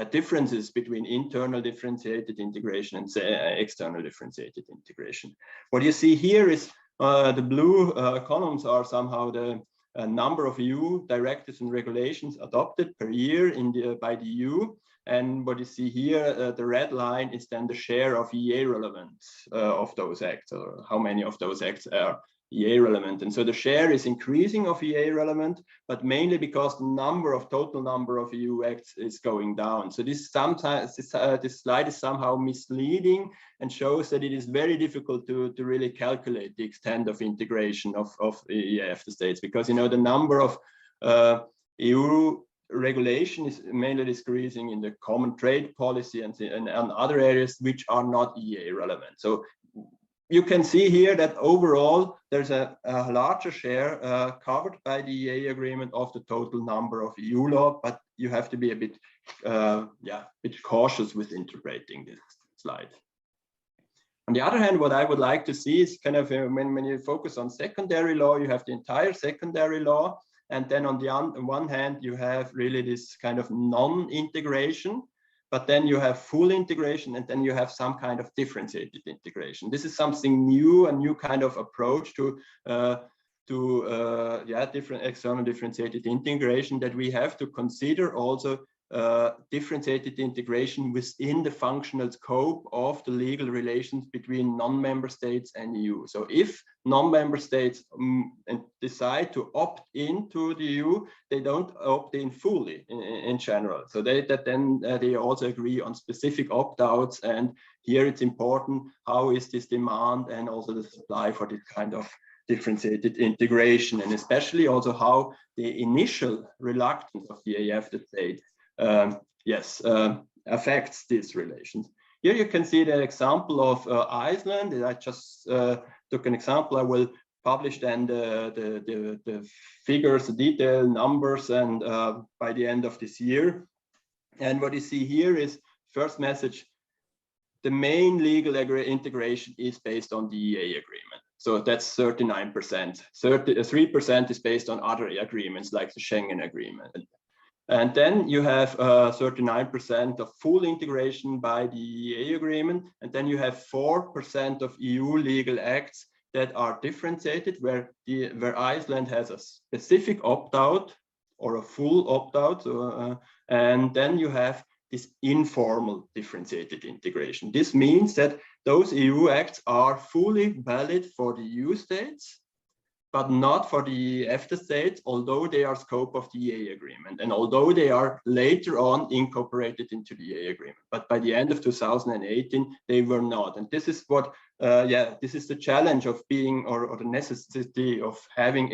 differences between internal differentiated integration and external differentiated integration. What you see here is the blue columns are somehow the number of EU directives and regulations adopted per year by the EU. And what you see here, the red line is then the share of EA relevance of those acts, or how many of those acts are EA relevant. And so the share is increasing of EA relevant, but mainly because the total number of EU acts is going down. So this sometimes this slide is somehow misleading and shows that it is very difficult to really calculate the extent of integration of EAFTA states, because the number of EU regulation is mainly decreasing in the common trade policy and other areas which are not EA relevant. So you can see here that overall there's a larger share covered by the EA agreement of the total number of EU law, but you have to be a bit cautious with interpreting this slide. On the other hand, what I would like to see is kind of when you focus on secondary law, you have the entire secondary law. And then on the one hand, you have really this kind of non-integration, but then you have full integration, and then you have some kind of differentiated integration. This is something new, a new kind of approach to different external differentiated integration that we have to consider also differentiated integration within the functional scope of the legal relations between non-member states and EU. So if non-member states decide to opt into the EU, they don't opt in fully in general. So they also agree on specific opt-outs, and here it's important how is this demand and also the supply for this kind of differentiated integration, and especially also how the initial reluctance of the EFTA state affects these relations. Here you can see the example of Iceland. I just took an example. I will publish then the figures, the detailed numbers, and by the end of this year. And what you see here is first message: the main legal integration is based on the EEA agreement. So that's 39%. 3% is based on other agreements like the Schengen agreement. And then you have 39% of full integration by the EEA agreement. And then you have 4% of EU legal acts that are differentiated, where Iceland has a specific opt-out or a full opt-out. And then you have this informal differentiated integration. This means that those EU acts are fully valid for the EU states, but not for the EFTA states, although they are scope of the EEA agreement, and although they are later on incorporated into the EEA agreement. But by the end of 2018, they were not. And this is what, this is the challenge of being, or the necessity of having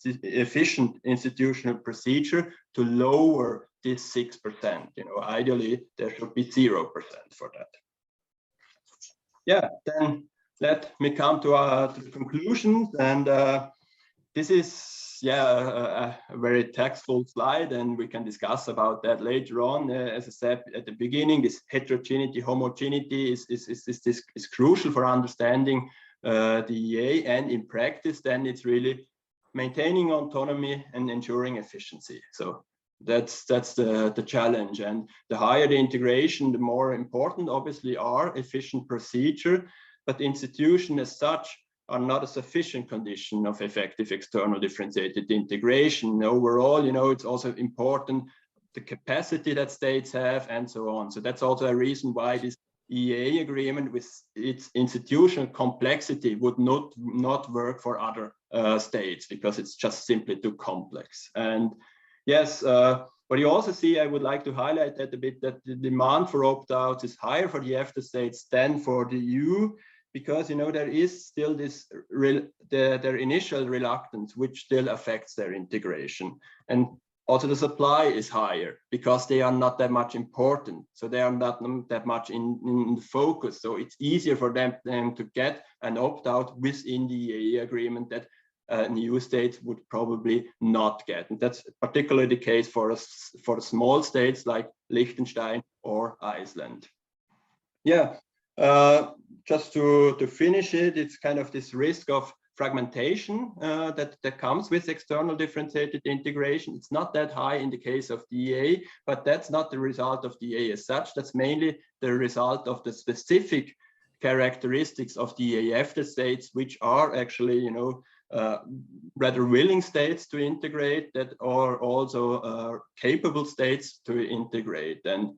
efficient institutional procedure to lower this 6%. You know, ideally, there should be 0% for that. Yeah, then let me come to the conclusions. And this is, a very textful slide, and we can discuss about that later on. As I said at the beginning, this heterogeneity, homogeneity is crucial for understanding the EA, and in practice, then it's really maintaining autonomy and ensuring efficiency. So that's the challenge. And the higher the integration, the more important, obviously, are efficient procedure, but the institution as such are not a sufficient condition of effective external differentiated integration. Overall, you know, it's also important the capacity that states have and so on. So that's also a reason why this EEA agreement with its institutional complexity would not work for other states, because it's just simply too complex. And yes, but you also see, I would like to highlight that a bit, that the demand for opt-outs is higher for the EFTA states than for the EU, because, you know, there is still this their initial reluctance, which still affects their integration. And also the supply is higher because they are not that much important. So they are not that much in focus. So it's easier for them to get an opt-out within the EEA agreement that EU states would probably not get. And that's particularly the case for small states like Liechtenstein or Iceland. Yeah. Just to finish it, it's kind of this risk of fragmentation that comes with external differentiated integration. It's not that high in the case of the EA, but that's not the result of the EA as such. That's mainly the result of the specific characteristics of the EFTA states, which are actually, you know, rather willing states to integrate, that are also capable states to integrate. And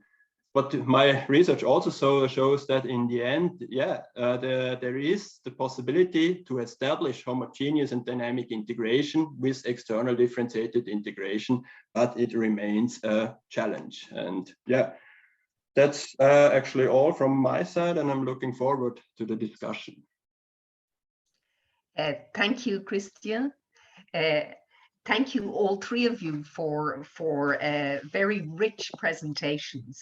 but my research also shows that in the end, there is the possibility to establish homogeneous and dynamic integration with external differentiated integration, but it remains a challenge. And yeah, that's actually all from my side, and I'm looking forward to the discussion. Thank you, Christian. Thank you, all three of you, for very rich presentations.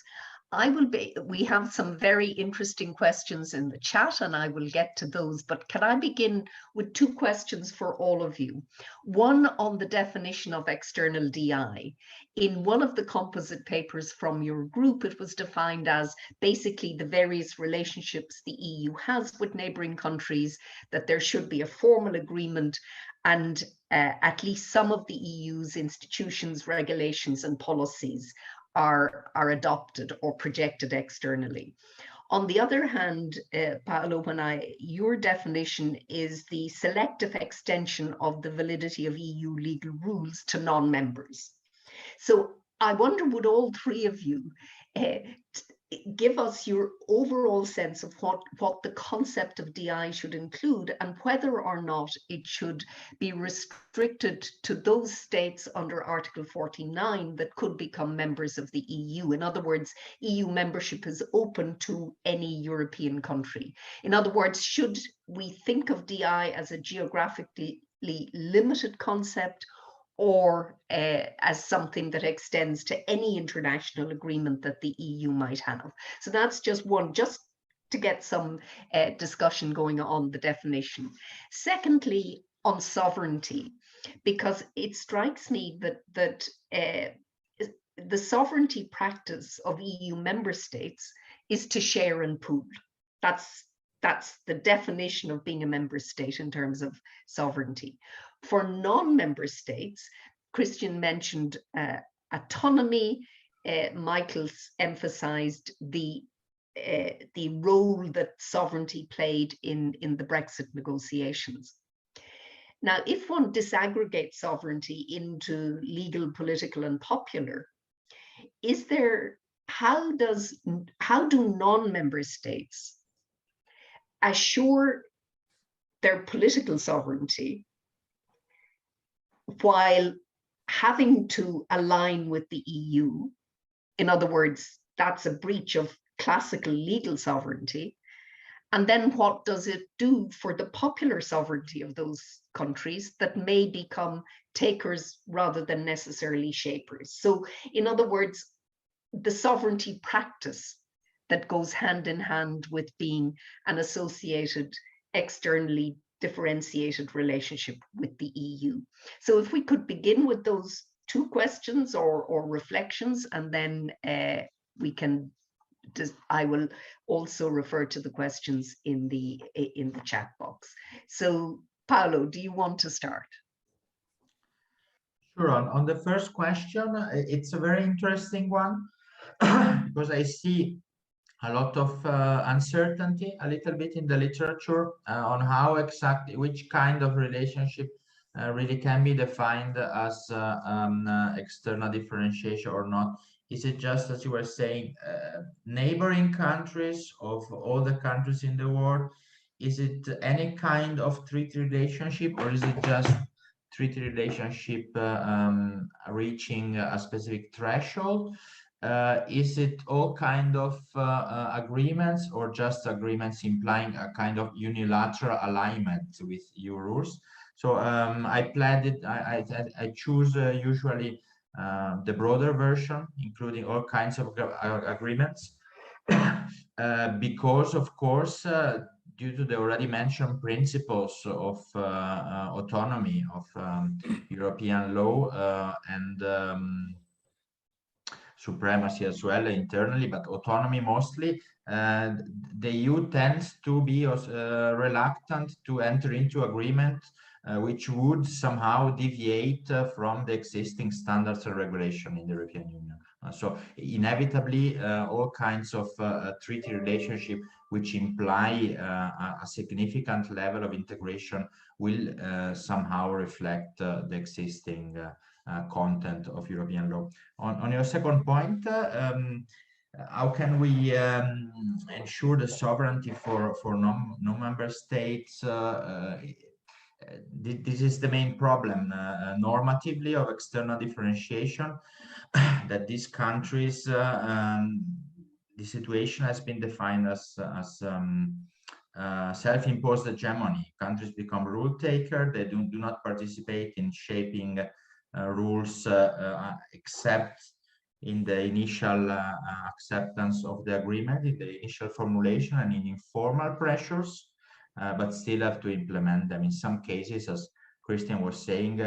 We have some very interesting questions in the chat, and I will get to those, but can I begin with two questions for all of you? One on the definition of external DI. In one of the composite papers from your group, it was defined as basically the various relationships the EU has with neighbouring countries, that there should be a formal agreement, and at least some of the EU's institutions, regulations and policies are adopted or projected externally. On the other hand, Paolo, your definition is the selective extension of the validity of EU legal rules to non-members. So I wonder, would all three of you give us your overall sense of what the concept of DI should include, and whether or not it should be restricted to those states under Article 49 that could become members of the EU. In other words, EU membership is open to any European country. In other words, should we think of DI as a geographically limited concept, or as something that extends to any international agreement that the EU might have? So that's just one, just to get some discussion going on the definition. Secondly, on sovereignty, because it strikes me that the sovereignty practice of EU member states is to share and pool. That's the definition of being a member state in terms of sovereignty. For non-member states, Christian mentioned autonomy. Michael's emphasized the role that sovereignty played in the Brexit negotiations. Now, if one disaggregates sovereignty into legal, political, and popular, how do non-member states assure their political sovereignty while having to align with the EU? In other words, that's a breach of classical legal sovereignty. And then what does it do for the popular sovereignty of those countries that may become takers rather than necessarily shapers? So in other words, the sovereignty practice that goes hand in hand with being an associated, externally differentiated relationship with the EU. So if we could begin with those two questions or reflections, and then we can I will also refer to the questions in the chat box. So Paolo, do you want to start? Sure. On the first question, it's a very interesting one because I see a lot of uncertainty a little bit in the literature on how exactly, which kind of relationship really can be defined as external differentiation or not. Is it just, as you were saying, neighboring countries of all the countries in the world? Is it any kind of treaty relationship, or is it just treaty relationship reaching a specific threshold? Is it all kind of agreements, or just agreements implying a kind of unilateral alignment with EU rules? So I planned it. I choose usually the broader version, including all kinds of agreements, because of course, due to the already mentioned principles of autonomy of European law and supremacy as well internally, but autonomy mostly, the EU tends to be reluctant to enter into agreement which would somehow deviate from the existing standards and regulation in the European Union. So inevitably, all kinds of treaty relationship which imply a significant level of integration will somehow reflect the existing content of European law. On your second point, how can we ensure the sovereignty for non-member states? This is the main problem normatively of external differentiation, that these countries, the situation has been defined as self-imposed hegemony. Countries become rule taker. They do not participate in shaping rules except in the initial acceptance of the agreement, in the initial formulation and in informal pressures, but still have to implement them in some cases, as Christian was saying,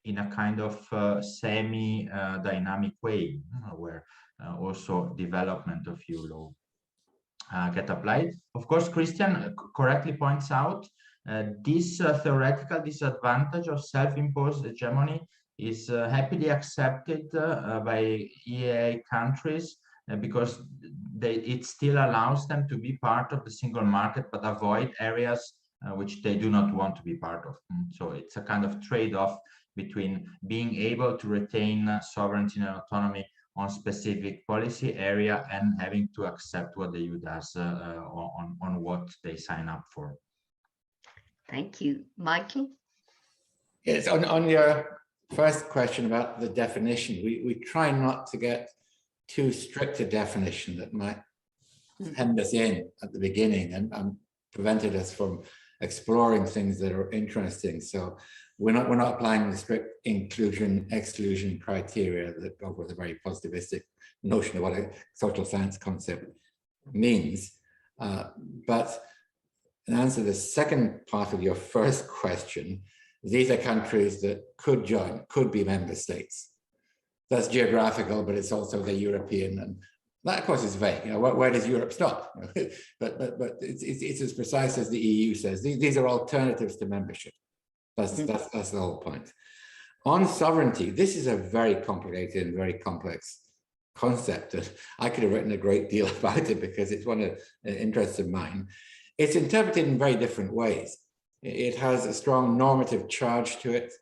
in a kind of semi-dynamic way, where also development of EU law get applied. Of course, Christian correctly points out this theoretical disadvantage of self-imposed hegemony is happily accepted by EEA countries because it still allows them to be part of the single market, but avoid areas which they do not want to be part of. So it's a kind of trade-off between being able to retain sovereignty and autonomy on specific policy area and having to accept what the EU does on what they sign up for. Thank you. Michael? Yes, on your first question about the definition, we try not to get too strict a definition that might hem us in at the beginning and prevented us from exploring things that are interesting. So we're not applying the strict inclusion exclusion criteria that go with a very positivistic notion of what a social science concept means. But in answer to the second part of your first question, these are countries that could join, could be member states. That's geographical, but it's also the European, and that of course is vague. You know, where does Europe stop? but it's as precise as the EU says. These are alternatives to membership. That's the whole point. On sovereignty, this is a very complicated and very complex concept. And I could have written a great deal about it because it's one of the interests of mine. It's interpreted in very different ways. It has a strong normative charge to it.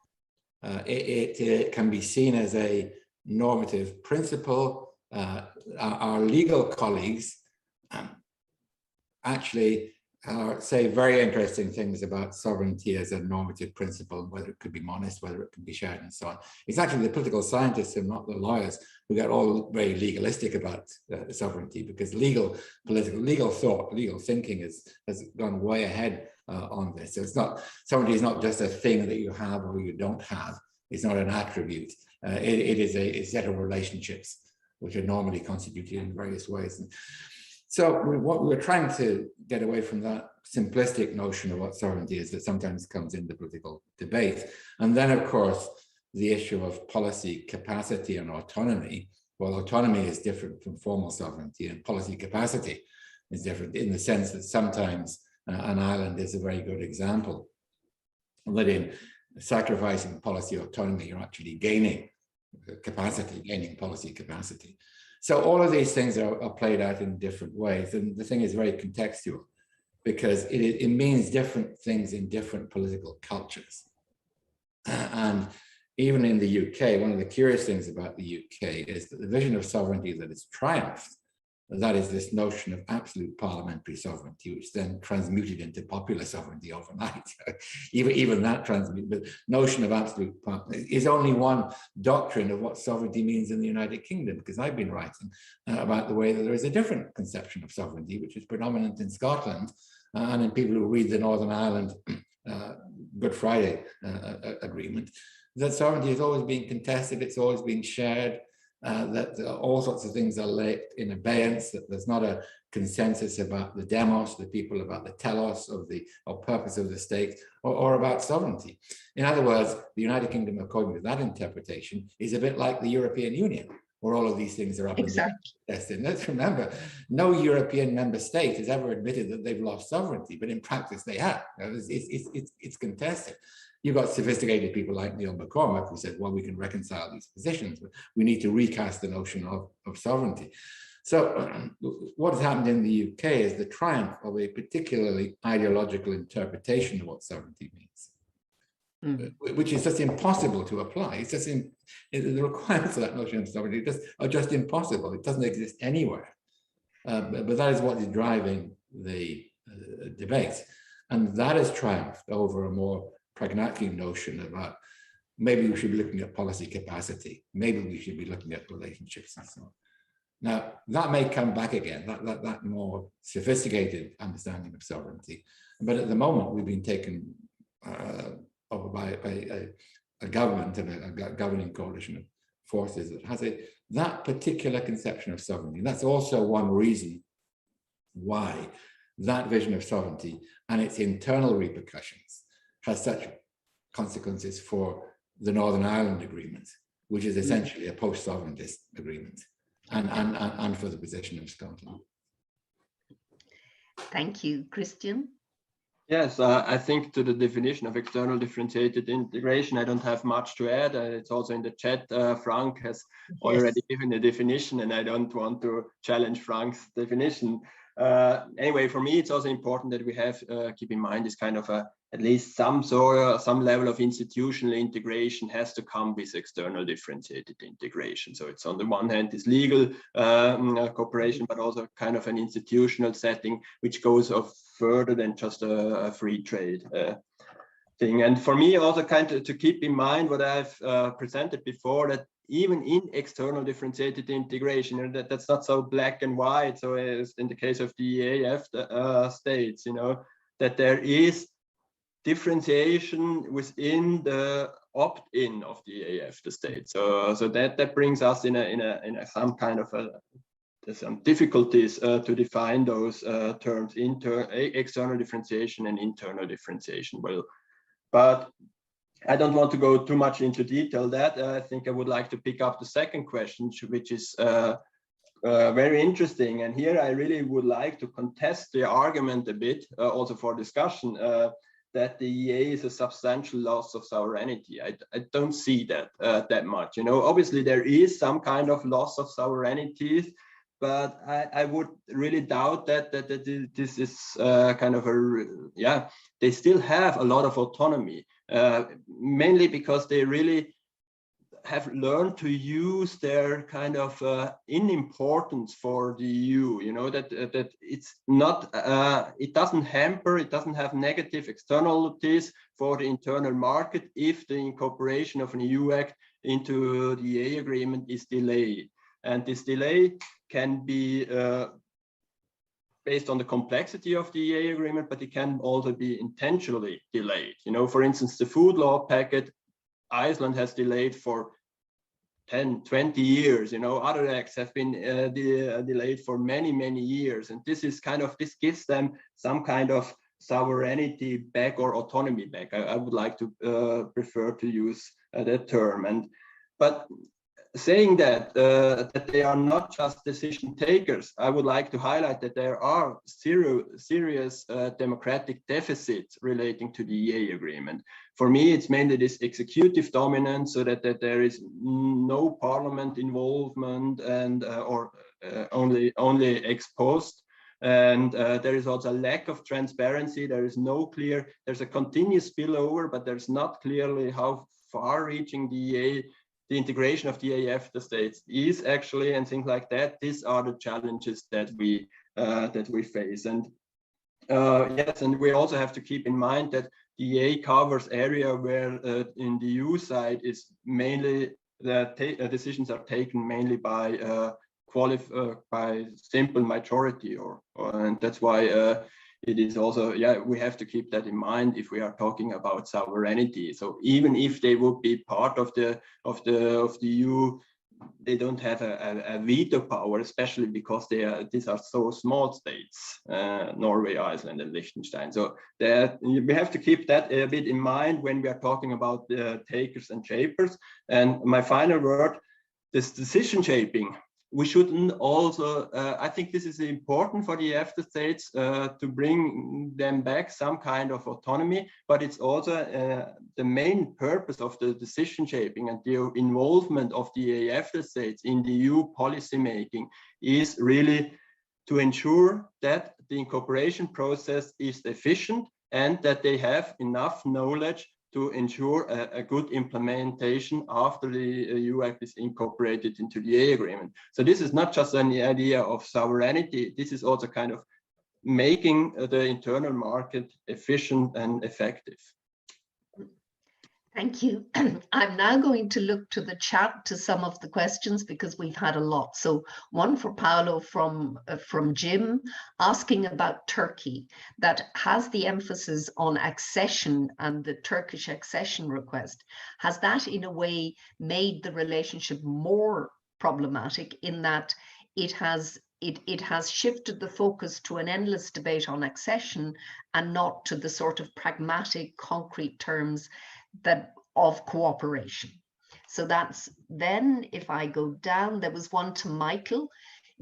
It can be seen as a normative principle. Our legal colleagues actually say very interesting things about sovereignty as a normative principle, whether it could be monist, whether it could be shared, and so on. It's actually the political scientists and not the lawyers who get all very legalistic about sovereignty, because legal thought, legal thinking has gone way ahead on this. So it's not, sovereignty is not just a thing that you have or you don't have. It's not an attribute. It is a set of relationships which are normally constituted in various ways. And so what we're trying to get away from that simplistic notion of what sovereignty is that sometimes comes in the political debate. And then, of course, the issue of policy capacity and autonomy. Well, autonomy is different from formal sovereignty, and policy capacity is different in the sense that sometimes an island is a very good example that in sacrificing policy autonomy, you're actually gaining capacity, gaining policy capacity. So all of these things are played out in different ways. And the thing is very contextual because it means different things in different political cultures. And even in the UK, one of the curious things about the UK is that the vision of sovereignty that has triumphed, that is this notion of absolute parliamentary sovereignty, which then transmuted into popular sovereignty overnight. even that the notion of absolute is only one doctrine of what sovereignty means in the United Kingdom, because I've been writing about the way that there is a different conception of sovereignty, which is predominant in Scotland and in people who read the Northern Ireland Good Friday Agreement, that sovereignty has always been contested, it's always been shared, that all sorts of things are laid in abeyance, that there's not a consensus about the demos, the people, about the telos of the purpose of the state, or about sovereignty. In other words, the United Kingdom, according to that interpretation, is a bit like the European Union, where all of these things are up in the air. Let's remember, no European member state has ever admitted that they've lost sovereignty, but in practice they have. It's contested. You've got sophisticated people like Neil McCormack who said, well, we can reconcile these positions, but we need to recast the notion of sovereignty. So what has happened in the UK is the triumph of a particularly ideological interpretation of what sovereignty means, which is just impossible to apply. It's just the requirements of that notion of sovereignty are just impossible. It doesn't exist anywhere. But that is what is driving the debate. And that has triumphed over a more pragmatic notion about maybe we should be looking at policy capacity, maybe we should be looking at relationships and so on. Now, that may come back again, that more sophisticated understanding of sovereignty. But at the moment, we've been taken over by a government and a governing coalition of forces that has that particular conception of sovereignty. That's also one reason why that vision of sovereignty and its internal repercussions has such consequences for the Northern Ireland Agreement, which is essentially a post-sovereignist agreement, and for the position of Scotland. Thank you. Christian? Yes, I think to the definition of external differentiated integration, I don't have much to add. It's also in the chat. Frank has already given a definition, and I don't want to challenge Frank's definition. Anyway, for me, it's also important that we have keep in mind this kind of at least some level of institutional integration has to come with external differentiated integration. So it's on the one hand this legal cooperation, but also kind of an institutional setting which goes further than just a free trade thing. And for me, also kind of to keep in mind what I've presented before, that even in external differentiated integration, and that's not so black and white. So as in the case of the EAF states, you know, that there is differentiation within the opt-in of the EAF state. So that brings us in a some kind of some difficulties to define those terms, external differentiation and internal differentiation. Well, but I don't want to go too much into detail that. I think I would like to pick up the second question, which is very interesting. And here I really would like to contest the argument a bit, also for discussion, that the EA is a substantial loss of sovereignty. I don't see that that much. You know, obviously there is some kind of loss of sovereignty, but I would really doubt that this is kind of a, they still have a lot of autonomy, mainly because they really have learned to use their kind of inimportance for the EU, you know, that it's not, it doesn't hamper, it doesn't have negative externalities for the internal market if the incorporation of an EU act into the EA agreement is delayed. And this delay can be based on the complexity of the EA agreement, but it can also be intentionally delayed. You know, for instance, the food law packet, Iceland has delayed for 10, 20 years. You know, other acts have been delayed for many, many years. And this is kind of, this gives them some kind of sovereignty back or autonomy back. I would like to prefer to use that term. But saying that that they are not just decision takers, I would like to highlight that there are serious democratic deficits relating to the EA agreement. For me, it's mainly this executive dominance, so that there is no parliament involvement and only ex post. And there is also a lack of transparency. There is no clear, there's a continuous spillover, but there's not clearly how far-reaching the integration of the EAF states is actually, and things like that. These are the challenges that we face. And yes, and we also have to keep in mind that the EA covers area where in the EU side is mainly the decisions are taken mainly by by simple majority, and that's why it is also, we have to keep that in mind if we are talking about sovereignty. So even if they would be part of the EU, they don't have a veto power, especially because these are so small states, Norway, Iceland, and Liechtenstein. So we have to keep that a bit in mind when we are talking about the takers and shapers. And my final word, this decision shaping. We shouldn't also, I think this is important for the EFTA states to bring them back some kind of autonomy, but it's also the main purpose of the decision shaping and the involvement of the EFTA states in the EU policy making is really to ensure that the incorporation process is efficient and that they have enough knowledge to ensure a good implementation after the EU Act is incorporated into the EA agreement. So this is not just an idea of sovereignty, this is also kind of making the internal market efficient and effective. Thank you. I'm now going to look to the chat to some of the questions because we've had a lot. So one for Paolo from Jim, asking about Turkey, that has the emphasis on accession and the Turkish accession request. Has that in a way made the relationship more problematic in that it has shifted the focus to an endless debate on accession and not to the sort of pragmatic, concrete terms of cooperation? So that's, then if I go down, there was one to Michael.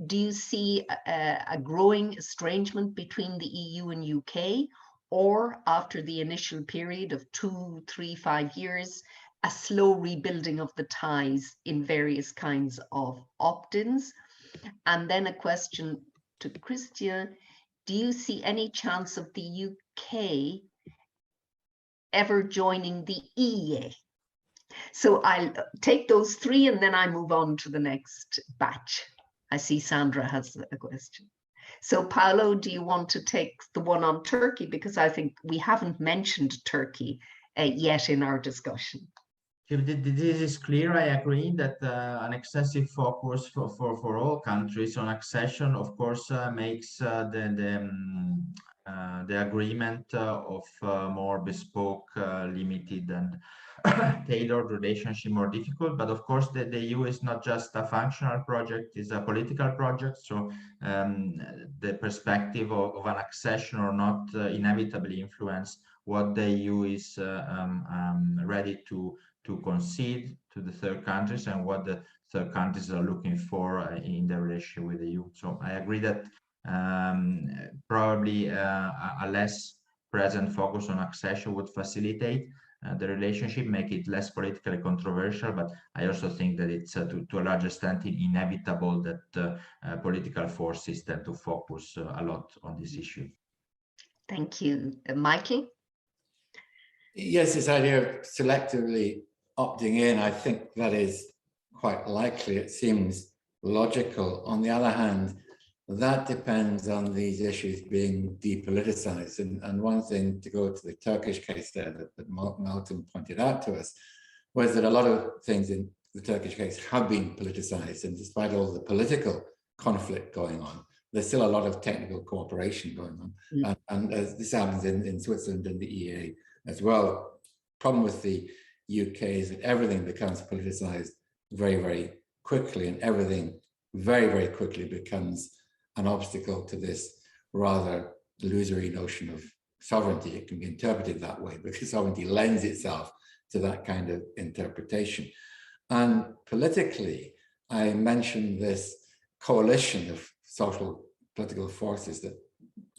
Do you see a growing estrangement between the EU and UK, or after the initial period of 2, 3, 5 years, a slow rebuilding of the ties in various kinds of opt-ins? And then a question to Christian. Do you see any chance of the UK ever joining the EEA? So I'll take those three and then I move on to the next batch. I see Sandra has a question. So Paolo, do you want to take the one on Turkey? Because I think we haven't mentioned Turkey yet in our discussion. This is clear. I agree that an excessive focus for all countries on accession, of course, makes the agreement of more bespoke, limited and tailored relationship more difficult. But of course, the EU is not just a functional project; it's a political project. So the perspective of an accession or not inevitably influence what the EU is ready to concede to the third countries and what the third countries are looking for in their relationship with the EU. So I agree that probably a less present focus on accession would facilitate the relationship, make it less politically controversial, but I also think that it's to a large extent inevitable that political forces tend to focus a lot on this issue. Thank you. Michael? Yes, this idea of selectively opting in, I think that is quite likely. It seems logical. On the other hand, that depends on these issues being depoliticized. And one thing, to go to the Turkish case there that Malcolm pointed out to us, was that a lot of things in the Turkish case have been politicized. And despite all the political conflict going on, there's still a lot of technical cooperation going on. And this happens in Switzerland and the EEA as well. Problem with the UK is that everything becomes politicized very, very quickly, and everything very, very quickly becomes an obstacle to this rather illusory notion of sovereignty. It can be interpreted that way because sovereignty lends itself to that kind of interpretation. And politically, I mentioned this coalition of social political forces that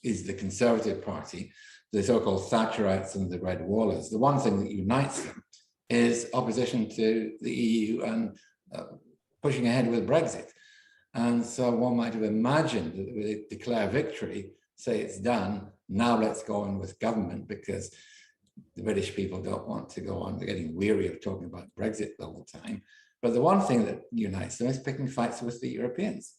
is the Conservative Party, the so-called Thatcherites and the Red Wallers. The one thing that unites them is opposition to the EU and pushing ahead with Brexit. And so one might have imagined that they declare victory, say it's done, now let's go on with government, because the British people don't want to go on. They're getting weary of talking about Brexit all the time. But the one thing that unites them is picking fights with the Europeans.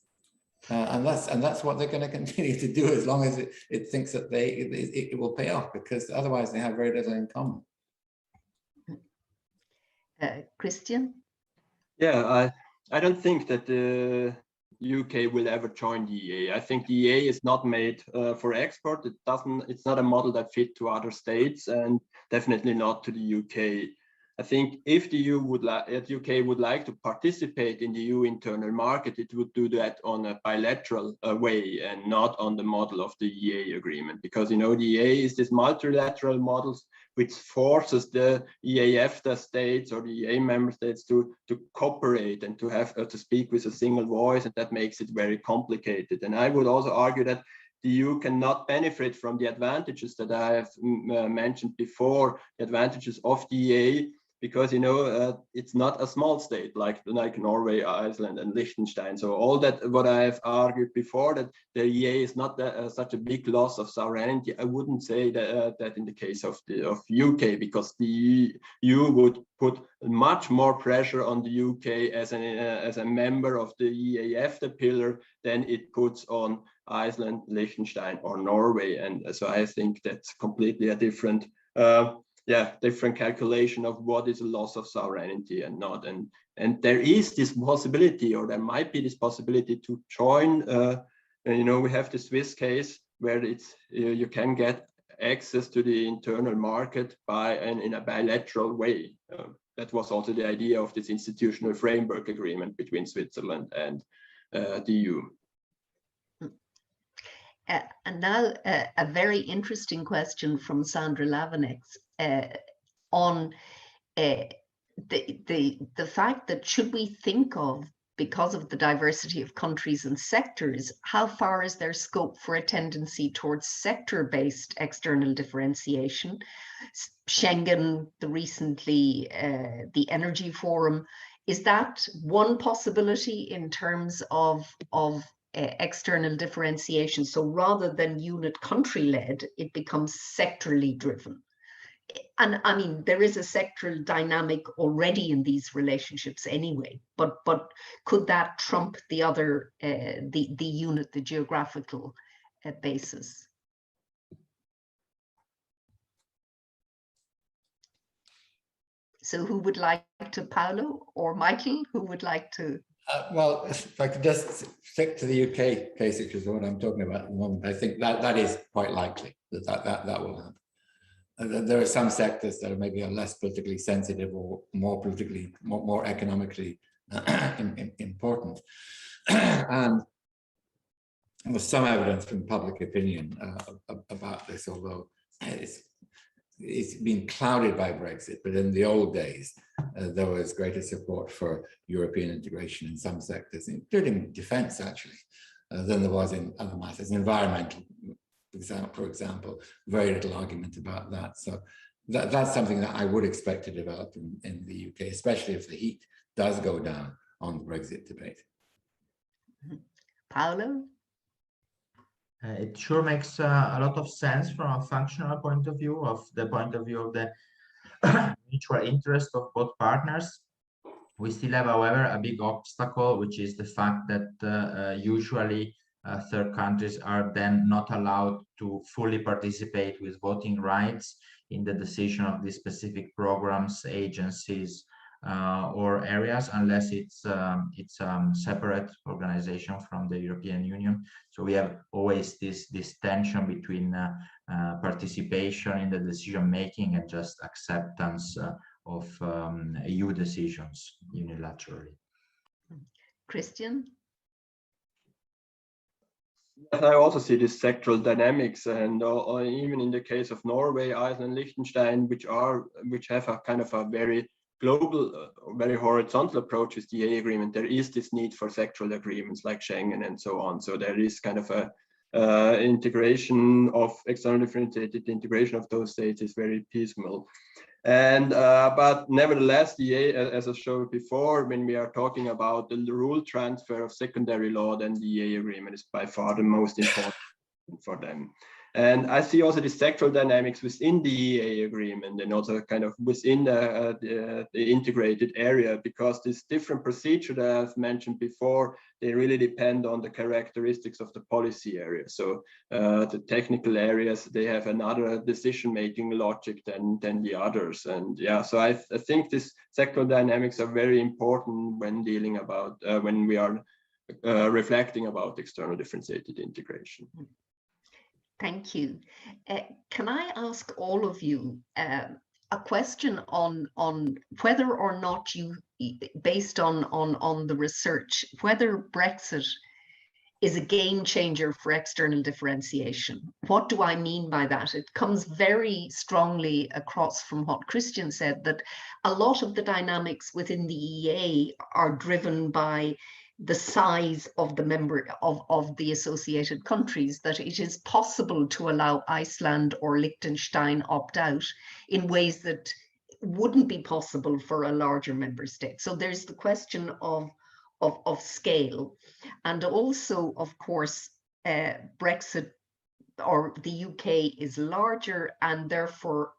And that's what they're going to continue to do as long as it thinks that it will pay off, because otherwise they have very little in common. Christian? Yeah, I don't think that the UK will ever join the EEA. I think the EEA is not made for export. It's not a model that fit to other states, and definitely not to the UK. I think if the UK would like to participate in the EU internal market, it would do that on a bilateral way and not on the model of the EEA agreement, because the EEA is this multilateral model which forces the EAFTA states or the EEA member states to cooperate and to have to speak with a single voice, and that makes it very complicated. And I would also argue that the EU cannot benefit from the advantages that I have mentioned before, the advantages of the EEA, because it's not a small state like Norway, Iceland, and Liechtenstein. So all that what I have argued before, that the EEA is not such a big loss of sovereignty, I wouldn't say that in the case of UK, because the EU would put much more pressure on the UK as a member of the EAFTA pillar than it puts on Iceland, Liechtenstein, or Norway. And so I think that's completely a different different calculation of what is a loss of sovereignty and not. And there is this possibility, or there might be this possibility to join. We have the Swiss case where you can get access to the internal market in a bilateral way. That was also the idea of this institutional framework agreement between Switzerland and the EU. And now a very interesting question from Sandra Lavenex on the fact that should we think of, because of the diversity of countries and sectors, how far is there scope for a tendency towards sector-based external differentiation? Schengen, the Energy Forum, is that one possibility in terms of external differentiation. So rather than unit country-led, it becomes sectorally driven. And I mean, there is a sectoral dynamic already in these relationships anyway, but could that trump the other, the unit, the geographical basis? So who would like to, Paolo or Michael, who would like to? Well, if I could just stick to the UK case, which is what I'm talking about at the moment, I think that is quite likely that will happen. There are some sectors that are maybe less politically sensitive or more politically, more economically important. And there's some evidence from public opinion about this, although it's been clouded by Brexit. But in the old days, there was greater support for European integration in some sectors, including defense, actually, than there was in other matters. Environmental, for example, very little argument about that. So that's something that I would expect to develop in the UK, especially if the heat does go down on the Brexit debate. Paolo? It sure makes a lot of sense from a functional point of view, of the mutual interest of both partners. We still have, however, a big obstacle, which is the fact that usually third countries are then not allowed to fully participate with voting rights in the decision of these specific programs, agencies, or areas, unless it's separate organization from the European Union. So we have always this tension between participation in the decision making and just acceptance of EU decisions unilaterally. Christian? I also see this sectoral dynamics, and even in the case of Norway, Iceland, Liechtenstein, which have a kind of a very global, very horizontal approach with the EA agreement, there is this need for sectoral agreements like Schengen and so on. So there is kind of a integration of external differentiated integration of those states is very piecemeal. And but nevertheless, the EA, as I showed before, when we are talking about the rule transfer of secondary law, then the EA agreement is by far the most important for them. And I see also the sectoral dynamics within the EA agreement and also kind of within the integrated area, because this different procedure that I've mentioned before, they really depend on the characteristics of the policy area. So the technical areas, they have another decision-making logic than the others. And yeah, so I think this sectoral dynamics are very important when dealing about, when we are reflecting about external differentiated integration. Thank you. Can I ask all of you a question on whether or not you, based on the research, whether Brexit is a game changer for external differentiation? What do I mean by that? It comes very strongly across from what Christian said, that a lot of the dynamics within the EA are driven by the size of the member of the associated countries, that it is possible to allow Iceland or Liechtenstein opt out in ways that wouldn't be possible for a larger member state. So there's the question of scale, and also, of course, Brexit or the UK is larger and therefore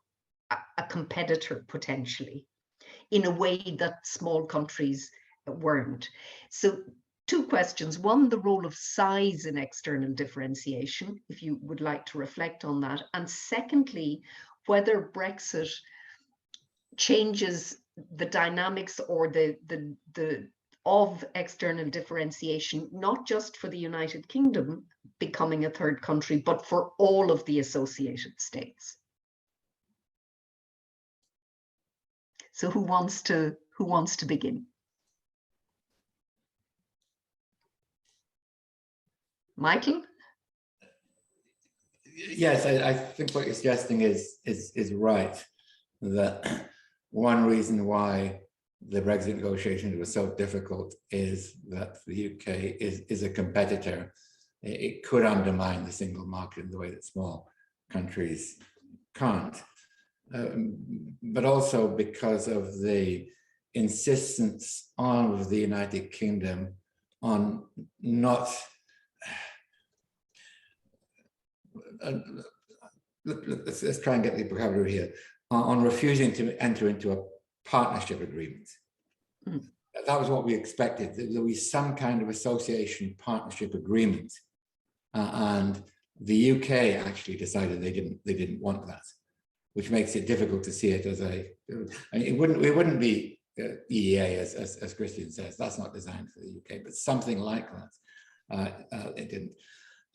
a competitor potentially in a way that small countries weren't. So two questions. One, the role of size in external differentiation, if you would like to reflect on that. And secondly, whether Brexit changes the dynamics or the of external differentiation, not just for the United Kingdom becoming a third country, but for all of the associated states. So who wants to begin? Michael? Yes, I think what you're suggesting is right. That one reason why the Brexit negotiations were so difficult is that the UK is a competitor. It could undermine the single market in the way that small countries can't. But also because of the insistence of the United Kingdom on not let's try and get the vocabulary here, on refusing to enter into a partnership agreement. That was what we expected. There was some kind of association partnership agreement, and the UK actually decided they didn't want that, which makes it difficult to see it as a. I mean, it wouldn't be EEA as Christian says. That's not designed for the UK, but something like that. It didn't,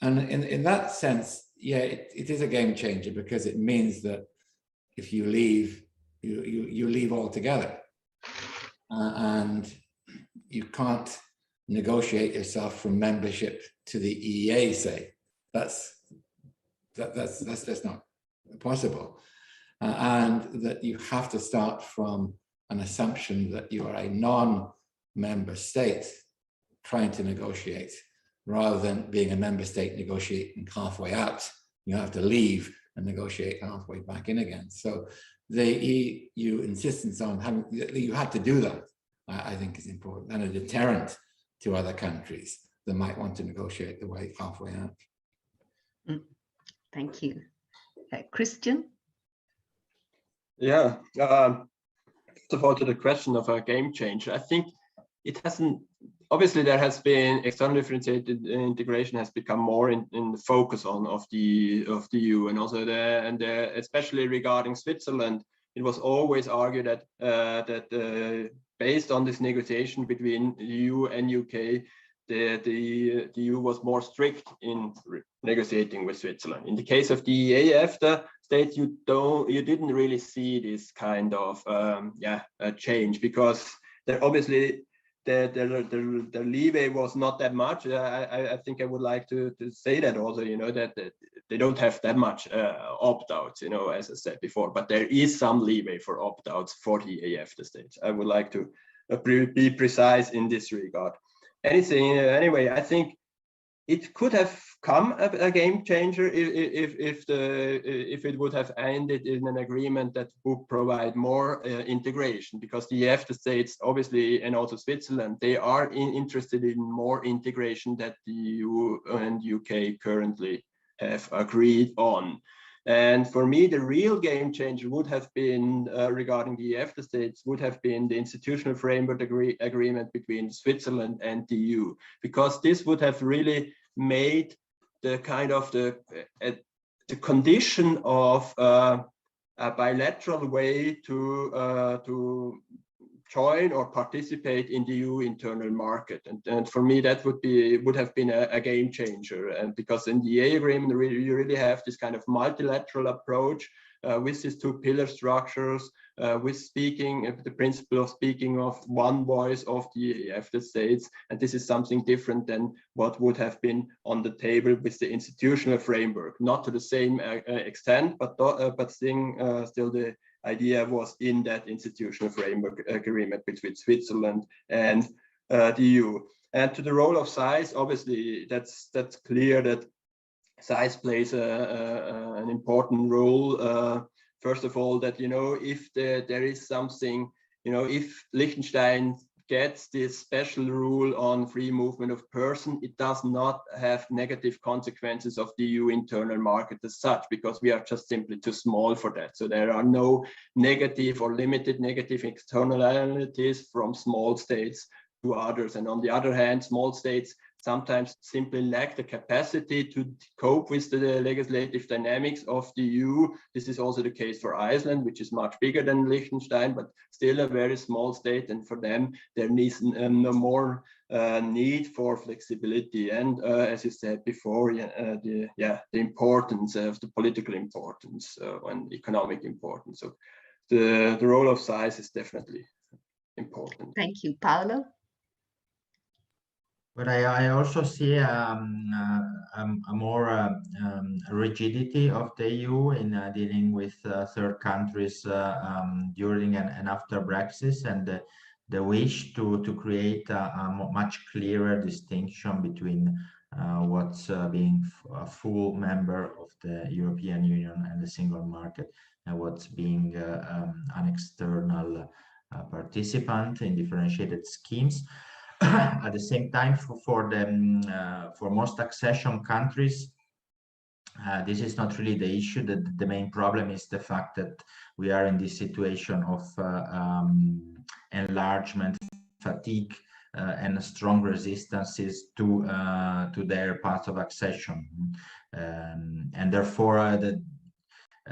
and in that sense, yeah, it is a game changer, because it means that if you leave, you leave altogether. And you can't negotiate yourself from membership to the EEA, say. That's just not possible. And that you have to start from an assumption that you are a non-member state trying to negotiate, rather than being a member state negotiating halfway out. You have to leave and negotiate halfway back in again. So the EU insistence on having, you had to do that, I think is important, and a deterrent to other countries that might want to negotiate the way halfway out. Thank you. Christian? Yeah, first of all, to the question of a game changer, I think it hasn't, obviously there has been external differentiated integration has become more in the focus of the EU, and also especially regarding Switzerland, it was always argued that based on this negotiation between the EU and UK, the EU was more strict in negotiating with Switzerland. In the case of the EEA-EFTA states, you didn't really see this kind of change, because they're obviously the leeway was not that much. I think I would like to say that also, that they don't have that much opt-outs, as I said before, but there is some leeway for opt-outs for the EEA-EFTA states. I would like to be precise in this regard. Anyway, I think it could have come a game changer if it would have ended in an agreement that would provide more integration, because the EFTA states, obviously, and also Switzerland, they are interested in more integration that the EU and UK currently have agreed on. And for me, the real game changer would have been, regarding the EFTA states, would have been the institutional framework agreement between Switzerland and the EU, because this would have really made the kind of the condition of a bilateral way to join or participate in the EU internal market, and for me that would have been a game changer. And because in the EA agreement you really have this kind of multilateral approach with these two pillar structures, with the principle of speaking of one voice of the EFTA states, and this is something different than what would have been on the table with the institutional framework, not to the same extent, but still the idea was in that institutional framework agreement between Switzerland and the EU. And to the role of size, obviously that's clear that size plays an important role. First of all, that if there is something, if Liechtenstein gets this special rule on free movement of person, it does not have negative consequences of the EU internal market as such, because we are just simply too small for that. So there are no negative or limited negative externalities from small states to others. And on the other hand, small states sometimes simply lack the capacity to cope with the legislative dynamics of the EU. This is also the case for Iceland, which is much bigger than Liechtenstein, but still a very small state. And for them, there needs no more need for flexibility. And as you said before, the importance of the political importance and economic importance. So the role of size is definitely important. Thank you, Paolo. But I also see a more rigidity of the EU in dealing with third countries during and after Brexit, and the wish to create a much clearer distinction between what's being a full member of the European Union and the single market, and what's being an external participant in differentiated schemes. At the same time, for most accession countries, this is not really the issue. The main problem is the fact that we are in this situation of enlargement fatigue and strong resistances to their path of accession, and therefore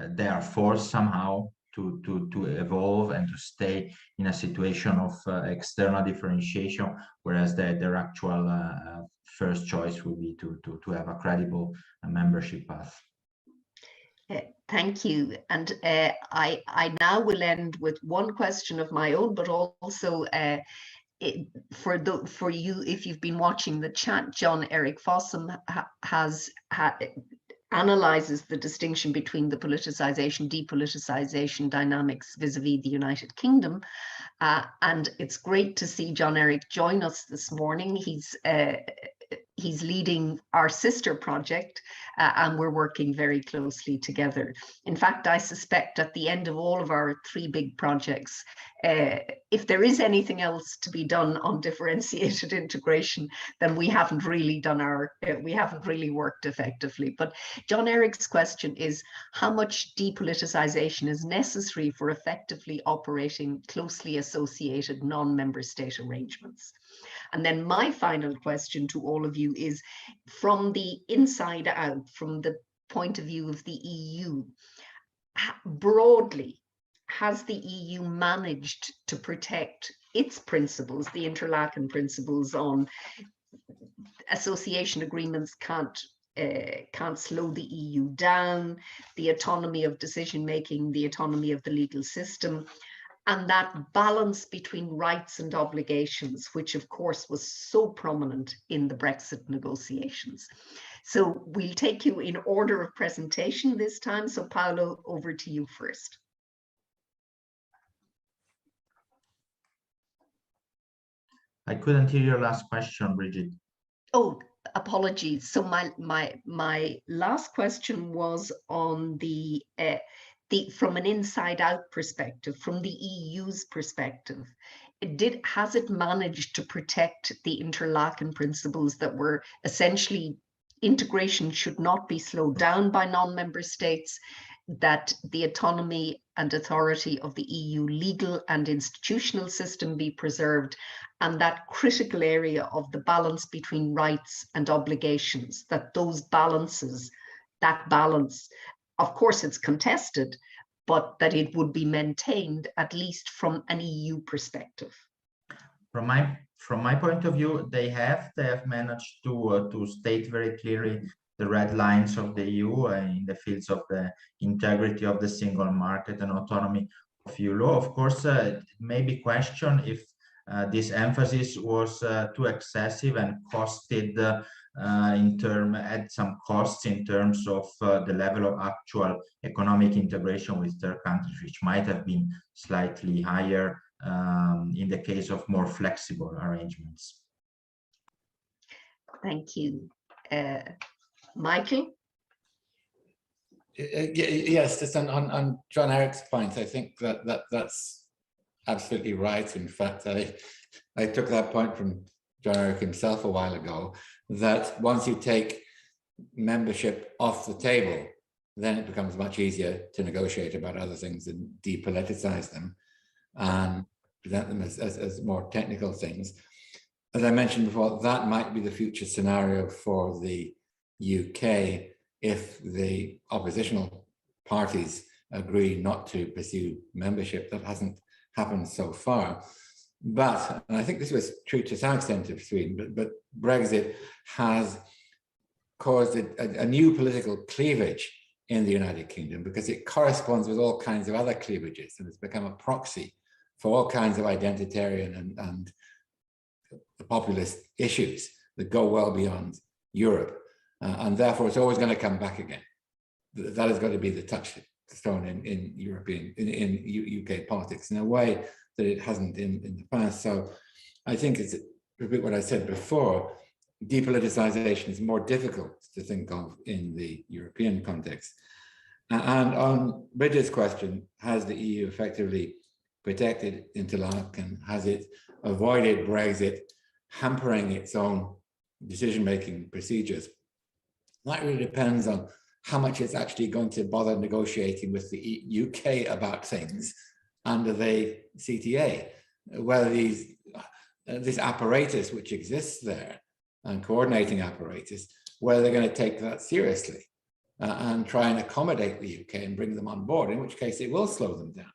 they are forced somehow to evolve and to stay in a situation of external differentiation, whereas their actual first choice will be to have a credible membership path. Thank you. And I now will end with one question of my own, but also for you, if you've been watching the chat, John Eric Fossum analyzes the distinction between the politicization, depoliticization dynamics vis-a-vis the United Kingdom. And it's great to see John Eric join us this morning. He's leading our sister project, and we're working very closely together. In fact, I suspect at the end of all of our 3 big projects, if there is anything else to be done on differentiated integration, then we haven't really done we haven't really worked effectively. But John Eric's question is, how much depoliticization is necessary for effectively operating closely associated non-member state arrangements? And then my final question to all of you is, from the inside out, from the point of view of the EU, broadly, has the EU managed to protect its principles, the Interlaken principles on association agreements can't slow the EU down, the autonomy of decision-making, the autonomy of the legal system, and that balance between rights and obligations, which of course was so prominent in the Brexit negotiations. So we'll take you in order of presentation this time. So Paolo, over to you first. I couldn't hear your last question, Bridget. Oh, apologies. So my last question was on from an inside-out perspective, from the EU's perspective, has it managed to protect the Interlaken principles that were essentially integration should not be slowed down by non-member states, that the autonomy and authority of the EU legal and institutional system be preserved, and that critical area of the balance between rights and obligations, that that balance, of course it's contested, but that it would be maintained at least from an EU perspective? From my point of view, they have managed to state very clearly the red lines of the EU in the fields of the integrity of the single market and autonomy of EU law. Of course, it may be questioned if this emphasis was too excessive and had some costs in terms of the level of actual economic integration with third countries, which might have been slightly higher in the case of more flexible arrangements. Thank you. Michael? Yes, just on John Eric's point, I think that's absolutely right. In fact, I took that point from John Eric himself a while ago, that once you take membership off the table, then it becomes much easier to negotiate about other things and depoliticize them and present them as more technical things. As I mentioned before, that might be the future scenario for the UK if the oppositional parties agree not to pursue membership. That hasn't happened so far. But, and I think this was true to some extent of Sweden, but Brexit has caused a new political cleavage in the United Kingdom because it corresponds with all kinds of other cleavages, and it's become a proxy for all kinds of identitarian and populist issues that go well beyond Europe. And therefore, it's always going to come back again. That has got to be the touchstone in UK politics in a way that it hasn't in the past. So I think it's repeat what I said before, depoliticization is more difficult to think of in the European context. And on Bridget's question, has the EU effectively protected Interlaken? Has it avoided Brexit hampering its own decision-making procedures? That really depends on how much it's actually going to bother negotiating with the UK about things under the CTA, whether this apparatus which exists there and coordinating apparatus, whether they're going to take that seriously and try and accommodate the UK and bring them on board, in which case it will slow them down.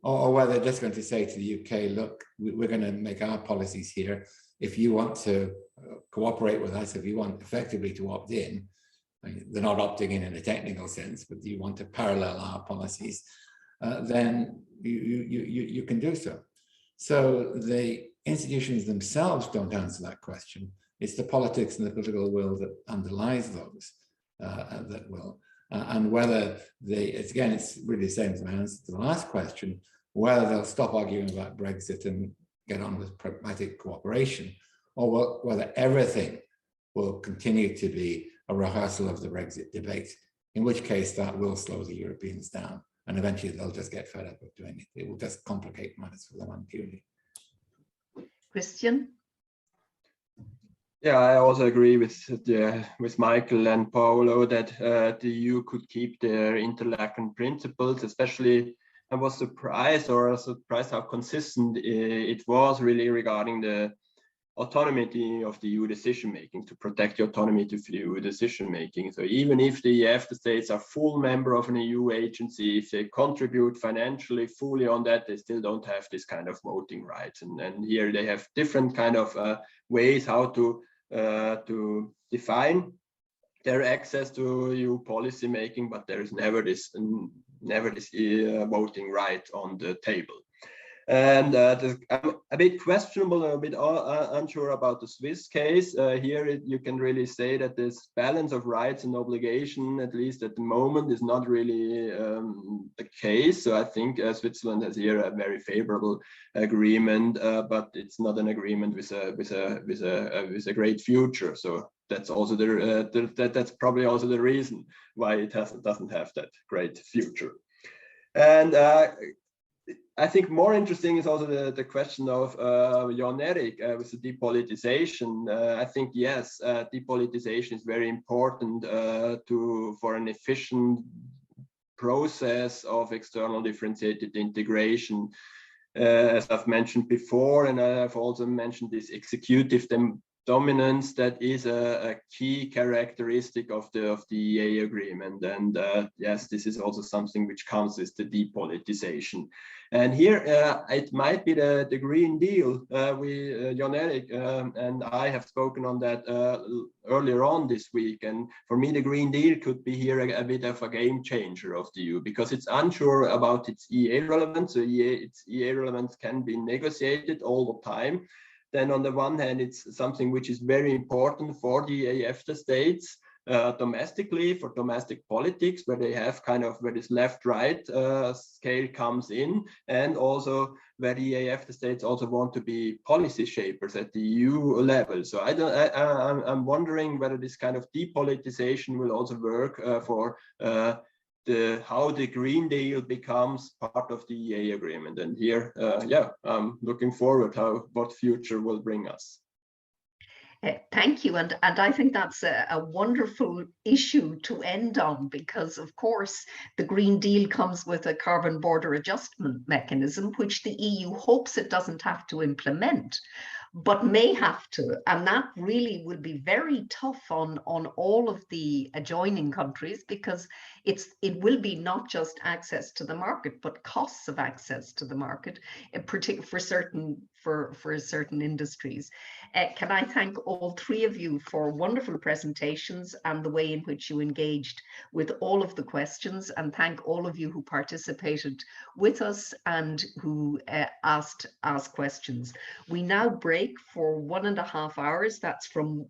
Or whether they're just going to say to the UK, look, we're going to make our policies here. If you want to cooperate with us, if you want effectively to opt in, they're not opting in a technical sense, but you want to parallel our policies, then you can do so. So the institutions themselves don't answer that question. It's the politics and the political will that underlies those that will. And whether it's really the same as my answer to the last question, whether they'll stop arguing about Brexit and get on with pragmatic cooperation, or whether everything will continue to be a rehearsal of the Brexit debate, in which case that will slow the Europeans down, and eventually they'll just get fed up of doing it. It will just complicate matters for them unduly. Christian? Yeah, I also agree with Michael and Paolo that the EU could keep their Interlaken principles. Especially, I was surprised how consistent it was really regarding the autonomy of the EU decision making, to protect the autonomy of the EU decision making. So even if the EFTA states are full member of an EU agency, if they contribute financially fully on that, they still don't have this kind of voting rights. And here they have different kind of ways how to define their access to EU policy making, but there is never this voting right on the table. And I'm a bit questionable, a bit unsure about the Swiss case. Here you can really say that this balance of rights and obligation, at least at the moment, is not really the case. So I think Switzerland has here a very favorable agreement, but it's not an agreement with a great future. So that's also that's probably also the reason why it doesn't have that great future. And I think more interesting is also the question of Jon Erik with the depolitization. I think, yes, depolitization is very important for an efficient process of external differentiated integration. As I've mentioned before, and I've also mentioned this executive dominance that is a key characteristic of the EA agreement. And yes, this is also something which comes with the depolitization. And here it might be the Green Deal. Jon Erik and I have spoken on that earlier on this week. And for me, the Green Deal could be here a bit of a game changer of the EU, because it's unsure about its EA relevance. So its EA relevance can be negotiated all the time. Then on the one hand, it's something which is very important for the EFTA states domestically, for domestic politics, where they have kind of where this left-right scale comes in, and also where the EFTA states also want to be policy shapers at the EU level. So I'm wondering whether this kind of depolitization will also work for how the Green Deal becomes part of the EA agreement. And here, yeah, I'm looking forward what future will bring us. Thank you. And I think that's a wonderful issue to end on, because, of course, the Green Deal comes with a carbon border adjustment mechanism, which the EU hopes it doesn't have to implement, but may have to. And that really will be very tough on all of the adjoining countries, because it will be not just access to the market, but costs of access to the market, in particular for certain industries. Can I thank all three of you for wonderful presentations and the way in which you engaged with all of the questions, and thank all of you who participated with us and who asked questions. We now break for 1.5 hours. That's from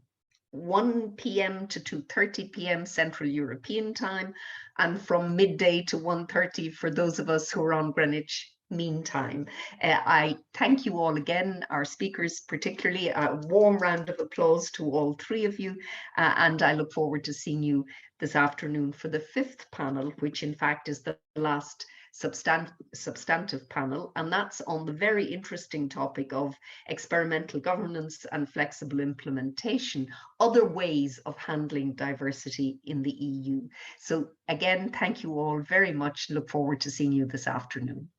1 p.m. to 2:30 p.m. Central European time, and from midday to 1:30 for those of us who are on Greenwich meantime. I thank you all again, our speakers particularly. A warm round of applause to all three of you, and I look forward to seeing you this afternoon for the fifth panel, which in fact is the last substantive panel, and that's on the very interesting topic of experimental governance and flexible implementation, other ways of handling diversity in the EU. So again, thank you all very much. Look forward to seeing you this afternoon.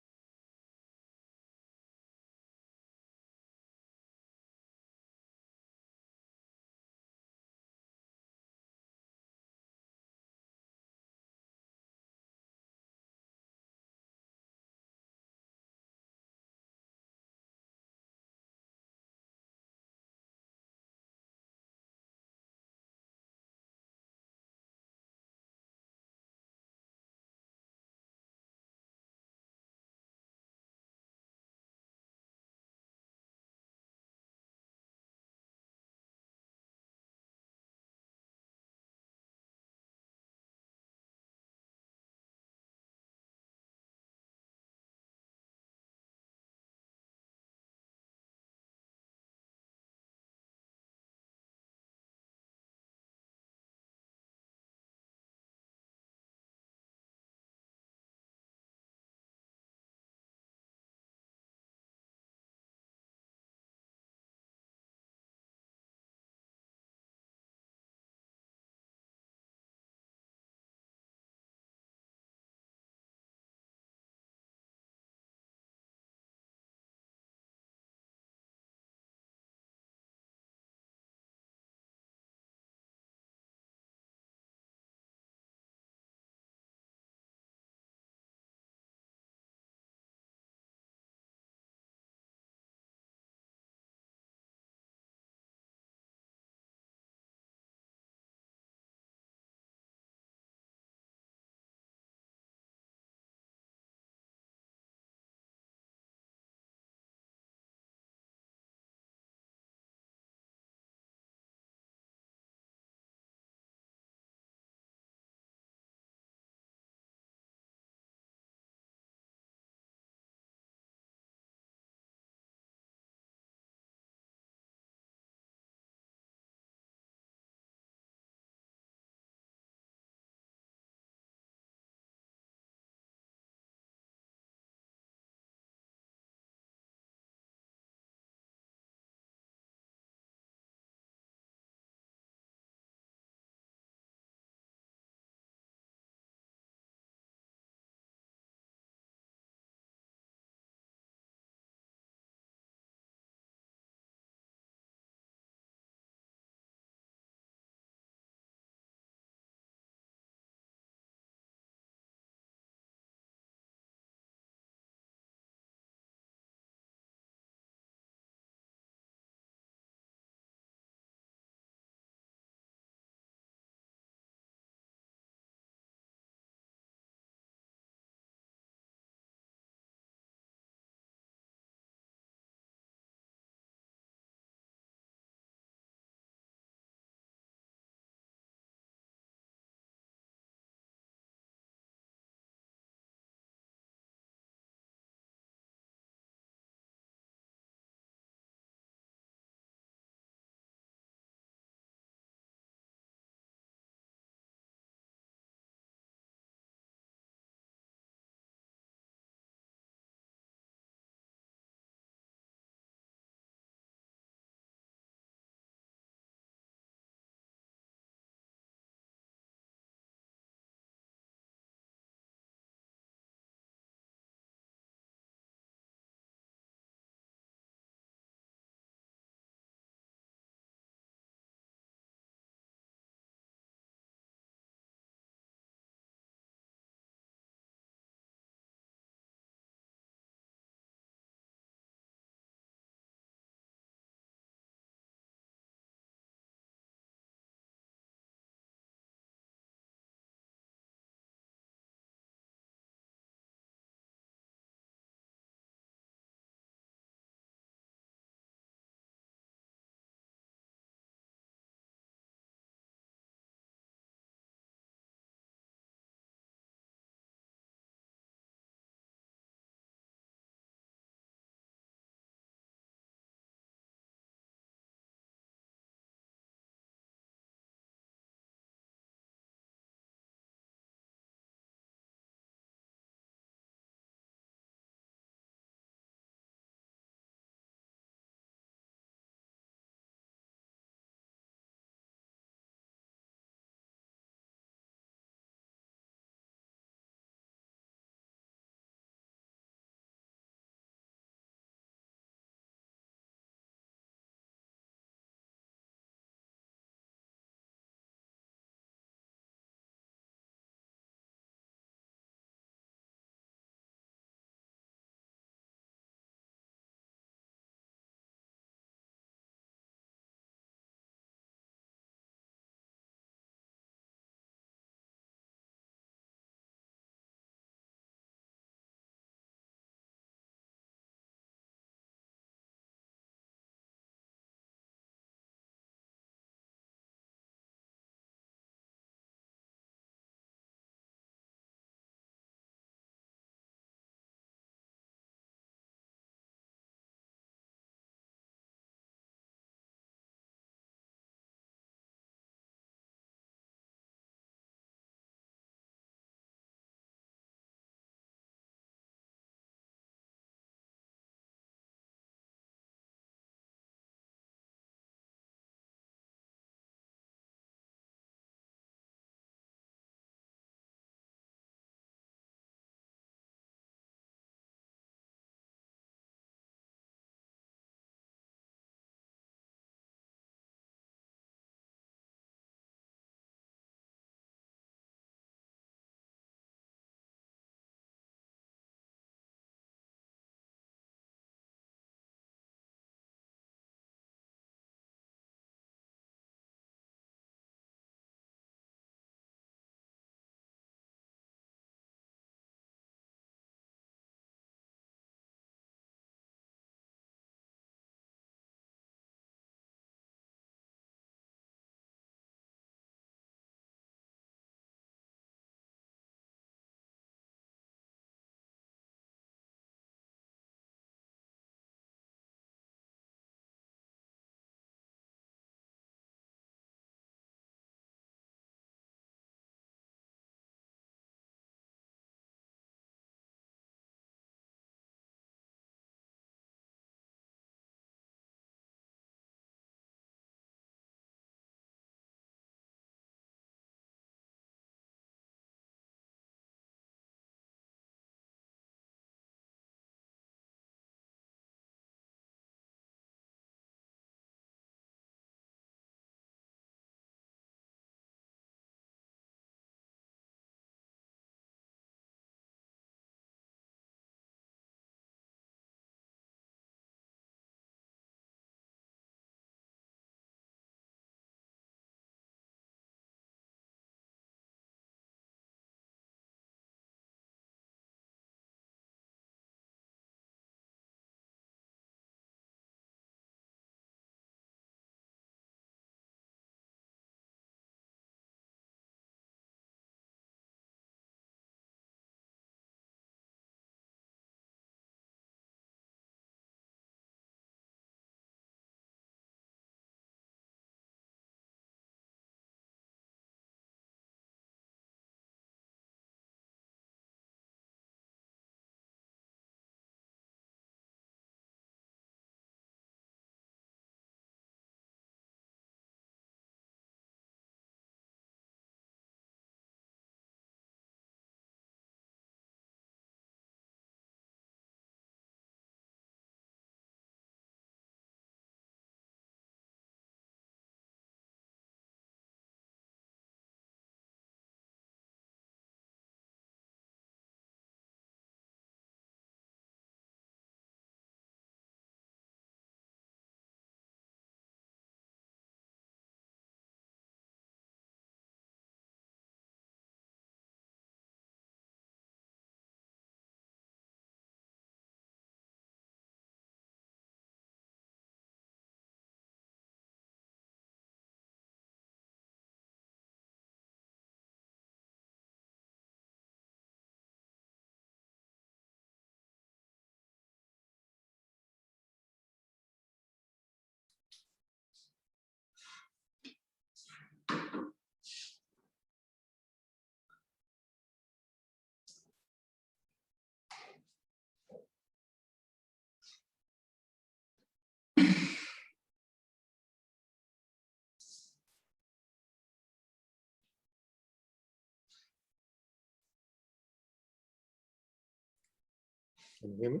Can you hear me?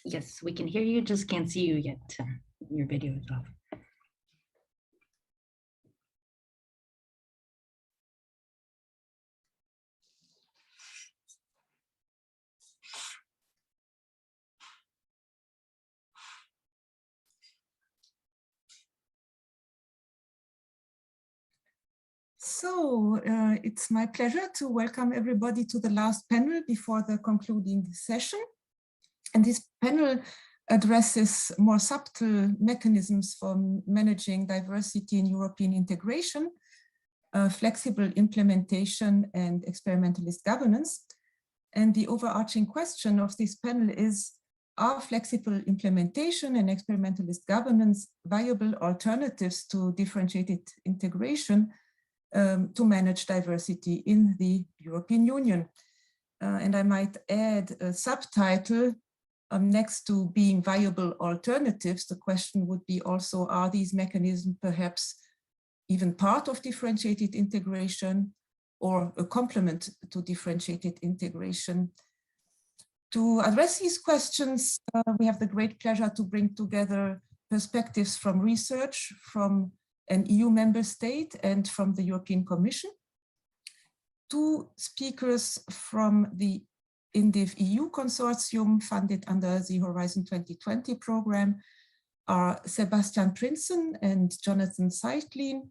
Yes, we can hear you, just can't see you yet. Your video is off. So it's my pleasure to welcome everybody to the last panel before the concluding session. And this panel addresses more subtle mechanisms for managing diversity in European integration, flexible implementation and experimentalist governance. And the overarching question of this panel is, are flexible implementation and experimentalist governance viable alternatives to differentiated integration to manage diversity in the European Union? And I might add a subtitle next to being viable alternatives. The question would be also, are these mechanisms perhaps even part of differentiated integration or a complement to differentiated integration? To address these questions, we have the great pleasure to bring together perspectives from research, from an EU member state and from the European Commission. Two speakers from the InDivEU consortium funded under the Horizon 2020 program are Sebastian Prinzen and Jonathan Seitlin.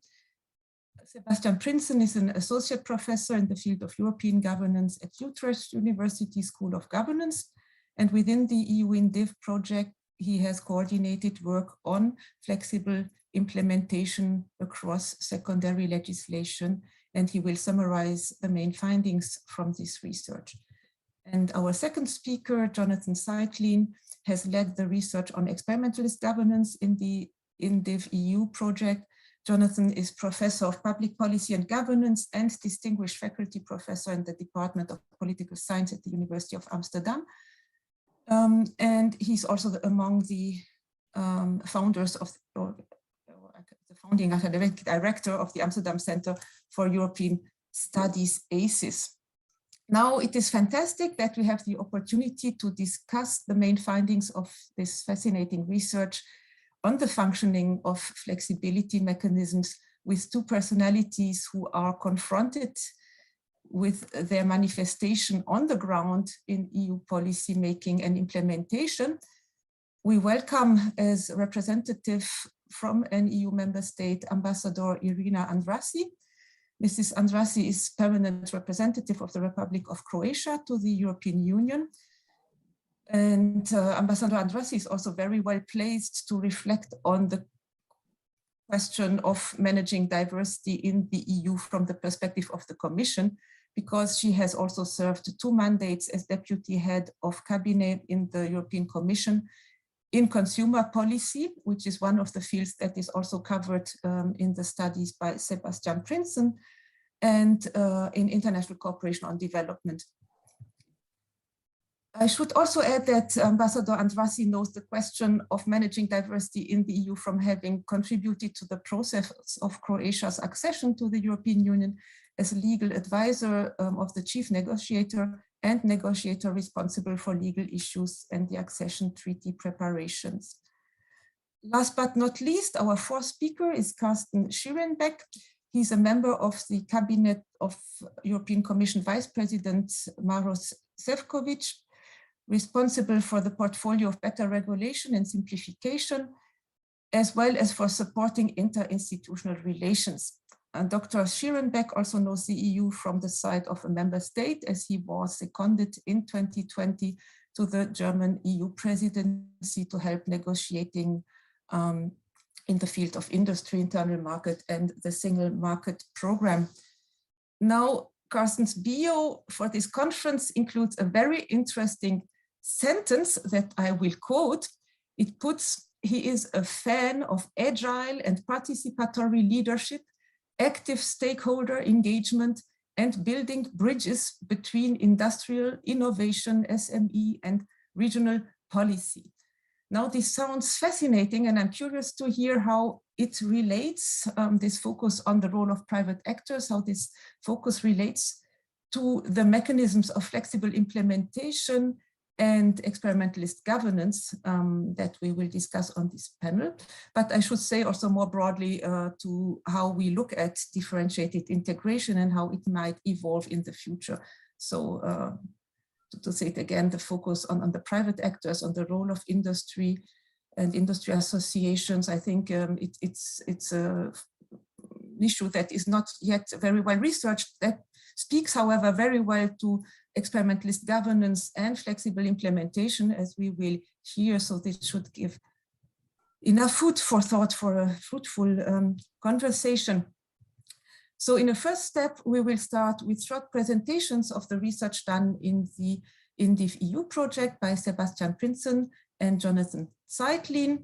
Sebastian Prinzen is an associate professor in the field of European governance at Utrecht University School of Governance. And within the EU InDiv project, he has coordinated work on flexible implementation across secondary legislation, and he will summarize the main findings from this research. And our second speaker, Jonathan Seitlin, has led the research on experimentalist governance in the InDivEU project. Jonathan is Professor of Public Policy and Governance and Distinguished Faculty Professor in the Department of Political Science at the University of Amsterdam. And he's also among the founders of, the founding academic director of the Amsterdam Center for European Studies, ACES. Now it is fantastic that we have the opportunity to discuss the main findings of this fascinating research on the functioning of flexibility mechanisms with two personalities who are confronted with their manifestation on the ground in EU policy making and implementation. We welcome as representative from an EU member state, Ambassador Irina Andrassy. Mrs. Andrassy is permanent representative of the Republic of Croatia to the European Union. And Ambassador Andrassy is also very well placed to reflect on the question of managing diversity in the EU from the perspective of the Commission, because she has also served 2 mandates as deputy head of cabinet in the European Commission in consumer policy, which is one of the fields that is also covered in the studies by Sebastian Prinzen, and in international cooperation on development. I should also add that Ambassador Andrassy knows the question of managing diversity in the EU from having contributed to the process of Croatia's accession to the European Union as legal advisor of the chief negotiator and negotiator responsible for legal issues and the accession treaty preparations. Last but not least, our fourth speaker is Carsten Schierenbeck. He's a member of the cabinet of European Commission Vice President Maros Šefčovič, responsible for the portfolio of better regulation and simplification, as well as for supporting interinstitutional relations. And Dr. Schierenbeck also knows the EU from the side of a member state, as he was seconded in 2020 to the German EU presidency to help negotiating in the field of industry, internal market, and the single market program. Now, Carsten's bio for this conference includes a very interesting sentence that I will quote. It puts, he is a fan of agile and participatory leadership, active stakeholder engagement, and building bridges between industrial innovation, SME, and regional policy. Now, this sounds fascinating, and I'm curious to hear how it relates, this focus on the role of private actors, how this focus relates to the mechanisms of flexible implementation and experimentalist governance that we will discuss on this panel. But I should say also more broadly to how we look at differentiated integration and how it might evolve in the future. So to say it again, the focus on the private actors, on the role of industry and industry associations. I think it's an issue that is not yet very well researched, that speaks, however, very well to experimentalist governance and flexible implementation, as we will hear. So this should give enough food for thought for a fruitful conversation. So in a first step, we will start with short presentations of the research done in the InDivEU project by Sebastian Prinzen and Jonathan Zeitlin.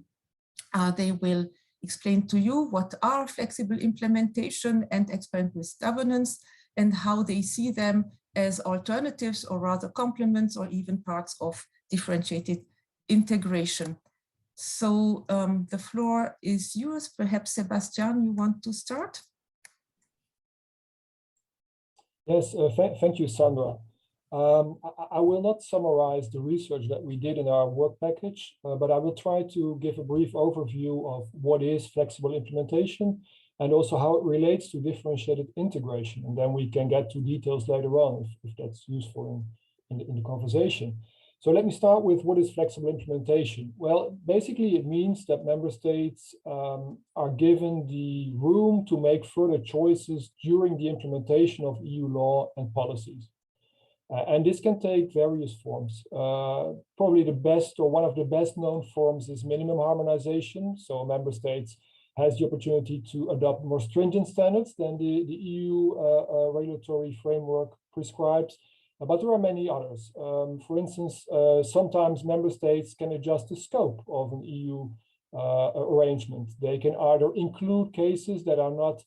They will explain to you what are flexible implementation and experimentalist governance and how they see them as alternatives or rather complements or even parts of differentiated integration. So the floor is yours. Perhaps Sebastian, you want to start? Yes, thank you, Sandra. I will not summarize the research that we did in our work package, but I will try to give a brief overview of what is flexible implementation and also how it relates to differentiated integration. And then we can get to details later on if that's useful in the conversation. So let me start with what is flexible implementation. Well, basically it means that member states are given the room to make further choices during the implementation of EU law and policies. And this can take various forms. Probably the best or one of the best known forms is minimum harmonization. So member states has the opportunity to adopt more stringent standards than the EU regulatory framework prescribes. But there are many others. For instance, sometimes member states can adjust the scope of an EU arrangement. They can either include cases that are not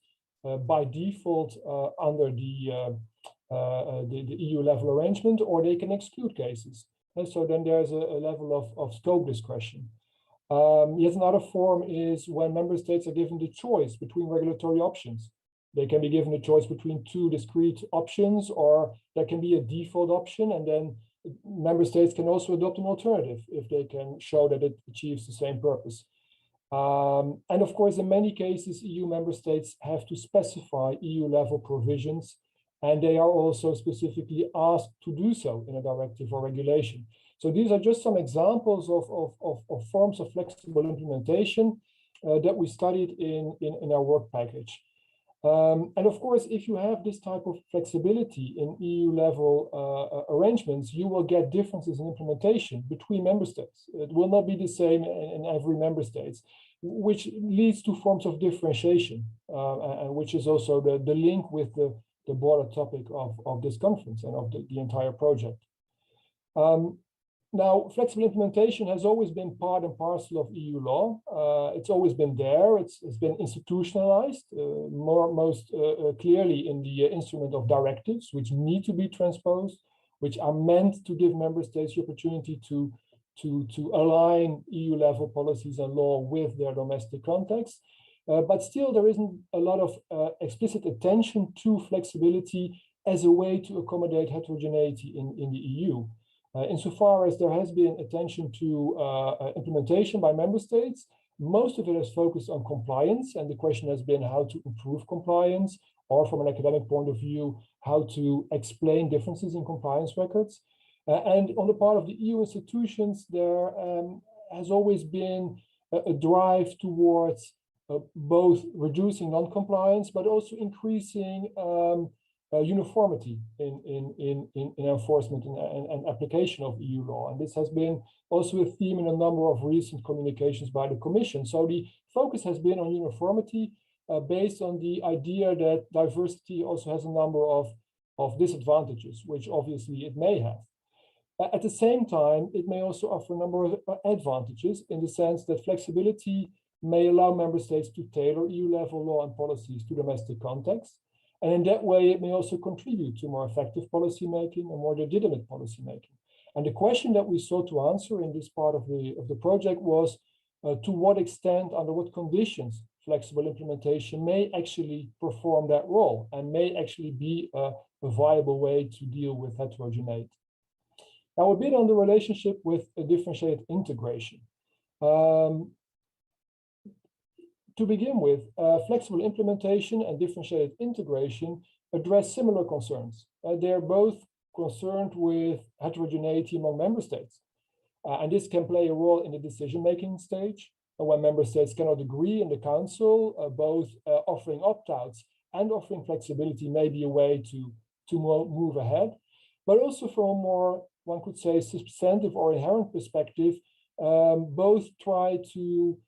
by default under the EU level arrangement, or they can exclude cases. And so then there's a level of scope discretion. Yet another form is when member states are given the choice between regulatory options. They can be given a choice between two discrete options, or there can be a default option, and then member states can also adopt an alternative if they can show that it achieves the same purpose. And of course, in many cases, EU member states have to specify EU level provisions, and they are also specifically asked to do so in a directive or regulation. So these are just some examples of forms of flexible implementation that we studied in our work package. And of course, if you have this type of flexibility in EU level arrangements, you will get differences in implementation between member states. It will not be the same in every member state, which leads to forms of differentiation, and which is also the link with the broader topic of this conference and of the entire project. Now, flexible implementation has always been part and parcel of EU law. It's always been there. It's been institutionalized, most clearly in the instrument of directives, which need to be transposed, which are meant to give member states the opportunity to align EU level policies and law with their domestic context. But still, there isn't a lot of explicit attention to flexibility as a way to accommodate heterogeneity in the EU. Insofar as there has been attention to implementation by member states, most of it is focused on compliance, and the question has been how to improve compliance, or from an academic point of view, how to explain differences in compliance records. And on the part of the EU institutions, there has always been a drive towards both reducing non-compliance, but also increasing uniformity in enforcement and application of EU law. And this has been also a theme in a number of recent communications by the Commission. So the focus has been on uniformity based on the idea that diversity also has a number of disadvantages, which obviously it may have. At the same time, it may also offer a number of advantages in the sense that flexibility may allow member states to tailor EU level law and policies to domestic context. And in that way, it may also contribute to more effective policymaking and more legitimate policymaking. And the question that we sought to answer in this part of the project was to what extent, under what conditions, flexible implementation may actually perform that role and may actually be a viable way to deal with heterogeneity. Now, a bit on the relationship with a differentiated integration. To begin with, flexible implementation and differentiated integration address similar concerns. They're both concerned with heterogeneity among member states. And this can play a role in the decision-making stage. When member states cannot agree in the council, both offering opt-outs and offering flexibility may be a way to move ahead. But also from a more, one could say, substantive or inherent perspective, both try to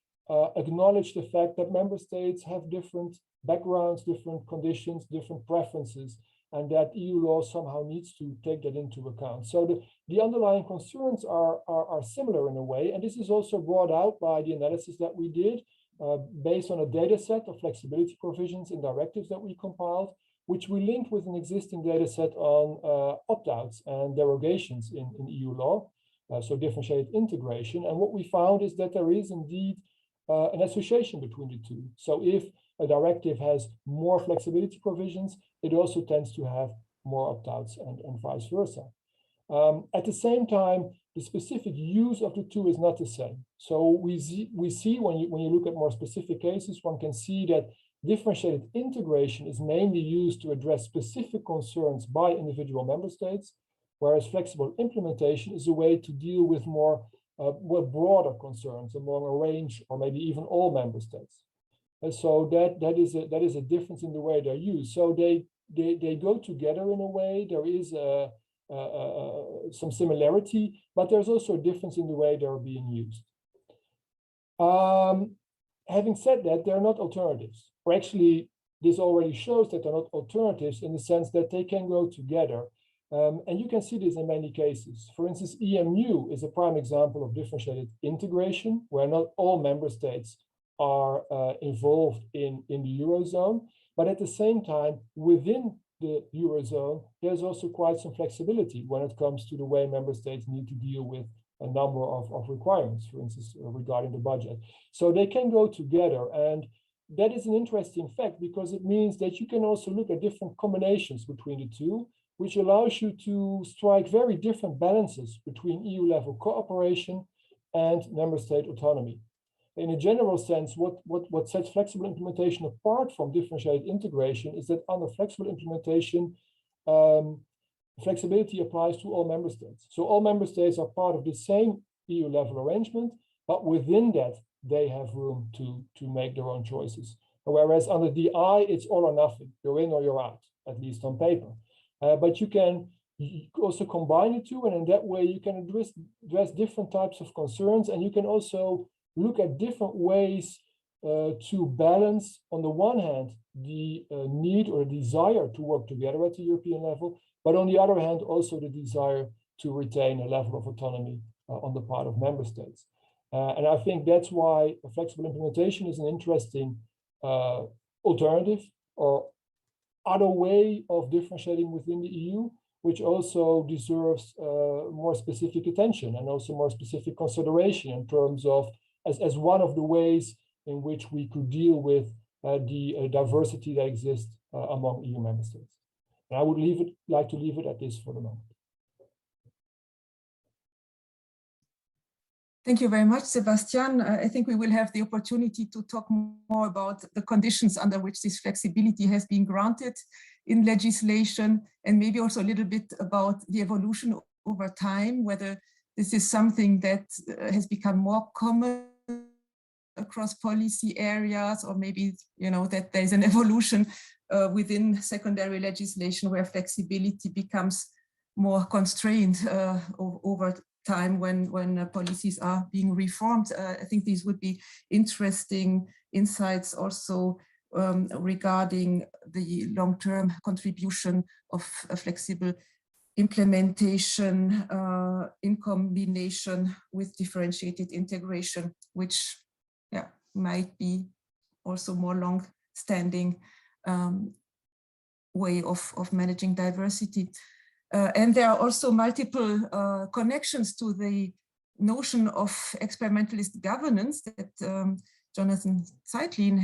acknowledge the fact that member states have different backgrounds, different conditions, different preferences, and that EU law somehow needs to take that into account. So the underlying concerns are similar in a way, and this is also brought out by the analysis that we did based on a data set of flexibility provisions in directives that we compiled, which we linked with an existing data set on opt-outs and derogations in EU law, so differentiated integration. And what we found is that there is indeed an association between the two. So if a directive has more flexibility provisions, it also tends to have more opt-outs and vice versa. At the same time, the specific use of the two is not the same. So we see when you look at more specific cases, one can see that differentiated integration is mainly used to address specific concerns by individual member states, whereas flexible implementation is a way to deal with more broader concerns among a range or maybe even all member states. And so that is a difference in the way they're used. So they go together in a way. There is some similarity, but there's also a difference in the way they're being used. Having said that, they're not alternatives. Or actually, this already shows that they're not alternatives in the sense that they can go together. And you can see this in many cases. For instance, EMU is a prime example of differentiated integration, where not all member states are involved in the Eurozone, but at the same time, within the Eurozone, there's also quite some flexibility when it comes to the way member states need to deal with a number of requirements, for instance, regarding the budget. So they can go together, and that is an interesting fact because it means that you can also look at different combinations between the two, which allows you to strike very different balances between EU-level cooperation and member state autonomy. In a general sense, what sets flexible implementation apart from differentiated integration is that under flexible implementation, flexibility applies to all member states. So all member states are part of the same EU-level arrangement, but within that, they have room to make their own choices. Whereas under DI, it's all or nothing. You're in or you're out, at least on paper. But you can also combine the two, and in that way, you can address different types of concerns, and you can also look at different ways to balance, on the one hand, the need or desire to work together at the European level, but on the other hand, also the desire to retain a level of autonomy on the part of member states. And I think that's why a flexible implementation is an interesting alternative or other way of differentiating within the EU, which also deserves more specific attention and also more specific consideration in terms of as one of the ways in which we could deal with the diversity that exists among EU member states. And I would like to leave it at this for the moment. Thank you very much, Sebastian. I think we will have the opportunity to talk more about the conditions under which this flexibility has been granted in legislation, and maybe also a little bit about the evolution over time, whether this is something that has become more common across policy areas, or maybe, you know, that there's an evolution within secondary legislation where flexibility becomes more constrained over time when policies are being reformed. I think these would be interesting insights also regarding the long-term contribution of a flexible implementation in combination with differentiated integration, which might be also more long-standing way of managing diversity. And there are also multiple connections to the notion of experimentalist governance that Jonathan Zeitlin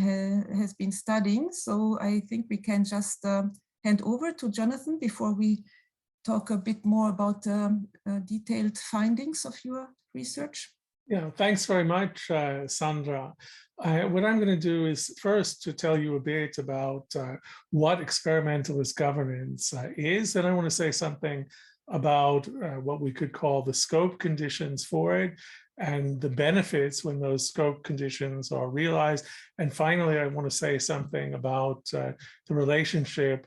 has been studying. So I think we can just hand over to Jonathan before we talk a bit more about detailed findings of your research. Yeah, thanks very much, Sandra. What I'm going to do is first to tell you a bit about what experimentalist governance is, and I want to say something about what we could call the scope conditions for it and the benefits when those scope conditions are realized. And finally, I want to say something about the relationship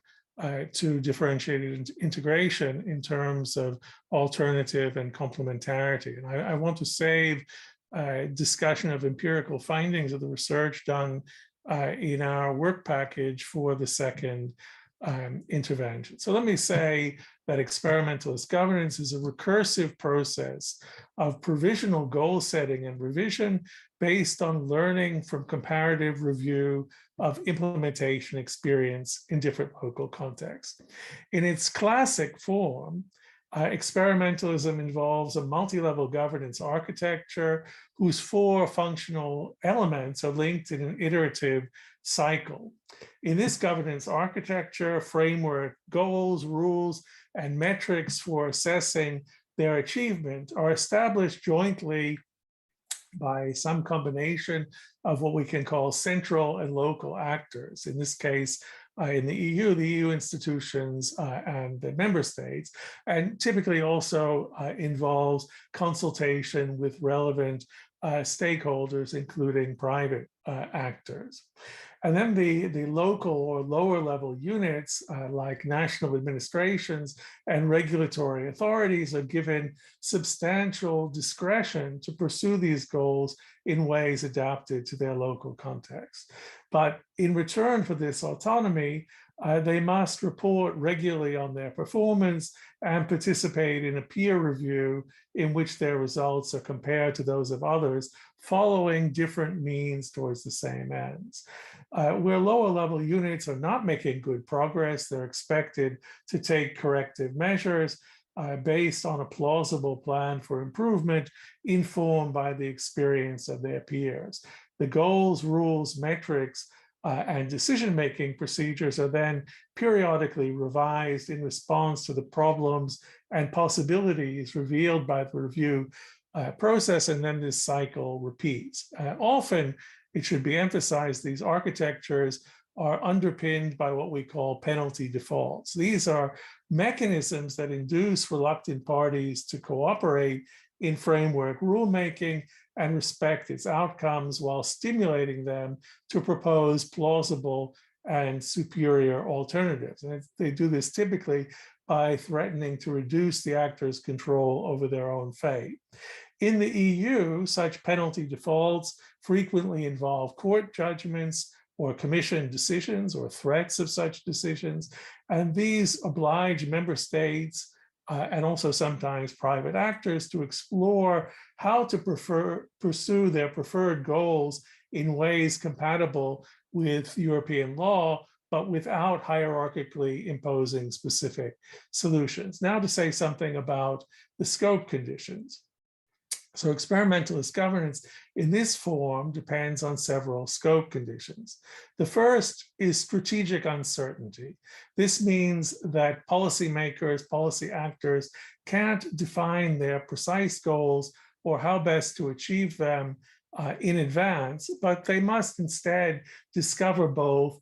to differentiated integration in terms of alternative and complementarity. And I want to save discussion of empirical findings of the research done in our work package for the second intervention. So let me say that experimentalist governance is a recursive process of provisional goal setting and revision based on learning from comparative review of implementation experience in different local contexts. In its classic form, experimentalism involves a multi-level governance architecture whose 4 functional elements are linked in an iterative cycle. In this governance architecture, framework goals, rules, and metrics for assessing their achievement are established jointly by some combination of what we can call central and local actors. In this case, in the EU institutions and the member states, and typically also involves consultation with relevant stakeholders, including private actors. And then the local or lower level units like national administrations and regulatory authorities are given substantial discretion to pursue these goals in ways adapted to their local context. But in return for this autonomy, they must report regularly on their performance and participate in a peer review in which their results are compared to those of others, following different means towards the same ends. Where lower level units are not making good progress, they're expected to take corrective measures based on a plausible plan for improvement informed by the experience of their peers. The goals, rules, metrics, and decision-making procedures are then periodically revised in response to the problems and possibilities revealed by the review process, and then this cycle repeats. Often, it should be emphasized, these architectures are underpinned by what we call penalty defaults. These are mechanisms that induce reluctant parties to cooperate in framework rulemaking and respect its outcomes while stimulating them to propose plausible and superior alternatives. And they do this typically by threatening to reduce the actors' control over their own fate. In the EU, such penalty defaults frequently involve court judgments or commission decisions or threats of such decisions, and these oblige member states and also sometimes private actors to explore how to pursue their preferred goals in ways compatible with European law, but without hierarchically imposing specific solutions. Now to say something about the scope conditions. So experimentalist governance in this form depends on several scope conditions. The first is strategic uncertainty. This means that policymakers, policy actors can't define their precise goals or how best to achieve them in advance, but they must instead discover both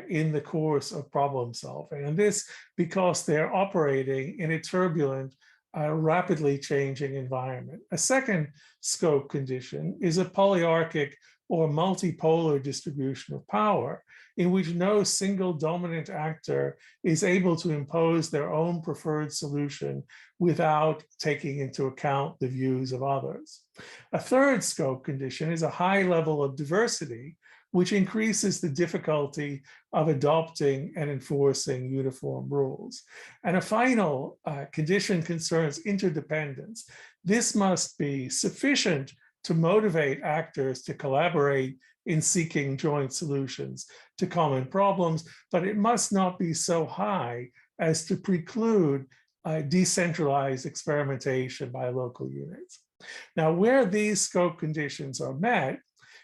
in the course of problem solving. And this because they're operating in a turbulent, rapidly changing environment. A second scope condition is a polyarchic or multipolar distribution of power in which no single dominant actor is able to impose their own preferred solution without taking into account the views of others. A third scope condition is a high level of diversity, which increases the difficulty of adopting and enforcing uniform rules. And a final condition concerns interdependence. This must be sufficient to motivate actors to collaborate in seeking joint solutions to common problems, but it must not be so high as to preclude decentralized experimentation by local units. Now, where these scope conditions are met,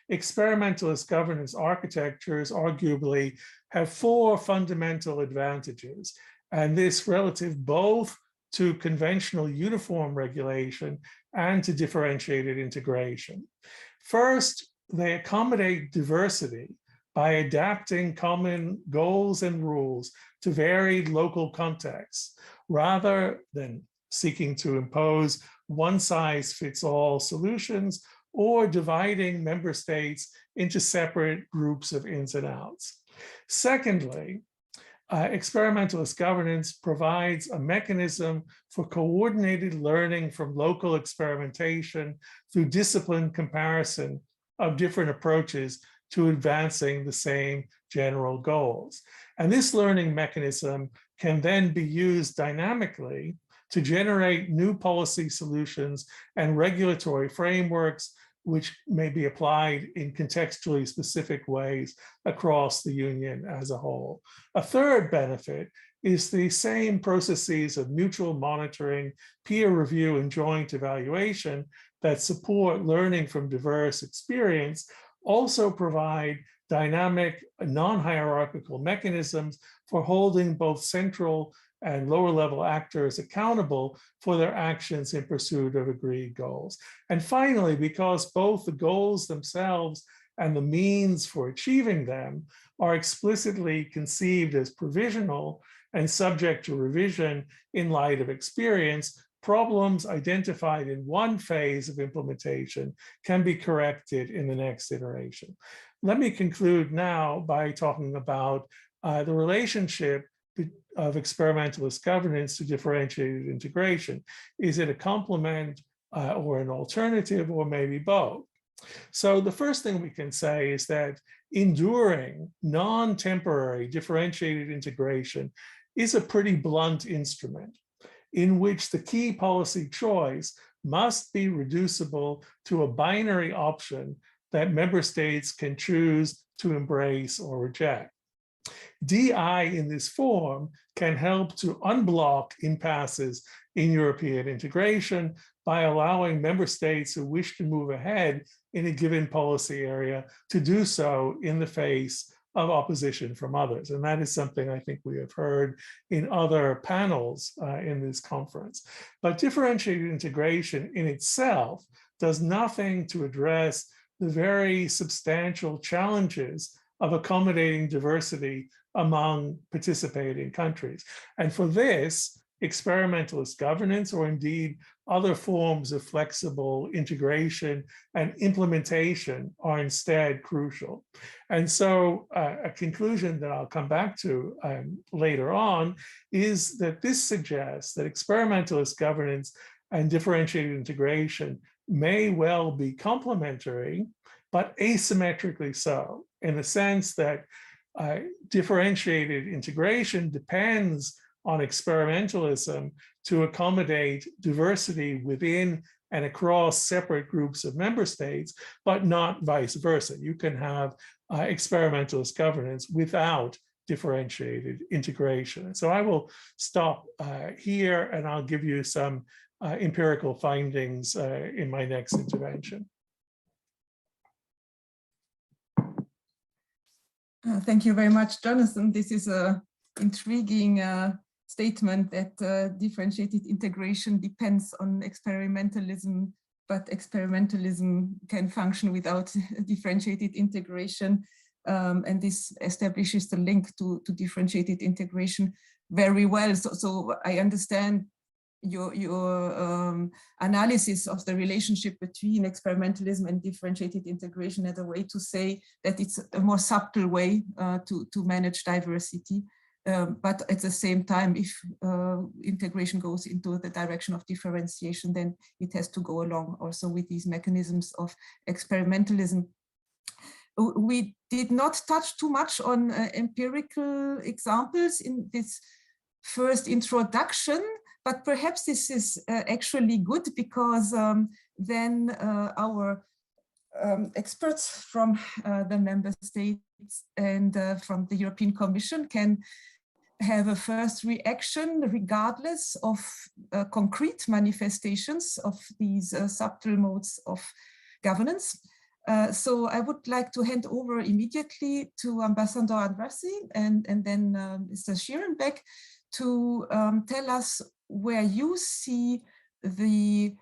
experimentalist governance architectures arguably have 4 fundamental advantages, and this relative both to conventional uniform regulation and to differentiated integration. First, they accommodate diversity by adapting common goals and rules to varied local contexts, rather than seeking to impose one-size-fits-all solutions or dividing member states into separate groups of ins and outs. Secondly, experimentalist governance provides a mechanism for coordinated learning from local experimentation through disciplined comparison of different approaches to advancing the same general goals. And this learning mechanism can then be used dynamically to generate new policy solutions and regulatory frameworks which may be applied in contextually specific ways across the Union as a whole. A third benefit is the same processes of mutual monitoring, peer review, and joint evaluation that support learning from diverse experience also provide dynamic, non-hierarchical mechanisms for holding both central and lower level actors accountable for their actions in pursuit of agreed goals. And finally, because both the goals themselves and the means for achieving them are explicitly conceived as provisional and subject to revision in light of experience, problems identified in one phase of implementation can be corrected in the next iteration. Let me conclude now by talking about the relationship of experimentalist governance to differentiated integration. Is it a complement or an alternative, or maybe both? So the first thing we can say is that enduring, non-temporary differentiated integration is a pretty blunt instrument in which the key policy choice must be reducible to a binary option that member states can choose to embrace or reject. DI in this form can help to unblock impasses in European integration by allowing member states who wish to move ahead in a given policy area to do so in the face of opposition from others. And that is something I think we have heard in other panels in this conference. But differentiated integration in itself does nothing to address the very substantial challenges of accommodating diversity among participating countries. And for this, experimentalist governance, or indeed other forms of flexible integration and implementation, are instead crucial. And so a conclusion that I'll come back to later on is that this suggests that experimentalist governance and differentiated integration may well be complementary, but asymmetrically so, in the sense that differentiated integration depends on experimentalism to accommodate diversity within and across separate groups of member states, but not vice versa. You can have experimentalist governance without differentiated integration. So I will stop here, and I'll give you some empirical findings in my next intervention. Thank you very much, Jonathan. This is an intriguing statement that differentiated integration depends on experimentalism, but experimentalism can function without differentiated integration. And this establishes the link to differentiated integration very well. So I understand your analysis of the relationship between experimentalism and differentiated integration as a way to say that it's a more subtle way to manage diversity. But at the same time, if integration goes into the direction of differentiation, then it has to go along also with these mechanisms of experimentalism. We did not touch too much on empirical examples in this first introduction, but perhaps this is actually good, because then our experts from the member states and from the European Commission can have a first reaction regardless of concrete manifestations of these subtle modes of governance. So I would like to hand over immediately to Ambassador Andrassy and then Mr. Schierenbeck to tell us where you see the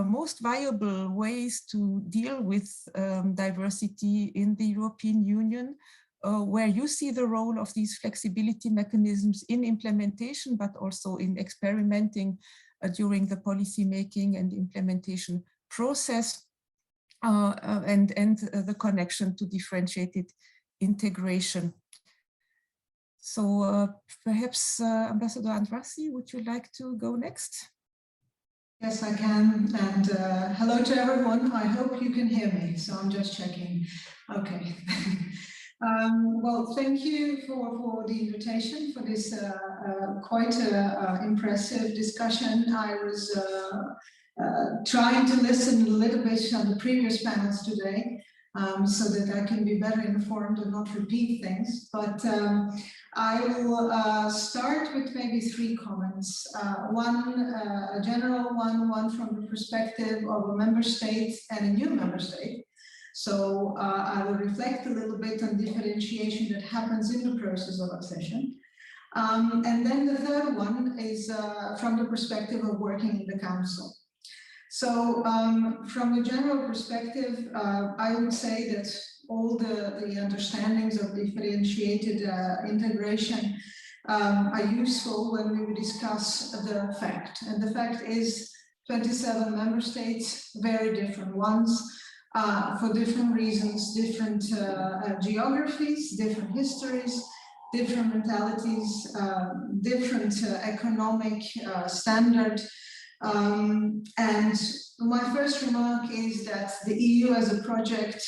most viable ways to deal with diversity in the European Union, where you see the role of these flexibility mechanisms in implementation, but also in experimenting during the policy making and implementation process, and the connection to differentiated integration. So perhaps Ambassador Andrassy, would you like to go next? Yes, I can. And hello to everyone. I hope you can hear me. So I'm just checking. Okay. Well, thank you for the invitation for this quite impressive discussion. I was trying to listen a little bit on the previous panels today so that I can be better informed and not repeat things. But I will start with maybe 3 comments. One, a general one from the perspective of a member state and a new member state. So I will reflect a little bit on differentiation that happens in the process of accession. And then the third one is from the perspective of working in the council. So from the general perspective, I would say that all the understandings of differentiated integration are useful when we discuss the fact. And the fact is 27 member states, very different ones, for different reasons, different geographies, different histories, different mentalities, different economic standard. And my first remark is that the EU as a project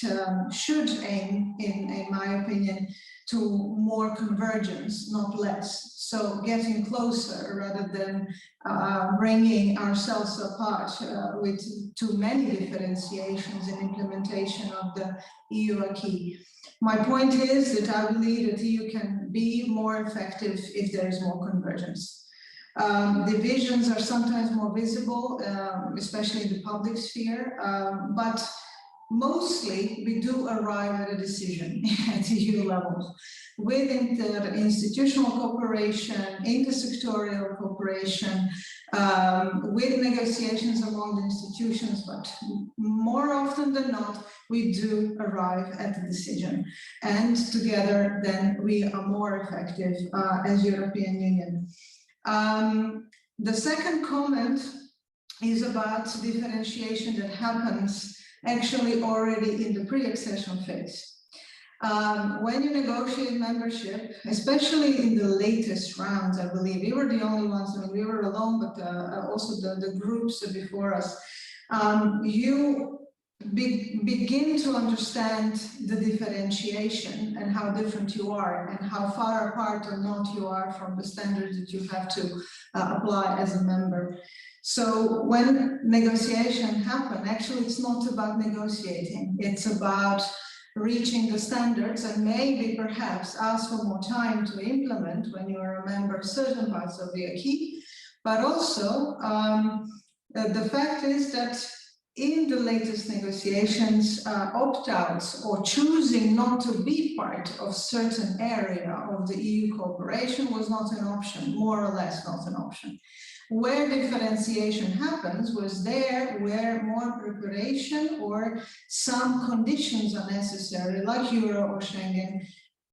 should aim, in my opinion, to more convergence, not less. So getting closer rather than bringing ourselves apart with too many differentiations in implementation of the EU acquis. My point is that I believe that the EU can be more effective if there is more convergence. Divisions are sometimes more visible, especially in the public sphere, but mostly we do arrive at a decision at the EU level with interinstitutional cooperation, intersectorial cooperation, with negotiations among the institutions, but more often than not, we do arrive at the decision. And together, then we are more effective as European Union. The second comment is about differentiation that happens actually already in the pre-accession phase. When you negotiate membership, especially in the latest rounds, I believe, we were the only ones, I mean, we were alone, but also the groups before us, you begin to understand the differentiation and how different you are and how far apart or not you are from the standards that you have to apply as a member. So when negotiation happens, actually it's not about negotiating, it's about reaching the standards and maybe perhaps ask for more time to implement when you are a member certain parts of the acquis. But also the fact is that in the latest negotiations, opt-outs or choosing not to be part of certain area of the EU cooperation was not an option, more or less not an option. Where differentiation happens was there where more preparation or some conditions are necessary, like Euro or Schengen,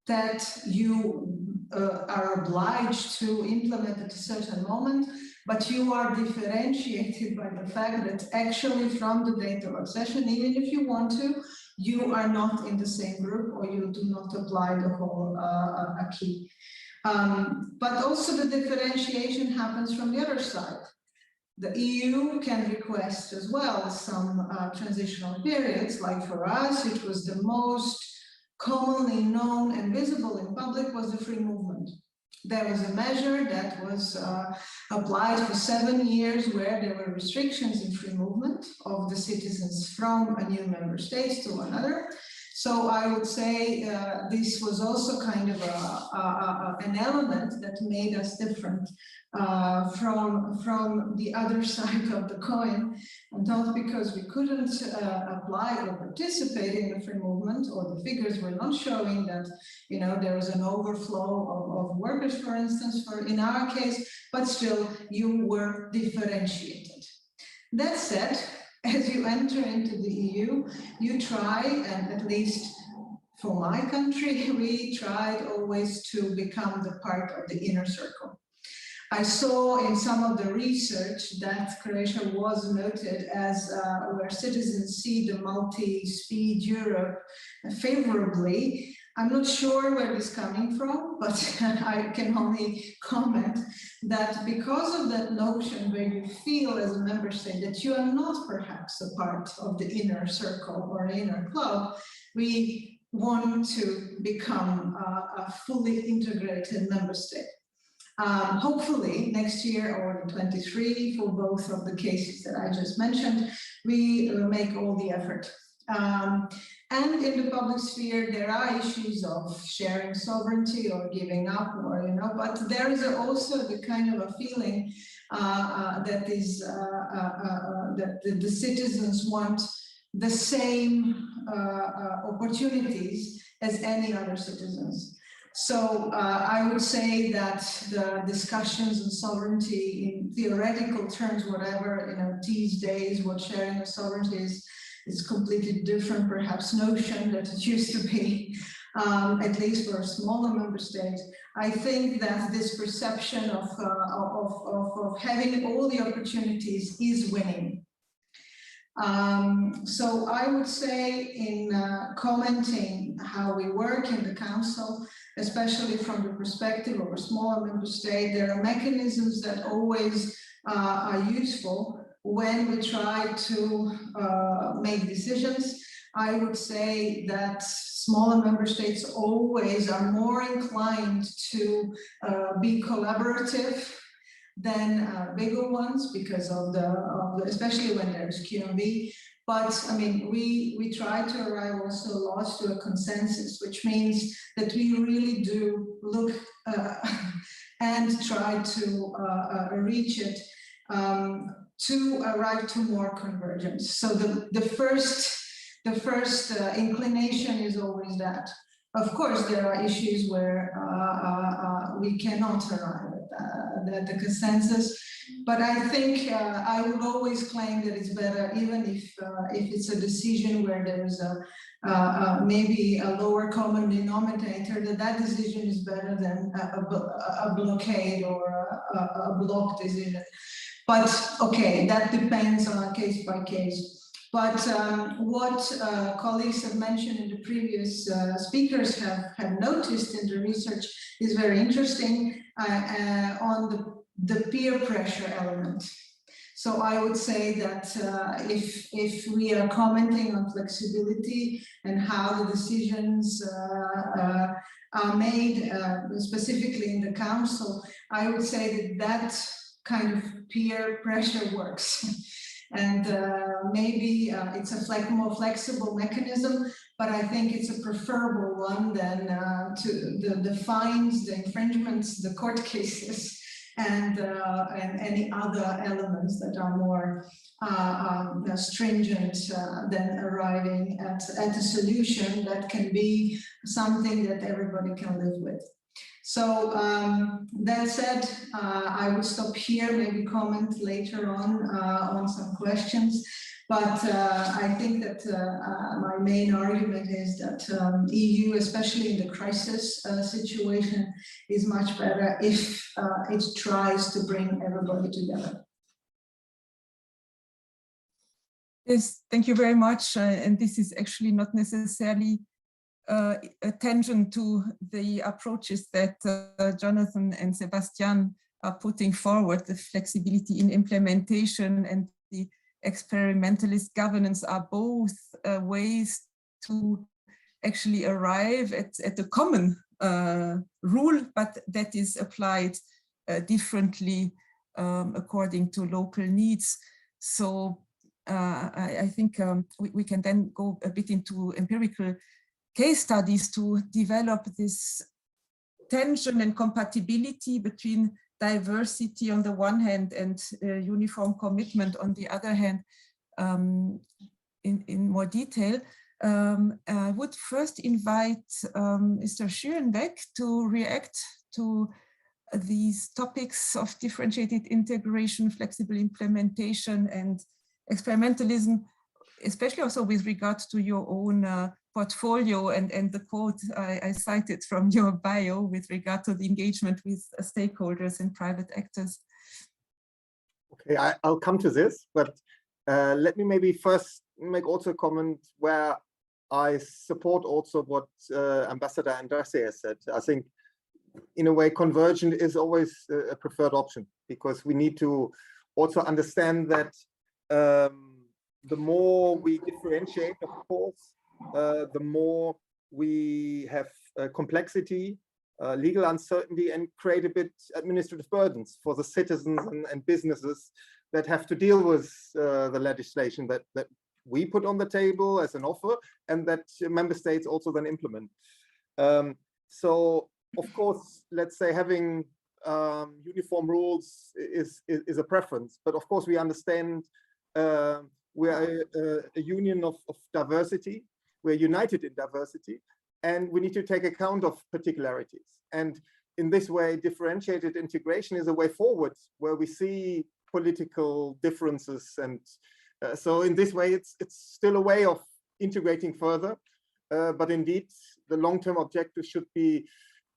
that you are obliged to implement at a certain moment, but you are differentiated by the fact that actually from the date of accession, even if you want to, you are not in the same group or you do not apply the whole acquis. But also the differentiation happens from the other side. The EU can request as well some transitional periods, like for us, it was the most commonly known and visible in public was the free movement. There was a measure that was applied for 7 years where there were restrictions in free movement of the citizens from a new member state to another. So I would say this was also kind of an element that made us different from the other side of the coin, and not because we couldn't apply or participate in the free movement, or the figures were not showing that, you know, there was an overflow of workers, for instance, in our case, but still you were differentiated. That said, as you enter into the EU, you try, and at least for my country, we tried always to become the part of the inner circle. I saw in some of the research that Croatia was noted as where citizens see the multi-speed Europe favorably. I'm not sure where it's coming from, but I can only comment that because of that notion where you feel as a member state that you are not perhaps a part of the inner circle or inner club, we want to become a fully integrated member state. Hopefully next year or 23, for both of the cases that I just mentioned, we make all the effort. And in the public sphere, there are issues of sharing sovereignty or giving up, or, you know, but there is also the kind of a feeling that is that the citizens want the same opportunities as any other citizens. So I would say that the discussions on sovereignty in theoretical terms, whatever, you know, these days, what sharing of sovereignty is completely different, perhaps, notion that it used to be, at least for a smaller member state. I think that this perception of having all the opportunities is winning. So I would say, in commenting how we work in the Council, especially from the perspective of a smaller member state, there are mechanisms that always are useful when we try to make decisions. I would say that smaller member states always are more inclined to be collaborative than bigger ones, because of the especially when there's QMV. But I mean, we try to arrive also a lot to a consensus, which means that we really do look and try to reach it to arrive to more convergence. So the first inclination is always that. Of course, there are issues where we cannot arrive at the consensus, but I think I would always claim that it's better, even if it's a decision where there is maybe a lower common denominator, that decision is better than a blockade or a block decision. But okay, that depends on a case by case. But what colleagues have mentioned and the previous speakers have noticed in the research is very interesting on the peer pressure element. So I would say that if we are commenting on flexibility and how the decisions are made, specifically in the Council, I would say that kind of peer pressure works. And maybe it's a more flexible mechanism, but I think it's a preferable one than to the fines, the infringements, the court cases, and any other elements that are more stringent than arriving at a solution that can be something that everybody can live with. So that said, I will stop here, maybe comment later on some questions. But I think that my main argument is that EU, especially in the crisis situation, is much better if it tries to bring everybody together. Yes, thank you very much. And this is actually not necessarily attention to the approaches that Jonathan and Sebastian are putting forward. The flexibility in implementation and the experimentalist governance are both ways to actually arrive at a common rule, but that is applied differently according to local needs. So I think we can then go a bit into empirical case studies to develop this tension and compatibility between diversity on the one hand and uniform commitment on the other hand in more detail. I would first invite Mr. Schürenbeck to react to these topics of differentiated integration, flexible implementation, and experimentalism, especially also with regard to your own portfolio and the quote I cited from your bio with regard to the engagement with stakeholders and private actors. Okay, I'll come to this, but let me maybe first make also a comment where I support also what Ambassador Andrade has said. I think in a way convergent is always a preferred option, because we need to also understand that the more we differentiate, of course, the more we have complexity, legal uncertainty, and create a bit administrative burdens for the citizens and businesses that have to deal with the legislation that we put on the table as an offer and that member states also then implement. So of course, let's say having uniform rules is a preference, but of course we understand we are a union of diversity. We're united in diversity, and we need to take account of particularities. And in this way, differentiated integration is a way forward where we see political differences. And so in this way, it's still a way of integrating further. But indeed, the long-term objective should be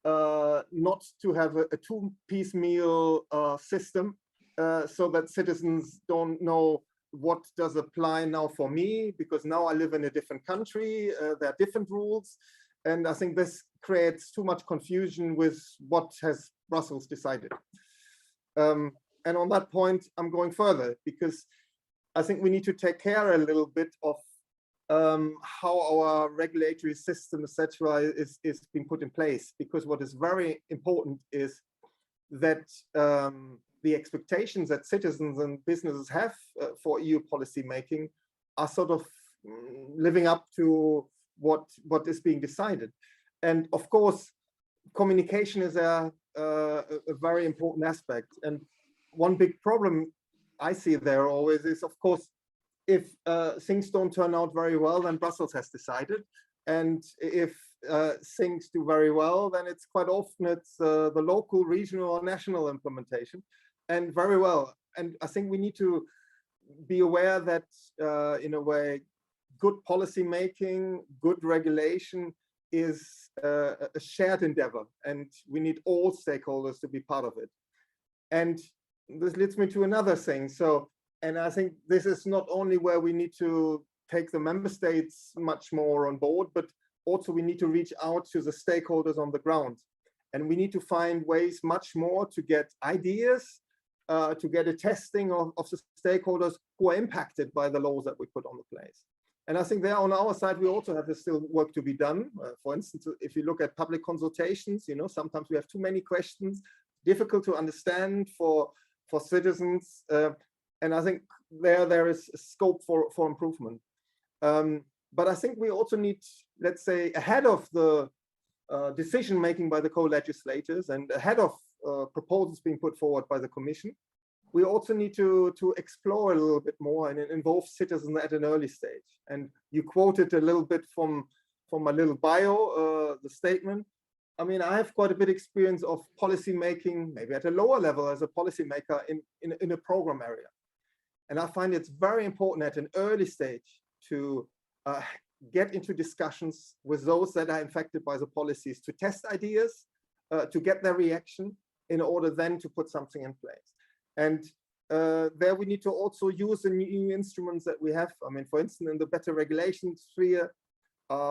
not to have a two-piecemeal system so that citizens don't know what does apply now for me, because now I live in a different country, there are different rules. And I think this creates too much confusion with what has Brussels decided. And on that point, I'm going further, because I think we need to take care a little bit of how our regulatory system, etc., is being put in place. Because what is very important is that the expectations that citizens and businesses have for EU policy making are sort of living up to what is being decided. And of course, communication is a very important aspect. And one big problem I see there always is, of course, if things don't turn out very well, then Brussels has decided. And if things do very well, then it's quite often the local, regional, or national implementation. And very well. And I think we need to be aware that, in a way, good policy making, good regulation is a shared endeavor, and we need all stakeholders to be part of it. And this leads me to another thing. So, and I think this is not only where we need to take the member states much more on board, but also we need to reach out to the stakeholders on the ground. And we need to find ways much more to get ideas, to get a testing of the stakeholders who are impacted by the laws that we put on the place. And I think there on our side, we also have still work to be done. For instance, if you look at public consultations, you know, sometimes we have too many questions, difficult to understand for citizens. And I think there is scope for improvement. But I think we also need, let's say, ahead of the decision making by the co-legislators and ahead of proposals being put forward by the Commission, we also need to explore a little bit more and involve citizens at an early stage. And you quoted a little bit from my little bio, the statement. I mean, I have quite a bit of experience of policy making, maybe at a lower level as a policymaker in a program area. And I find it's very important at an early stage to get into discussions with those that are affected by the policies, to test ideas, to get their reaction in order then to put something in place. And there we need to also use the new instruments that we have. I mean, for instance, in the better regulation sphere,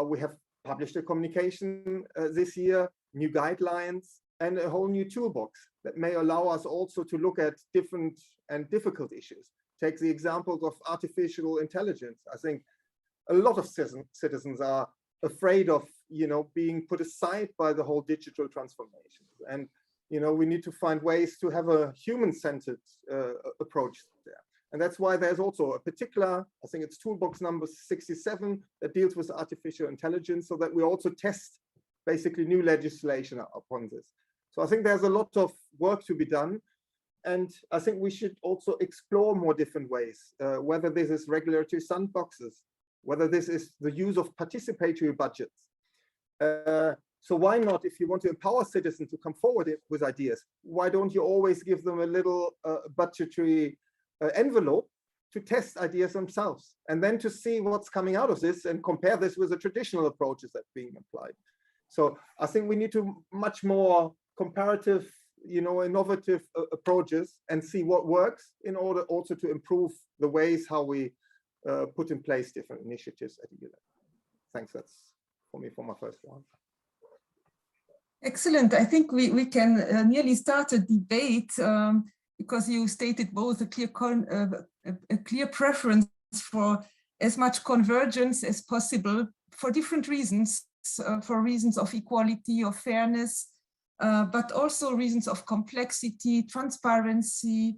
we have published a communication this year, new guidelines, and a whole new toolbox that may allow us also to look at different and difficult issues. Take the examples of artificial intelligence. I think a lot of citizens are afraid of, you know, being put aside by the whole digital transformation. And, you know, we need to find ways to have a human-centered approach there. And that's why there's also a particular, I think it's toolbox number 67, that deals with artificial intelligence, so that we also test basically new legislation upon this. So I think there's a lot of work to be done. And I think we should also explore more different ways, whether this is regulatory sandboxes, whether this is the use of participatory budgets. So why not, if you want to empower citizens to come forward with ideas, why don't you always give them a little budgetary envelope to test ideas themselves, and then to see what's coming out of this and compare this with the traditional approaches that are being applied. So I think we need to much more comparative, innovative approaches and see what works, in order also to improve the ways how we put in place different initiatives at EU level. Thanks, that's for me for my first one. Excellent. I think we can nearly start a debate, because you stated both a clear preference for as much convergence as possible for different reasons, for reasons of equality or fairness, but also reasons of complexity, transparency,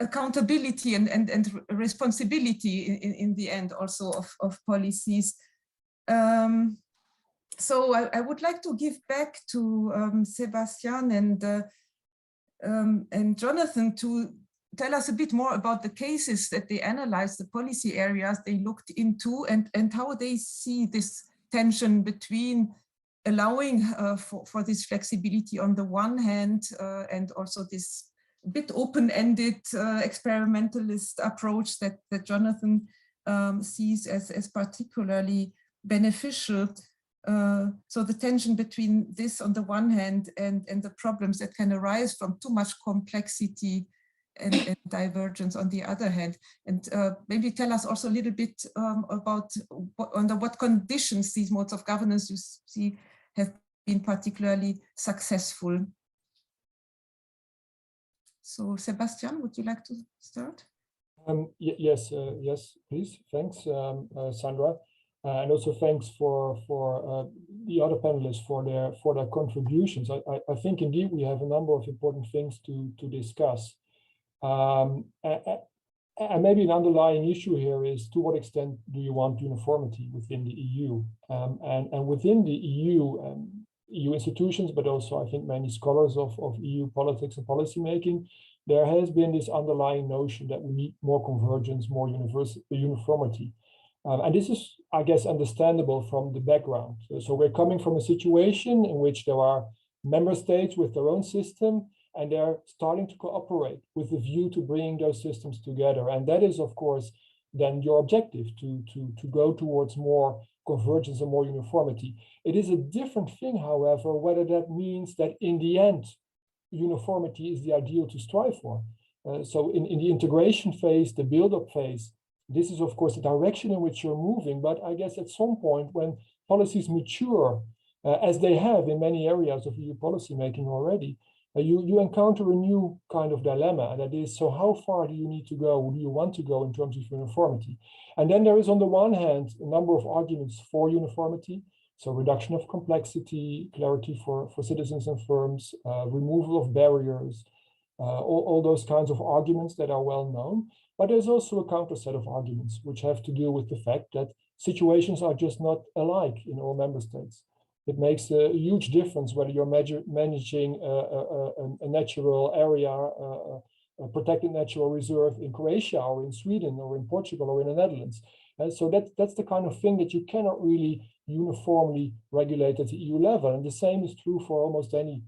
accountability, and responsibility in the end also of policies. So I would like to give back to Sebastian and Jonathan to tell us a bit more about the cases that they analyzed, the policy areas they looked into, and how they see this tension between allowing for this flexibility on the one hand, and also this bit open-ended experimentalist approach that Jonathan sees as particularly beneficial. So the tension between this on the one hand and the problems that can arise from too much complexity and divergence on the other hand. And maybe tell us also a little bit about under what conditions these modes of governance you see have been particularly successful. So Sebastian, would you like to start? Yes, please. Thanks, Sandra. And also thanks for the other panelists for their contributions. I think indeed we have a number of important things to discuss. And maybe an underlying issue here is, to what extent do you want uniformity within the EU? And within the EU institutions, but also I think many scholars of EU politics and policymaking, there has been this underlying notion that we need more convergence, more uniformity. And this is, I guess, understandable from the background. So we're coming from a situation in which there are member states with their own system, and they're starting to cooperate with the view to bringing those systems together. And that is, of course, then your objective, to go towards more convergence and more uniformity. It is a different thing, however, whether that means that in the end, uniformity is the ideal to strive for. So in the integration phase, the build-up phase, this is, of course, the direction in which you're moving. But I guess at some point when policies mature, as they have in many areas of EU policymaking already, you encounter a new kind of dilemma. And that is, so how far do you need to go? Do you want to go in terms of uniformity? And then there is, on the one hand, a number of arguments for uniformity. So reduction of complexity, clarity for citizens and firms, removal of barriers, all those kinds of arguments that are well known. But there's also a counter set of arguments which have to do with the fact that situations are just not alike in all member states. It makes a huge difference whether you're managing a natural area, a protected natural reserve in Croatia or in Sweden or in Portugal or in the Netherlands. And so that's the kind of thing that you cannot really uniformly regulate at the EU level. And the same is true for almost any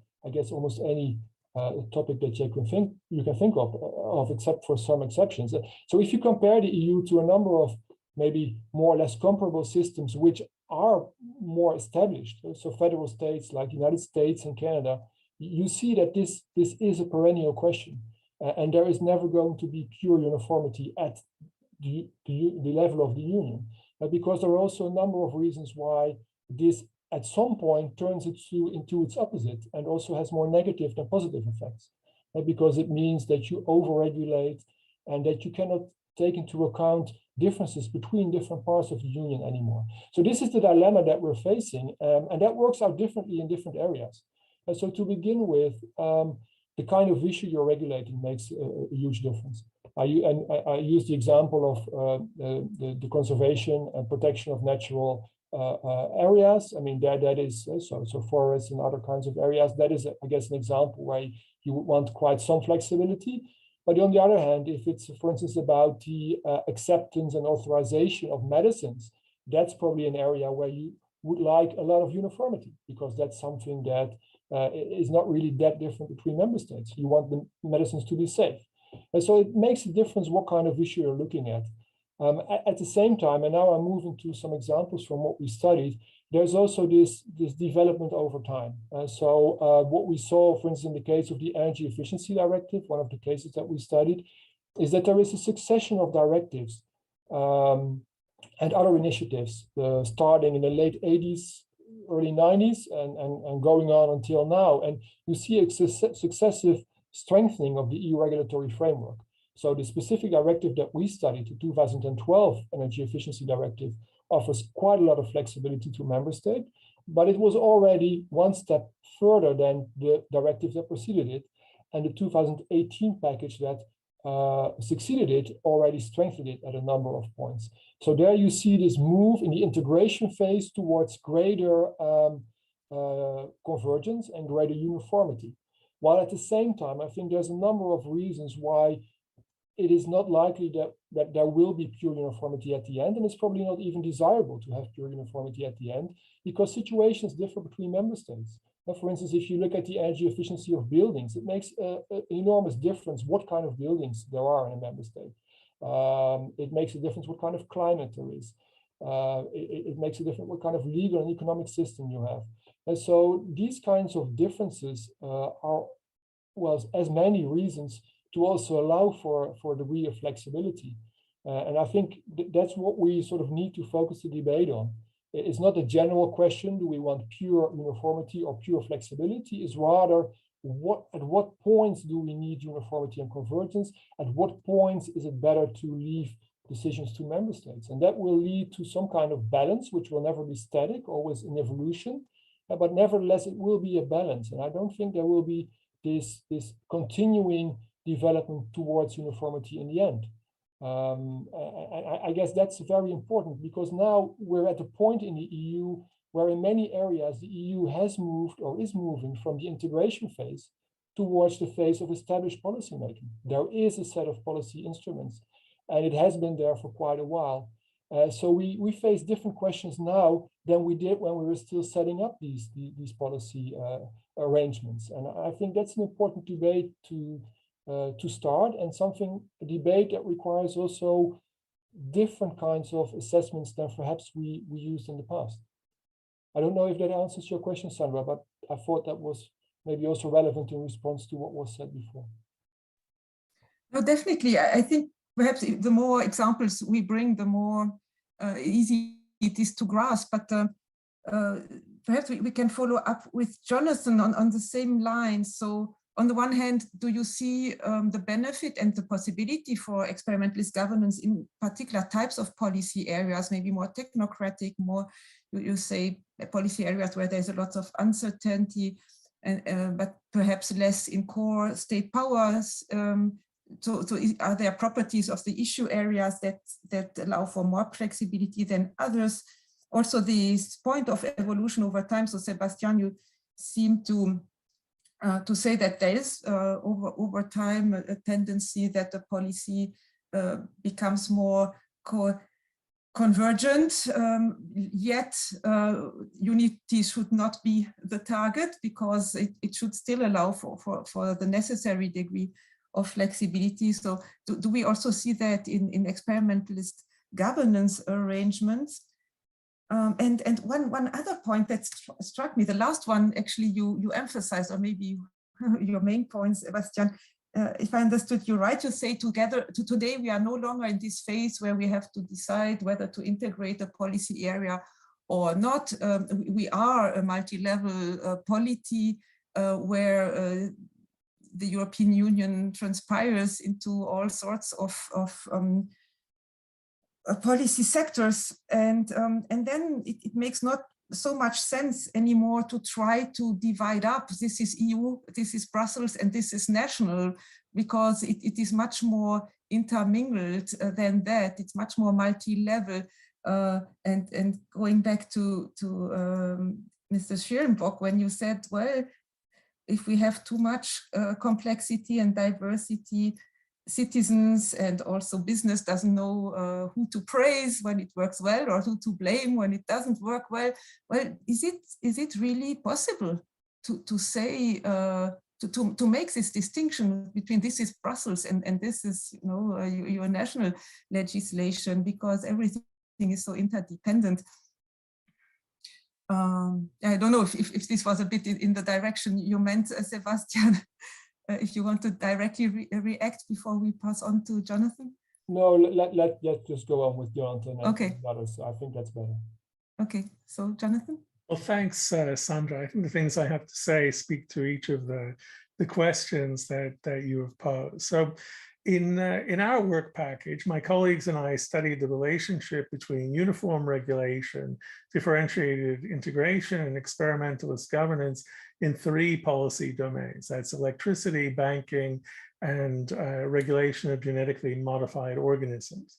topic that you can think of, except for some exceptions. So if you compare the EU to a number of maybe more or less comparable systems which are more established, so federal states like the United States and Canada, you see that this is a perennial question, and there is never going to be pure uniformity at the level of the Union, because there are also a number of reasons why this at some point turns into its opposite and also has more negative than positive effects, because it means that you overregulate and that you cannot take into account differences between different parts of the Union anymore. So this is the dilemma that we're facing, and that works out differently in different areas. And so to begin with, the kind of issue you're regulating makes a huge difference. I use the example of the conservation and protection of natural areas. I mean, that is so forests and other kinds of areas. That is, I guess, an example where you would want quite some flexibility. But on the other hand, if it's, for instance, about the acceptance and authorization of medicines, that's probably an area where you would like a lot of uniformity, because that's something that is not really that different between member states. You want the medicines to be safe. And so it makes a difference what kind of issue you're looking at. At the same time, and now I'm moving to some examples from what we studied, there's also this development over time. So what we saw, for instance, in the case of the Energy Efficiency Directive, one of the cases that we studied, is that there is a succession of directives and other initiatives starting in the late 80s, early 90s, and going on until now. And you see a successive strengthening of the EU regulatory framework. So the specific directive that we studied, the 2012 Energy Efficiency Directive, offers quite a lot of flexibility to member states, but it was already one step further than the directive that preceded it. And the 2018 package that succeeded it already strengthened it at a number of points. So there you see this move in the integration phase towards greater convergence and greater uniformity. While at the same time, I think there's a number of reasons why it is not likely that there will be pure uniformity at the end, and it's probably not even desirable to have pure uniformity at the end, because situations differ between member states. And for instance, if you look at the energy efficiency of buildings, it makes an enormous difference what kind of buildings there are in a member state. It makes a difference what kind of climate there is. It makes a difference what kind of legal and economic system you have. And so these kinds of differences are, well, as many reasons to also allow for a degree of flexibility. And I think that's what we sort of need to focus the debate on. It's not a general question, do we want pure uniformity or pure flexibility? It's rather, at what points do we need uniformity and convergence? At what points is it better to leave decisions to member states? And that will lead to some kind of balance, which will never be static, always in evolution. But nevertheless, it will be a balance. And I don't think there will be this continuing development towards uniformity in the end. I guess that's very important, because now we're at a point in the EU where in many areas the EU has moved or is moving from the integration phase towards the phase of established policymaking. There is a set of policy instruments, and it has been there for quite a while. So we face different questions now than we did when we were still setting up these policy arrangements. And I think that's an important debate to start, and a debate that requires also different kinds of assessments than perhaps we used in the past. I don't know if that answers your question, Sandra, but I thought that was maybe also relevant in response to what was said before. No, definitely. I think perhaps the more examples we bring, the more easy it is to grasp. But perhaps we can follow up with Jonathan on the same line. So on the one hand, do you see the benefit and the possibility for experimentalist governance in particular types of policy areas, maybe more technocratic, more, you say, policy areas where there's a lot of uncertainty, but perhaps less in core state powers? So are there properties of the issue areas that allow for more flexibility than others? Also, this point of evolution over time. So Sebastian, you seem to say that there is over time a tendency that the policy becomes more convergent, yet unity should not be the target, because it should still allow for the necessary degree of flexibility. So do we also see that in experimentalist governance arrangements? And one other point that struck me, the last one actually you emphasized, or maybe your main point, Sebastian, if I understood you right, you say today we are no longer in this phase where we have to decide whether to integrate a policy area or not. We are a multi-level polity where the European Union transpires into all sorts of policy sectors, and then it makes not so much sense anymore to try to divide up. This is EU, this is Brussels, and this is national, because it is much more intermingled than that. It's much more multi-level. And going back to Mr. Schierenbock, when you said, well, if we have too much complexity and diversity, citizens and also business doesn't know who to praise when it works well or who to blame when it doesn't work well. Well, is it really possible to say to make this distinction between this is Brussels and this is your national legislation, because everything is so interdependent? I don't know if this was a bit in the direction you meant, Sebastian. If you want to directly react before we pass on to Jonathan. No, let's just go on with Jonathan. Okay. Others. I think that's better. Okay, so Jonathan. Well, thanks, Sandra. I think the things I have to say speak to each of the questions that you have posed. So in our work package, my colleagues and I studied the relationship between uniform regulation, differentiated integration, and experimentalist governance in 3 policy domains. That's electricity, banking, and regulation of genetically modified organisms.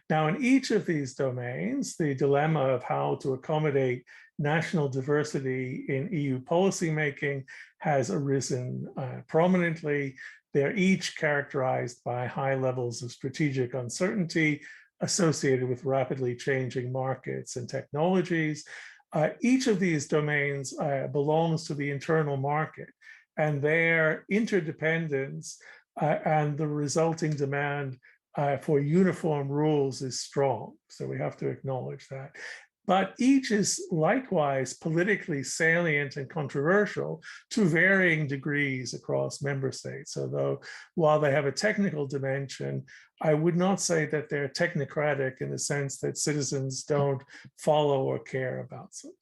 Now, in each of these domains, the dilemma of how to accommodate national diversity in EU policymaking has arisen prominently. They're each characterized by high levels of strategic uncertainty associated with rapidly changing markets and technologies. Each of these domains belongs to the internal market, and their interdependence and the resulting demand for uniform rules is strong. So we have to acknowledge that. But each is likewise politically salient and controversial to varying degrees across member states. So while they have a technical dimension, I would not say that they're technocratic in the sense that citizens don't follow or care about them.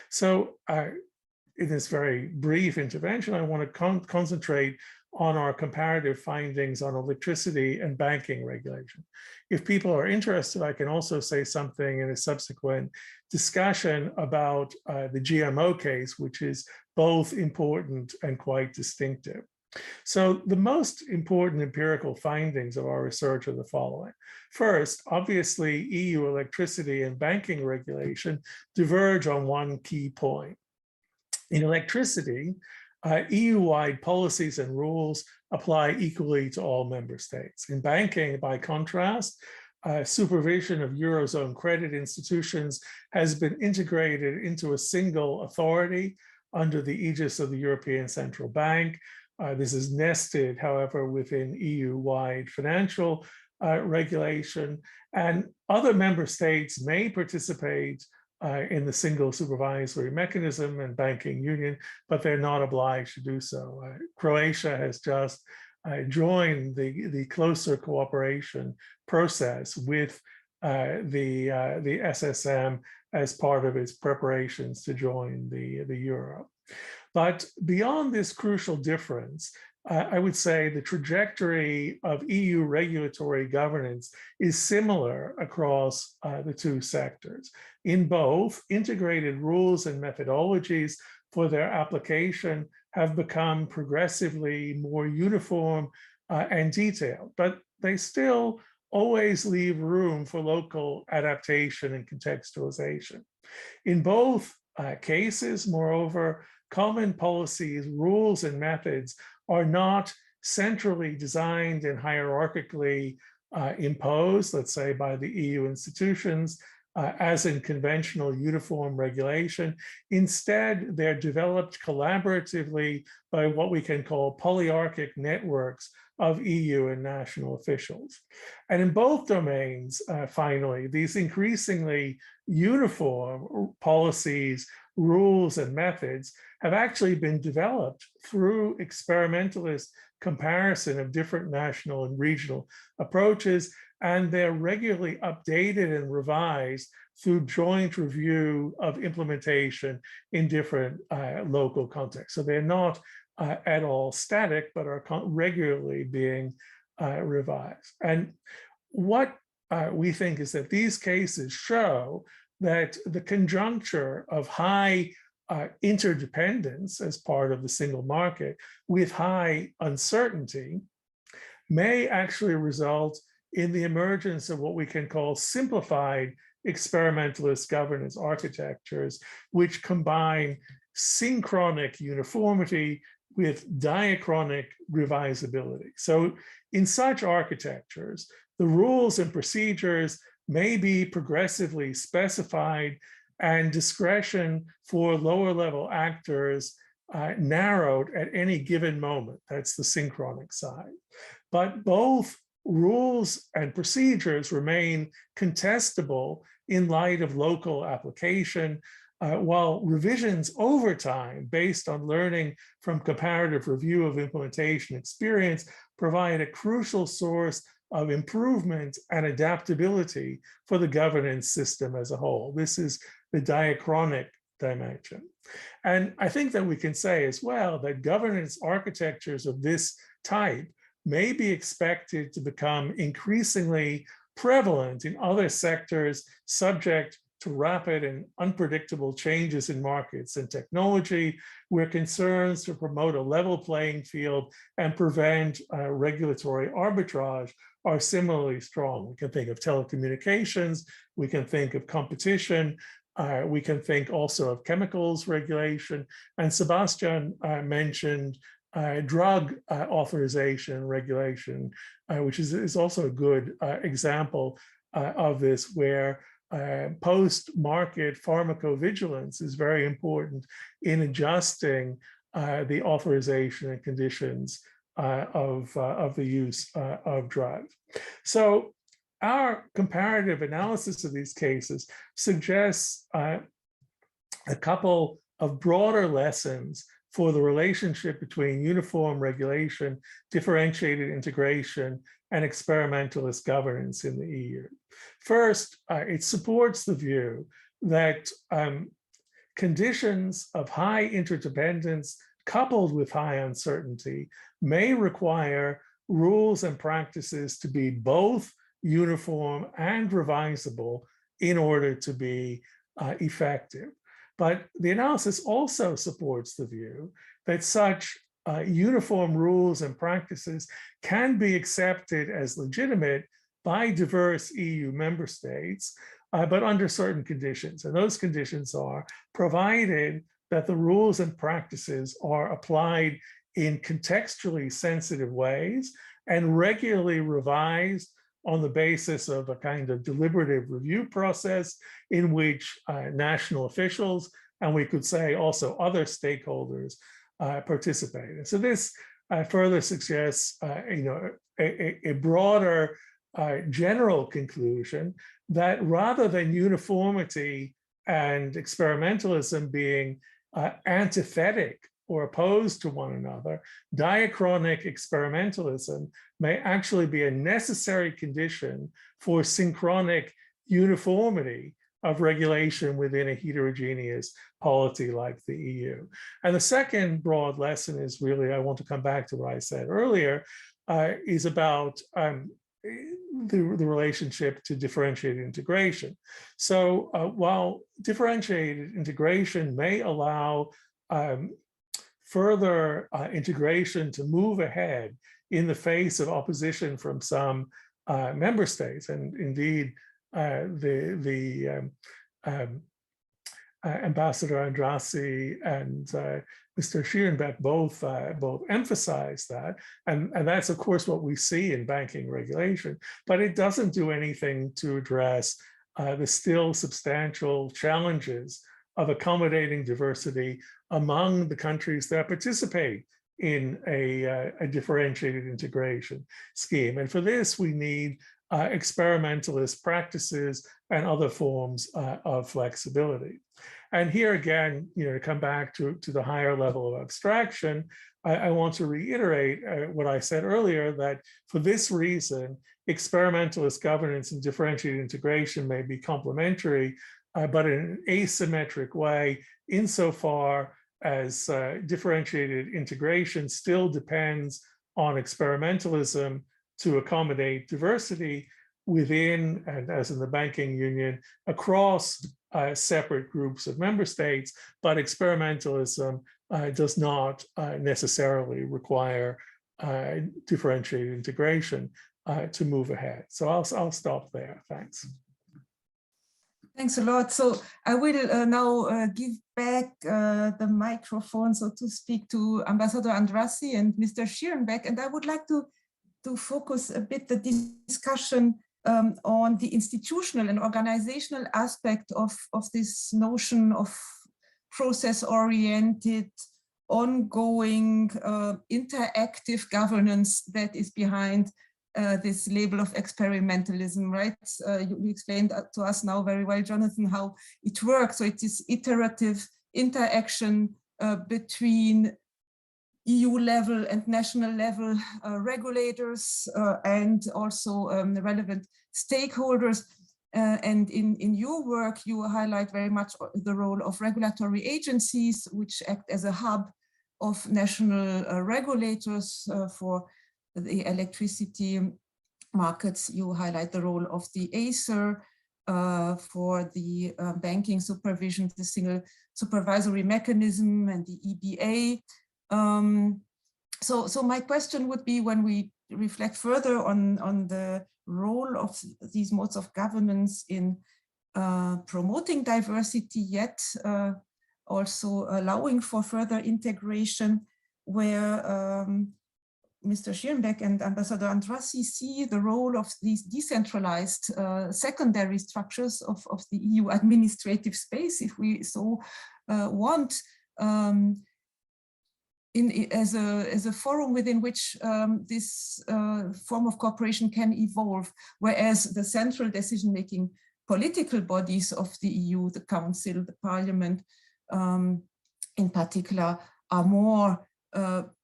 So in this very brief intervention, I want to concentrate on our comparative findings on electricity and banking regulation. If people are interested, I can also say something in a subsequent discussion about the GMO case, which is both important and quite distinctive. So the most important empirical findings of our research are the following. First, obviously, EU electricity and banking regulation diverge on one key point. In electricity, EU-wide policies and rules apply equally to all member states. In banking, by contrast, supervision of Eurozone credit institutions has been integrated into a single authority under the aegis of the European Central Bank. This is nested, however, within EU-wide financial regulation, and other member states may participate in the single supervisory mechanism and banking union, but they're not obliged to do so. Croatia has just joined the closer cooperation process with the SSM as part of its preparations to join the euro. But beyond this crucial difference, I would say the trajectory of EU regulatory governance is similar across the 2 sectors. In both, integrated rules and methodologies for their application have become progressively more uniform and detailed, but they still always leave room for local adaptation and contextualization. In both cases, moreover, common policies, rules, and methods are not centrally designed and hierarchically imposed, let's say, by the EU institutions, as in conventional uniform regulation. Instead, they're developed collaboratively by what we can call polyarchic networks of EU and national officials. And in both domains, finally, these increasingly uniform policies, rules, and methods have actually been developed through experimentalist comparison of different national and regional approaches, and they're regularly updated and revised through joint review of implementation in different local contexts. So they're not at all static, but are regularly being revised. And what we think is that these cases show that the conjuncture of high interdependence as part of the single market with high uncertainty may actually result in the emergence of what we can call simplified experimentalist governance architectures, which combine synchronic uniformity with diachronic revisability. So in such architectures, the rules and procedures may be progressively specified and discretion for lower level actors narrowed at any given moment. That's the synchronic side. But both rules and procedures remain contestable in light of local application, while revisions over time based on learning from comparative review of implementation experience provide a crucial source of improvement and adaptability for the governance system as a whole. This is the diachronic dimension. And I think that we can say as well that governance architectures of this type may be expected to become increasingly prevalent in other sectors subject to rapid and unpredictable changes in markets and technology, where concerns to promote a level playing field and prevent regulatory arbitrage are similarly strong. We can think of telecommunications, we can think of competition, we can think also of chemicals regulation, and Sebastian mentioned drug authorization regulation, which is also a good example of this, where post-market pharmacovigilance is very important in adjusting the authorization and conditions of the use of drugs. So our comparative analysis of these cases suggests a couple of broader lessons for the relationship between uniform regulation, differentiated integration, and experimentalist governance in the EU. First, it supports the view that conditions of high interdependence coupled with high uncertainty may require rules and practices to be both uniform and revisable in order to be effective. But the analysis also supports the view that such uniform rules and practices can be accepted as legitimate by diverse EU member states, but under certain conditions. And those conditions are provided that the rules and practices are applied in contextually sensitive ways and regularly revised on the basis of a kind of deliberative review process in which national officials, and we could say also other stakeholders, participate. And so this further suggests a broader general conclusion that rather than uniformity and experimentalism being antithetic or opposed to one another, diachronic experimentalism may actually be a necessary condition for synchronic uniformity of regulation within a heterogeneous polity like the EU. And the second broad lesson is really, I want to come back to what I said earlier, is about the relationship to differentiated integration. So while differentiated integration may allow further integration to move ahead in the face of opposition from some member states, and indeed Ambassador Andrassy and Mr. Schierenbeck both emphasize that, and that's of course what we see in banking regulation, but it doesn't do anything to address the still substantial challenges of accommodating diversity among the countries that participate in a differentiated integration scheme. And for this, we need experimentalist practices and other forms of flexibility. And here again, to come back to the higher level of abstraction, I want to reiterate what I said earlier, that for this reason, experimentalist governance and differentiated integration may be complementary, but in an asymmetric way, insofar as differentiated integration still depends on experimentalism to accommodate diversity within, and as in the banking union, across separate groups of member states, but experimentalism does not necessarily require differentiated integration to move ahead. So I'll stop there. Thanks. Thanks a lot. So I will now give back the microphone, so to speak, to Ambassador Andrassy and Mr. Schierenbeck. And I would like to focus a bit the discussion on the institutional and organizational aspect of this notion of process-oriented, ongoing, interactive governance that is behind this label of experimentalism, right? You explained to us now very well, Jonathan, how it works. So it is iterative interaction between EU level and national level regulators and also the relevant stakeholders. And in your work, you highlight very much the role of regulatory agencies, which act as a hub of national regulators for the electricity markets. You highlight the role of the ACER for the banking supervision, the single supervisory mechanism, and the EBA. So my question would be, when we reflect further on the role of these modes of governance in promoting diversity, yet also allowing for further integration, where Mr. Schierenbeck and Ambassador Andrassy see the role of these decentralized secondary structures of the EU administrative space, if we so want, as a forum within which this form of cooperation can evolve, whereas the central decision-making political bodies of the EU, the Council, the Parliament, in particular, are more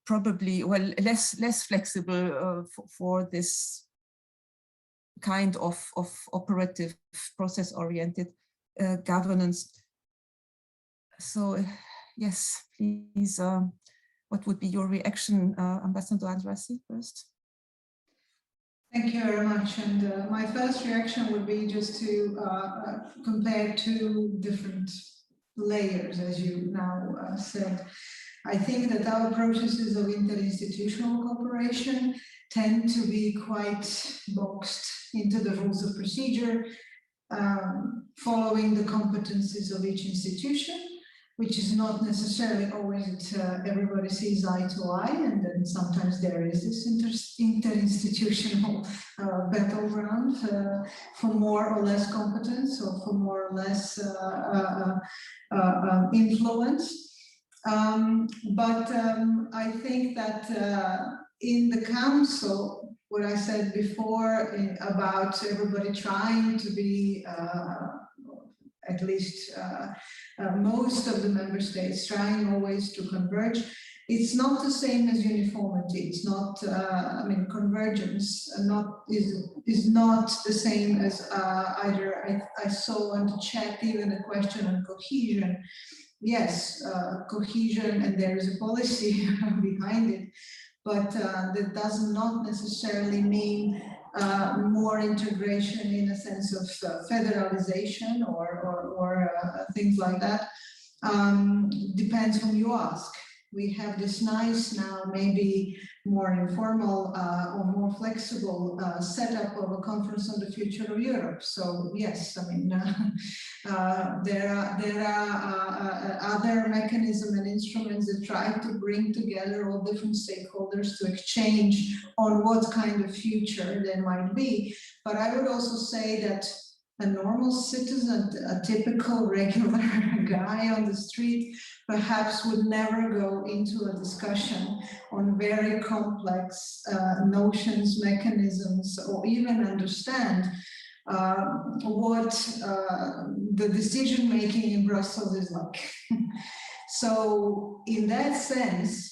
probably, well, less flexible for this kind of operative process-oriented governance. So yes, please, what would be your reaction, Ambassador Andrassy, first? Thank you very much. And my first reaction would be just to compare two different layers, as you now said. I think that our processes of interinstitutional cooperation tend to be quite boxed into the rules of procedure, following the competencies of each institution, which is not necessarily always that everybody sees eye to eye, and then sometimes there is this interinstitutional battleground for more or less competence, or for more or less influence. But I think that in the Council, what I said before about everybody trying to be, at least most of the member states trying always to converge, it's not the same as uniformity. It's not, I mean, convergence is not the same as either. I saw on the chat even a question on cohesion. Yes, cohesion, and there is a policy behind it, but that does not necessarily mean more integration in a sense of federalization or things like that. Depends whom you ask. We have this nice now, maybe more informal or more flexible setup of a conference on the future of Europe. So yes, I mean, there are other mechanisms and instruments that try to bring together all different stakeholders to exchange on what kind of future there might be. But I would also say that a normal citizen, a typical regular guy on the street, perhaps would never go into a discussion on very complex notions, mechanisms, or even understand what the decision-making in Brussels is like. So in that sense,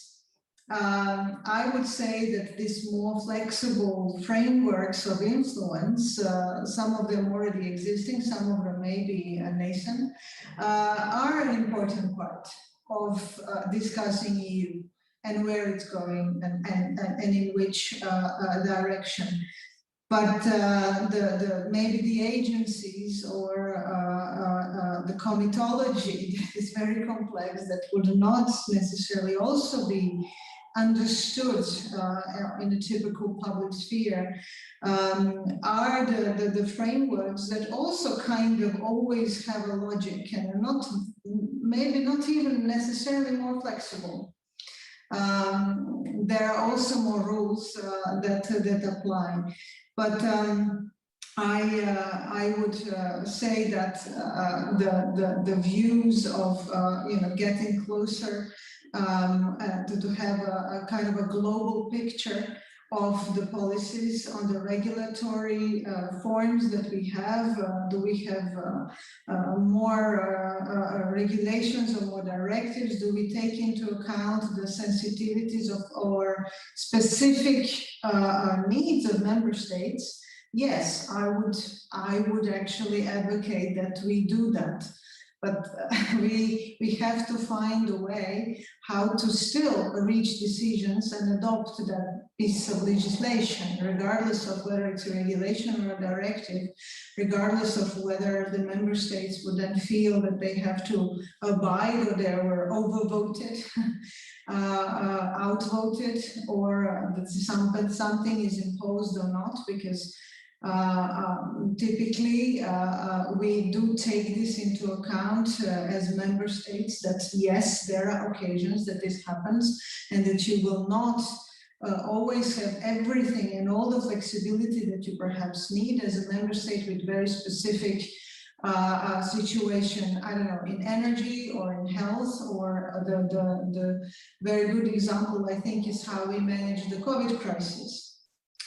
I would say that these more flexible frameworks of influence, some of them already existing, some of them maybe nascent, are an important part of discussing EU and where it's going and in which direction. But maybe the agencies or the comitology is very complex that would not necessarily also be understood in a typical public sphere are the frameworks that also kind of always have a logic and are not, maybe not even necessarily more flexible. There are also more rules that apply. But I would say that the views of getting closer to have a kind of a global picture of the policies on the regulatory forms that we have. Do we have more regulations or more directives? Do we take into account the sensitivities of our specific needs of member states? Yes, I would actually advocate that we do that. But we have to find a way how to still reach decisions and adopt that piece of legislation, regardless of whether it's a regulation or a directive, regardless of whether the member states would then feel that they have to abide or they were overvoted, outvoted, or that something is imposed or not, because typically, we do take this into account as member states, that yes, there are occasions that this happens and that you will not always have everything and all the flexibility that you perhaps need as a member state with very specific situation, I don't know, in energy or in health, or the very good example, I think, is how we managed the COVID crisis.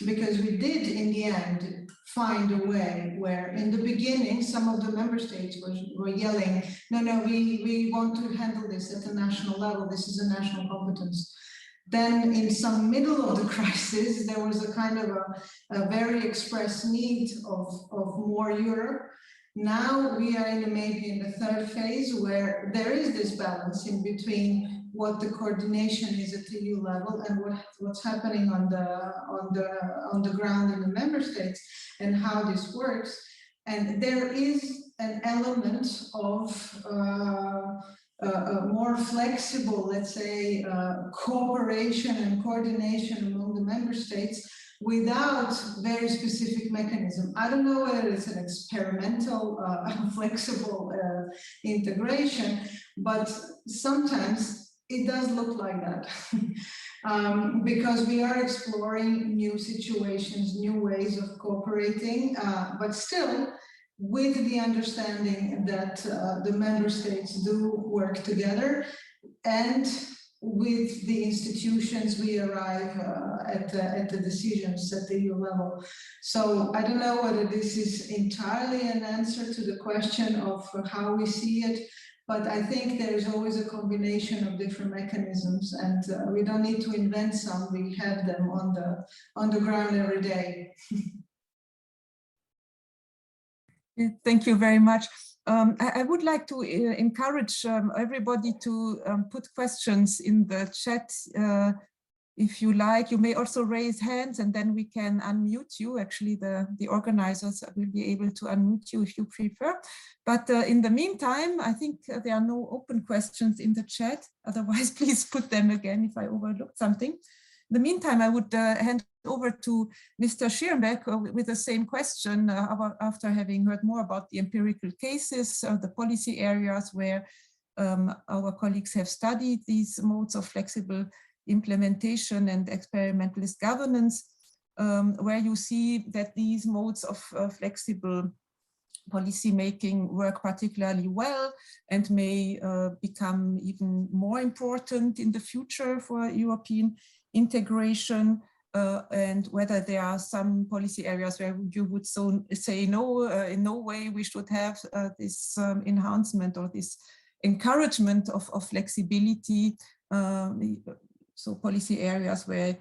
Because we did, in the end, find a way where, in the beginning, some of the member states were yelling, no, we want to handle this at a national level, this is a national competence. Then, in some middle of the crisis, there was a kind of a very express need of more Europe. Now we are maybe in the third phase where there is this balance in between what the coordination is at the EU level and what's happening on the ground in the member states and how this works. And there is an element of a more flexible, let's say, cooperation and coordination among the member states without very specific mechanism. I don't know whether it's an experimental, flexible integration, but sometimes it does look like that. Because we are exploring new situations, new ways of cooperating, but still with the understanding that the member states do work together, and with the institutions we arrive at the decisions at the EU level. So I don't know whether this is entirely an answer to the question of how we see it, but I think there is always a combination of different mechanisms, and we don't need to invent some, we have them on the ground every day. Thank you very much. I would like to encourage everybody to put questions in the chat if you like. You may also raise hands and then we can unmute you. Actually, the organizers will be able to unmute you if you prefer. But in the meantime, I think there are no open questions in the chat. Otherwise, please put them again if I overlooked something. In the meantime, I would hand over to Mr. Schierenbeck with the same question after having heard more about the empirical cases, the policy areas where our colleagues have studied these modes of flexible implementation and experimentalist governance, where you see that these modes of flexible policy making work particularly well and may become even more important in the future for European integration, and whether there are some policy areas where you would say no, in no way we should have this enhancement or this encouragement of flexibility. So policy areas where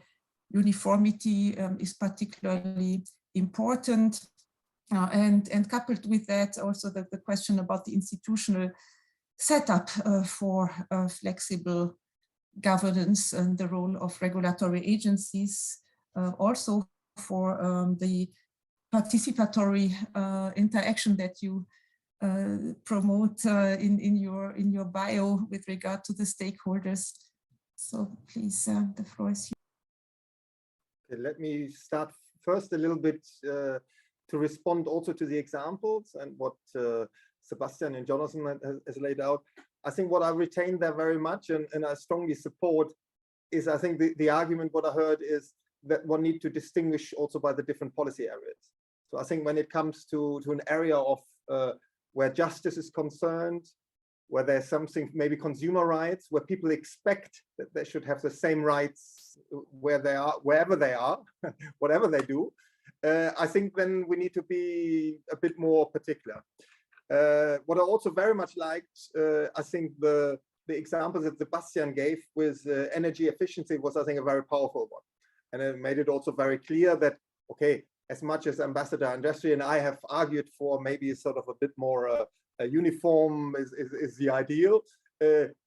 uniformity is particularly important. And coupled with that, also the question about the institutional setup for flexible governance and the role of regulatory agencies, also for the participatory interaction that you promote in your bio with regard to the stakeholders. So please, the floor is yours. Okay, let me start first a little bit to respond also to the examples and what Sebastian and Jonathan has laid out. I think what I retained there very much and I strongly support is, I think the argument what I heard is that one need to distinguish also by the different policy areas. So I think when it comes to an area of where justice is concerned, where there's something, maybe consumer rights, where people expect that they should have the same rights where they are, wherever they are, whatever they do, I think then we need to be a bit more particular. What I also very much liked, I think the examples that Sebastian gave with energy efficiency was, I think, a very powerful one. And it made it also very clear that, okay, as much as Ambassador Andresi and I have argued for maybe sort of a bit more uniform is the ideal.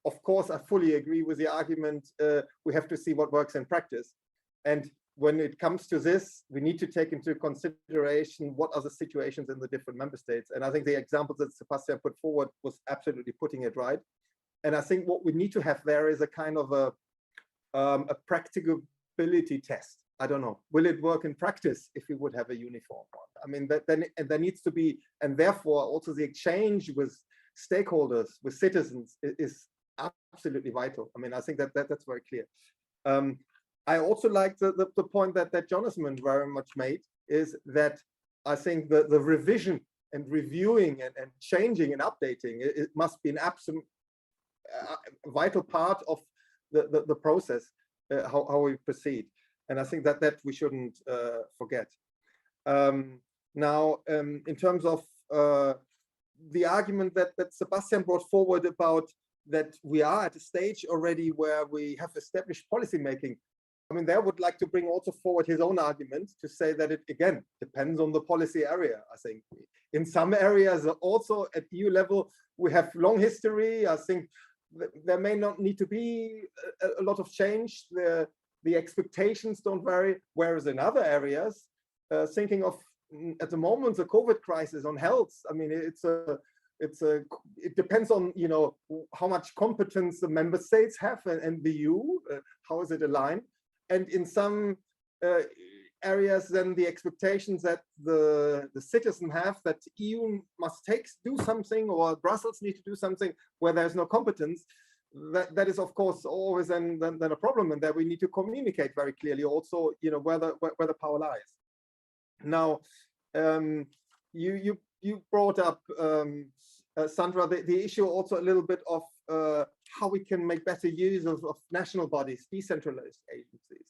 Of course, I fully agree with the argument. We have to see what works in practice. And when it comes to this, we need to take into consideration what are the situations in the different member states. And I think the examples that Sebastian put forward was absolutely putting it right. And I think what we need to have there is a kind of a practicability test. I don't know, will it work in practice if we would have a uniform one? I mean, then there needs to be, and therefore also the exchange with stakeholders, with citizens is absolutely vital. I mean, I think that's very clear. I also like the point that Jonathan very much made, is that I think the revision and reviewing and changing and updating, it must be an absolute vital part of the process, how we proceed. And I think that we shouldn't forget. Now, in terms of the argument that Sebastian brought forward about that we are at a stage already where we have established policymaking, I mean, there I would like to bring also forward his own argument to say that it, again, depends on the policy area. I think in some areas also at EU level, we have long history. I think there may not need to be a lot of change. The expectations don't vary, whereas in other areas, thinking of at the moment the COVID crisis on health, I mean, it depends on, you know, how much competence the member states have and the EU, how is it aligned, and in some areas then the expectations that the citizen have that EU must do something, or Brussels need to do something where there's no competence. That is, of course, always then a problem, and that we need to communicate very clearly also, you know, where the power lies. Now, you brought up, Sandra, the issue also a little bit of how we can make better use of national bodies, decentralized agencies,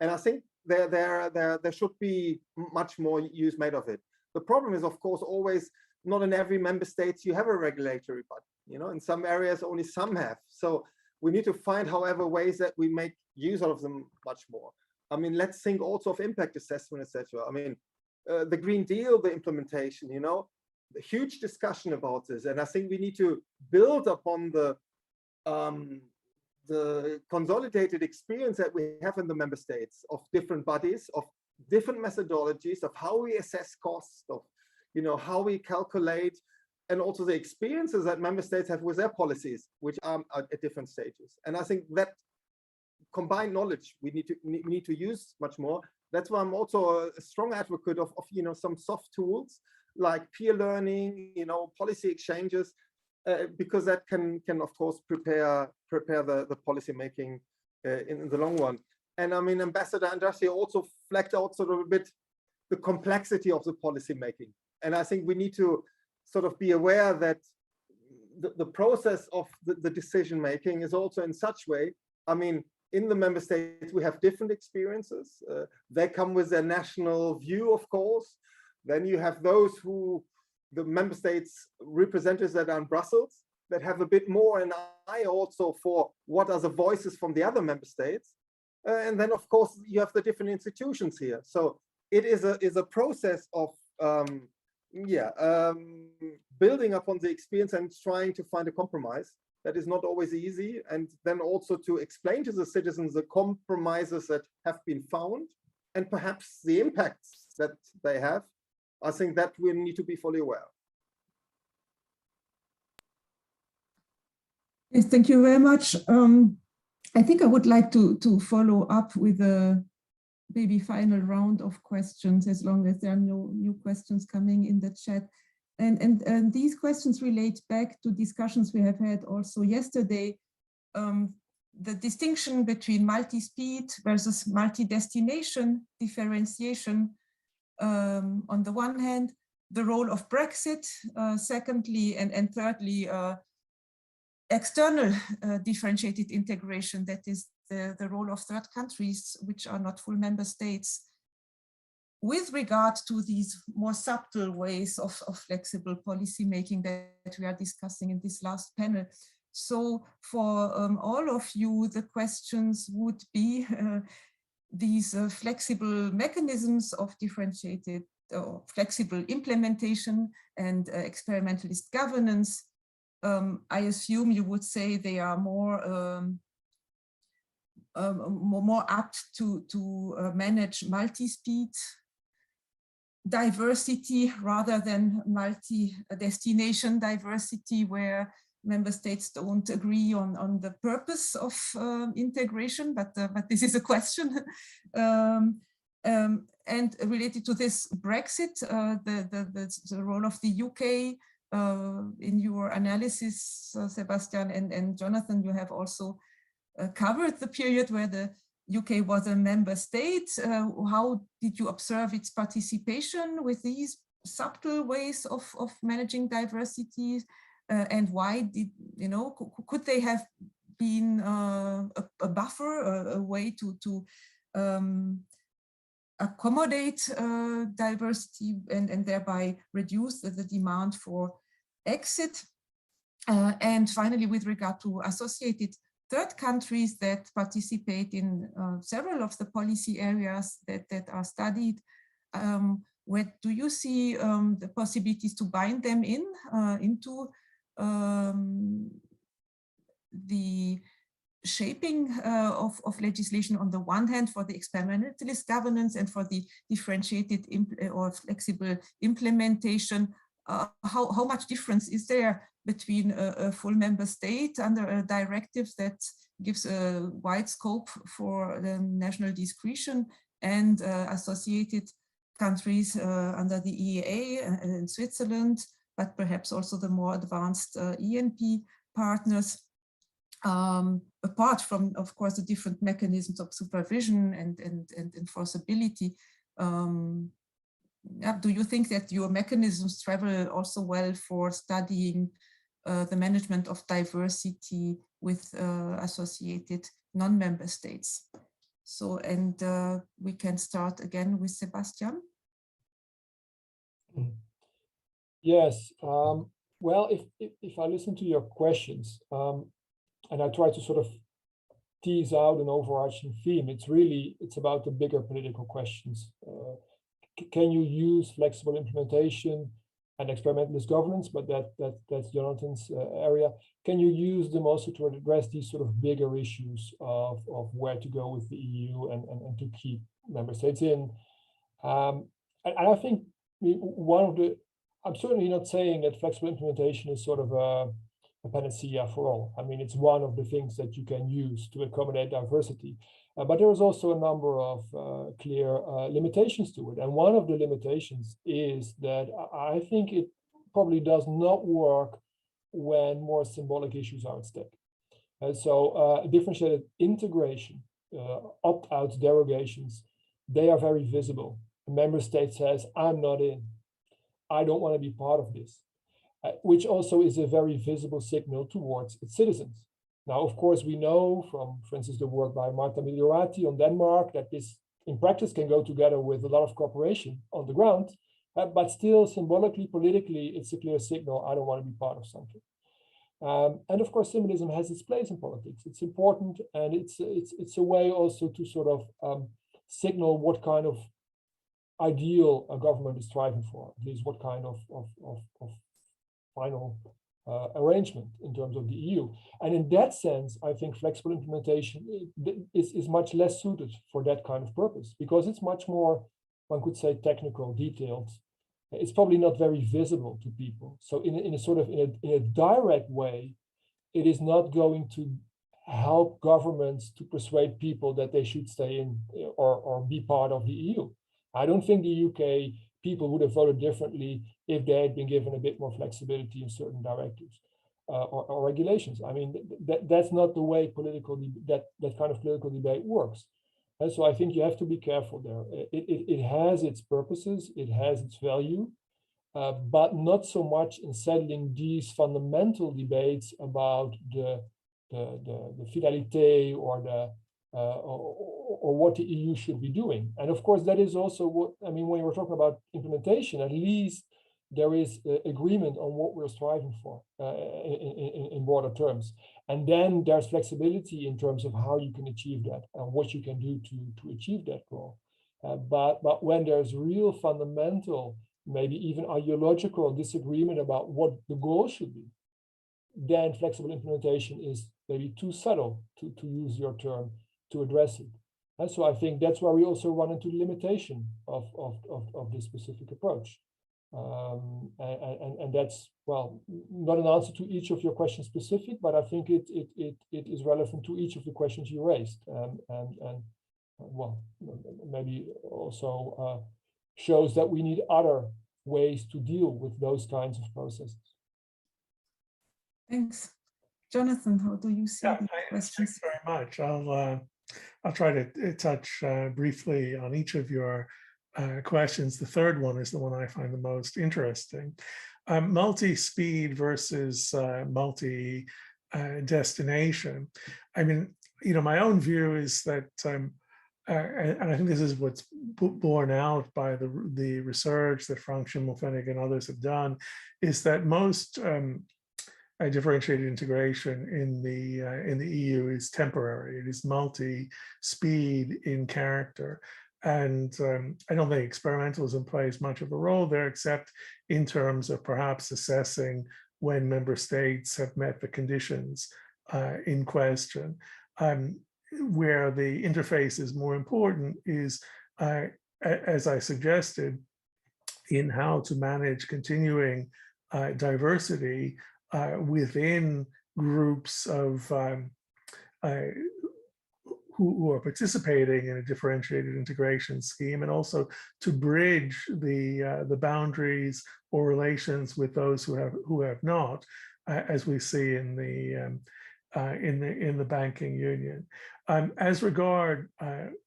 and I think there should be much more use made of it. The problem is, of course, always not in every member state you have a regulatory body. You know, in some areas only some have. So we need to find, however, ways that we make use of them much more. I mean, let's think also of impact assessment, etc. I mean, the Green Deal, the implementation, you know, the huge discussion about this. And I think we need to build upon the consolidated experience that we have in the member states of different bodies, of different methodologies, of how we assess costs, of, you know, how we calculate, and also the experiences that member states have with their policies, which are at different stages. And I think that combined knowledge we need to use much more. That's why I'm also a strong advocate of you know, some soft tools like peer learning, you know, policy exchanges, because that can of course prepare the policy making in the long run. And I mean, Ambassador Andresi also flagged out sort of a bit the complexity of the policy making. And I think we need to sort of be aware that the process of the decision making is also in such way, I mean, in the member states, we have different experiences. They come with their national view, of course. Then you have those who, the member states representatives that are in Brussels, that have a bit more an eye also for what are the voices from the other member states. And then, of course, you have the different institutions here. So it is a process of building upon the experience and trying to find a compromise. That is not always easy. And then also to explain to the citizens the compromises that have been found and perhaps the impacts that they have, I think that we need to be fully aware. Yes, thank you very much. I think I would like to follow up with a maybe final round of questions, as long as there are no new questions coming in the chat. And these questions relate back to discussions we have had also yesterday. The distinction between multi-speed versus multi-destination differentiation on the one hand, the role of Brexit, secondly, and thirdly, external differentiated integration, that is the role of third countries, which are not full member states, with regard to these more subtle ways of flexible policy making that we are discussing in this last panel. So for all of you, the questions would be these flexible mechanisms of differentiated or flexible implementation and experimentalist governance. I assume you would say they are more apt to manage multi-speed diversity rather than multi-destination diversity, where member states don't agree on the purpose of integration, but this is a question. And related to this Brexit, the role of the UK in your analysis, Sebastian and Jonathan, you have also covered the period where the UK was a member state. How did you observe its participation with these subtle ways of managing diversity? And why did, could they have been a buffer, a way to accommodate diversity and thereby reduce the demand for exit? And finally, with regard to associated third countries that participate in several of the policy areas that are studied, where do you see the possibilities to bind them into the shaping of legislation on the one hand for the experimentalist governance and for the differentiated or flexible implementation? How much difference is there between a full member state under a directive that gives a wide scope for the national discretion and associated countries under the EEA in Switzerland, but perhaps also the more advanced ENP partners, apart from, of course, the different mechanisms of supervision and enforceability? Do you think that your mechanisms travel also well for studying the management of diversity with associated non-member states? So, and we can start again with Sebastian. Yes, well, if I listen to your questions and I try to sort of tease out an overarching theme, it's about the bigger political questions. Can you use flexible implementation and experimentalist governance, but that's Jonathan's area. Can you use them also to address these sort of bigger issues of where to go with the EU and to keep member states in? And I think I'm certainly not saying that flexible implementation is sort of a panacea for all. I mean, it's one of the things that you can use to accommodate diversity. But there is also a number of clear limitations to it. And one of the limitations is that I think it probably does not work when more symbolic issues are at stake. So differentiated integration, opt-outs, derogations, they are very visible. A member state says, I'm not in. I don't want to be part of this, which also is a very visible signal towards its citizens. Now, of course, we know from, for instance, the work by Marta Migliorati on Denmark that this in practice can go together with a lot of cooperation on the ground, but still symbolically, politically, it's a clear signal, I don't want to be part of something. And of course, symbolism has its place in politics. It's important, and it's a way also to sort of signal what kind of ideal a government is striving for, at least what kind of final arrangement in terms of the EU. And in that sense, I think flexible implementation is much less suited for that kind of purpose, because it's much more, one could say, technical, detailed, it's probably not very visible to people. So in a sort of in a direct way, it is not going to help governments to persuade people that they should stay in or be part of the EU. I don't think the UK people would have voted differently if they had been given a bit more flexibility in certain directives or regulations. I mean, that's not the way that kind of political debate works. And so I think you have to be careful there. It has its purposes, it has its value, but not so much in settling these fundamental debates about the fidelity or what the EU should be doing. And of course, that is also what, I mean, when we're talking about implementation, at least there is agreement on what we're striving for in broader terms. And then there's flexibility in terms of how you can achieve that and what you can do to achieve that goal. But when there's real fundamental, maybe even ideological disagreement about what the goal should be, then flexible implementation is maybe too subtle, to use your term, to address it. And so I think that's where we also run into the limitation of this specific approach. And that's, well, not an answer to each of your questions specific, but I think it is relevant to each of the questions you raised. And well, maybe also shows that we need other ways to deal with those kinds of processes. Thanks. Jonathan, how do you see the questions? Thanks very much. I'll try to touch briefly on each of your questions. The third one is the one I find the most interesting. Multi-speed versus multi-destination. I mean, you know, my own view is that, and I think this is what's borne out by the research that Frank Schimmelpfennig and others have done, is that most differentiated integration in the EU is temporary. It is multi-speed in character. And I don't think experimentalism plays much of a role there, except in terms of perhaps assessing when member states have met the conditions in question. Where the interface is more important is, as I suggested, in how to manage continuing diversity within groups of who are participating in a differentiated integration scheme, and also to bridge the boundaries or relations with those who have not, as we see in the banking union. As regards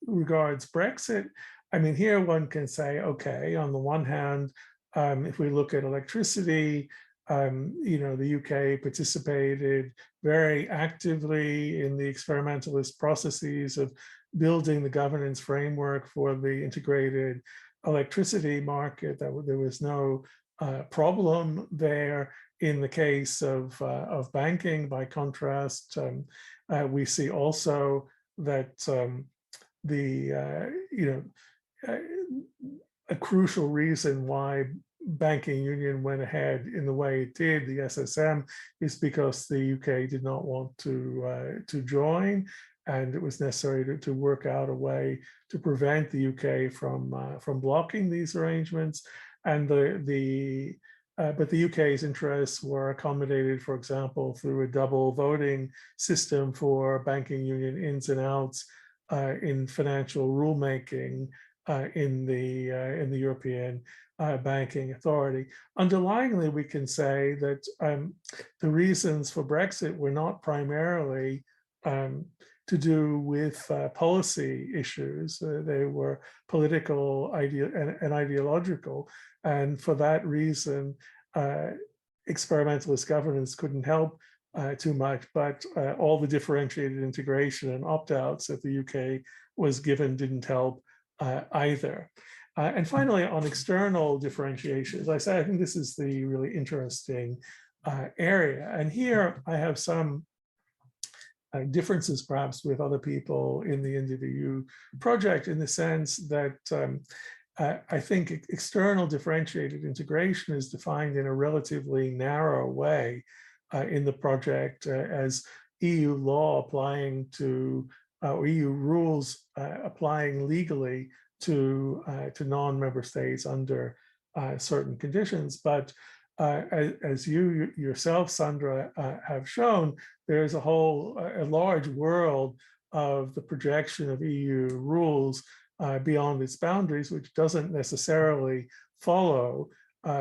Brexit, I mean, here one can say, okay, on the one hand, if we look at electricity, you know, the UK participated very actively in the experimentalist processes of building the governance framework for the integrated electricity market. There was no problem there. In the case of banking, by contrast, we see also that a crucial reason why banking union went ahead in the way it did, the SSM, is because the UK did not want to join, and it was necessary to work out a way to prevent the UK from blocking these arrangements. And but the UK's interests were accommodated, for example, through a double voting system for banking union ins and outs in financial rulemaking in the European Banking Authority. Underlyingly, we can say that the reasons for Brexit were not primarily to do with policy issues. They were political and ideological. And for that reason, experimentalist governance couldn't help too much, but all the differentiated integration and opt-outs that the UK was given didn't help either. And finally, on external differentiation, as I say, I think this is the really interesting area. And here I have some differences perhaps with other people in the InDivEU project, in the sense that I think external differentiated integration is defined in a relatively narrow way in the project as EU law applying to, or EU rules applying legally to non-member states under certain conditions. But as you yourself, Sandra, have shown, there's a large world of the projection of EU rules beyond its boundaries, which doesn't necessarily follow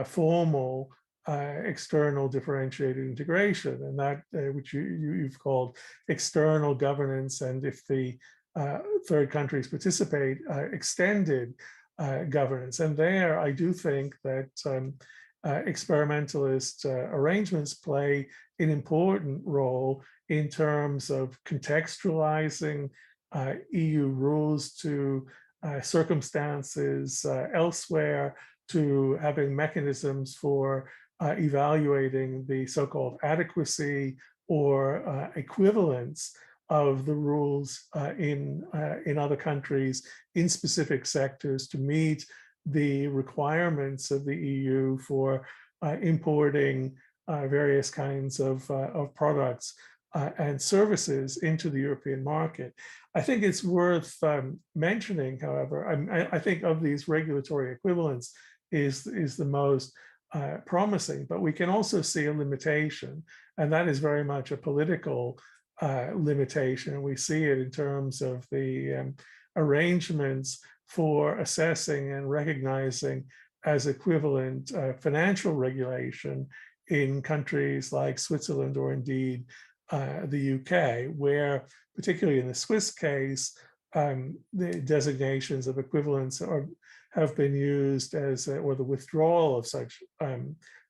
formal external differentiated integration, and that which you've called external governance, and if the third countries participate, extended governance. And there, I do think that experimentalist arrangements play an important role in terms of contextualizing EU rules to circumstances elsewhere, to having mechanisms for evaluating the so-called adequacy or equivalence of the rules in other countries in specific sectors to meet the requirements of the EU for importing various kinds of products and services into the European market. I think it's worth mentioning, however, I think of these regulatory equivalents is the most promising, but we can also see a limitation, and that is very much a political limitation. We see it in terms of the arrangements for assessing and recognizing as equivalent financial regulation in countries like Switzerland or indeed the UK, where particularly in the Swiss case, the designations of equivalence have been used as, or the withdrawal of such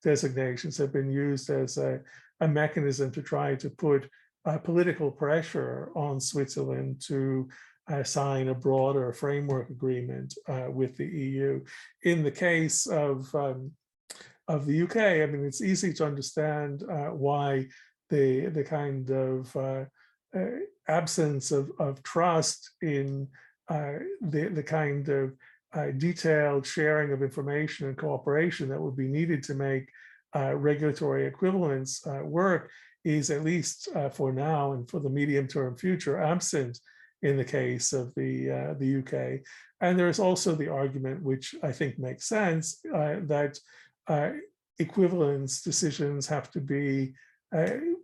designations have been used as a mechanism to try to put political pressure on Switzerland to sign a broader framework agreement with the EU. In the case of the UK, I mean, it's easy to understand why the kind of absence of trust in the kind of detailed sharing of information and cooperation that would be needed to make regulatory equivalence work is, at least for now and for the medium-term future, absent in the case of the UK. And there is also the argument, which I think makes sense, that equivalence decisions have to be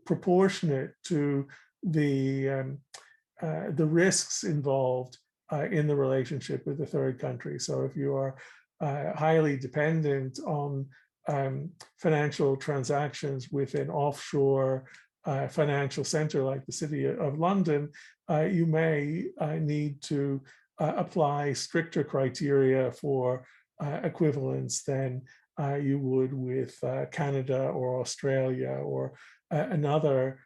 proportionate to the risks involved in the relationship with the third country. So if you are highly dependent on financial transactions with an offshore financial center like the City of London, you may need to apply stricter criteria for equivalence than you would with Canada or Australia or another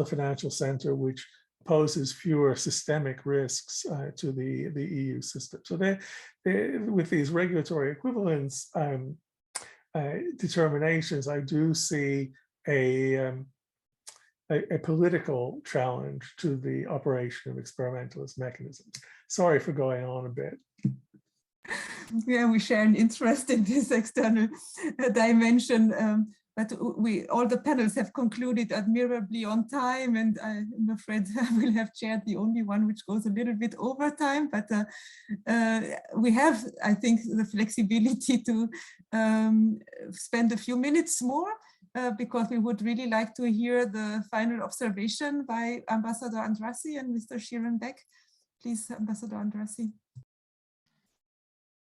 financial center which poses fewer systemic risks to the EU system. So with these regulatory equivalence determinations, I do see a political challenge to the operation of experimentalist mechanisms. Sorry for going on a bit. Yeah, we share an interest in this external dimension, but all the panels have concluded admirably on time, and I'm afraid I will have chaired the only one which goes a little bit over time, but we have, I think, the flexibility to spend a few minutes more, because we would really like to hear the final observation by Ambassador Andrassy and Mr. Sheeran-Beck. Please, Ambassador Andrassy.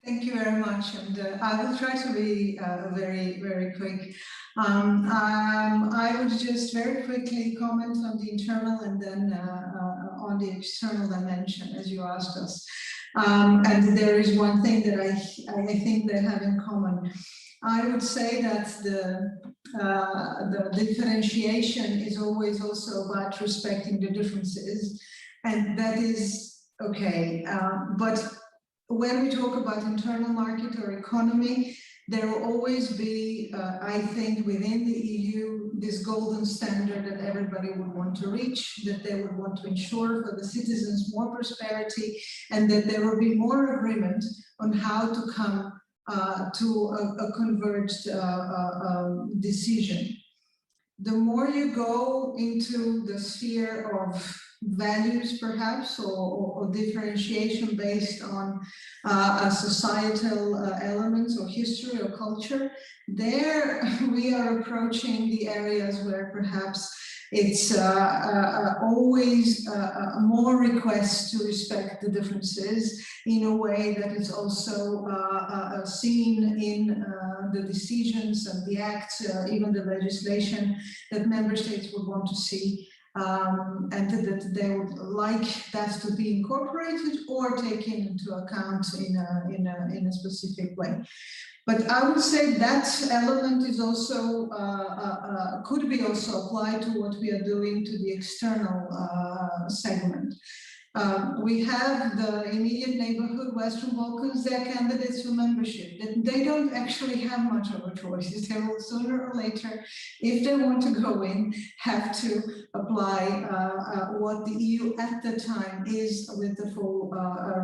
Thank you very much, and I will try to be very, very quick. I would just very quickly comment on the internal and then on the external dimension, as you asked us. And there is one thing that I think they have in common. I would say that the differentiation is always also about respecting the differences, and that is okay. But when we talk about internal market or economy, there will always be, I think, within the EU, this golden standard that everybody would want to reach, that they would want to ensure for the citizens more prosperity, and that there will be more agreement on how to come to a converged decision. The more you go into the sphere of values perhaps, or differentiation based on societal elements or history or culture. There we are approaching the areas where perhaps it's always more requests to respect the differences in a way that is also seen in the decisions and the acts, even the legislation that member states would want to see, and that they would like that to be incorporated or taken into account in a specific way. But I would say that element is also could be also applied to what we are doing to the external segment. We have the immediate neighborhood, Western Balkans, they're candidates for membership. They don't actually have much of a choice. They will sooner or later, if they want to go in, have to apply what the EU at the time is with the full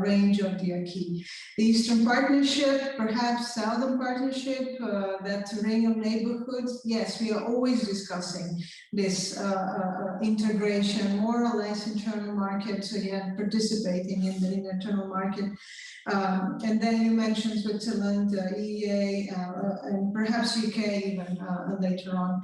range of the acquis. The Eastern Partnership, perhaps Southern Partnership, that ring of neighborhoods, yes, we are always discussing this integration, more or less internal market, so yeah, participating in the internal market. And then you mentioned Switzerland, EEA, and perhaps UK even later on,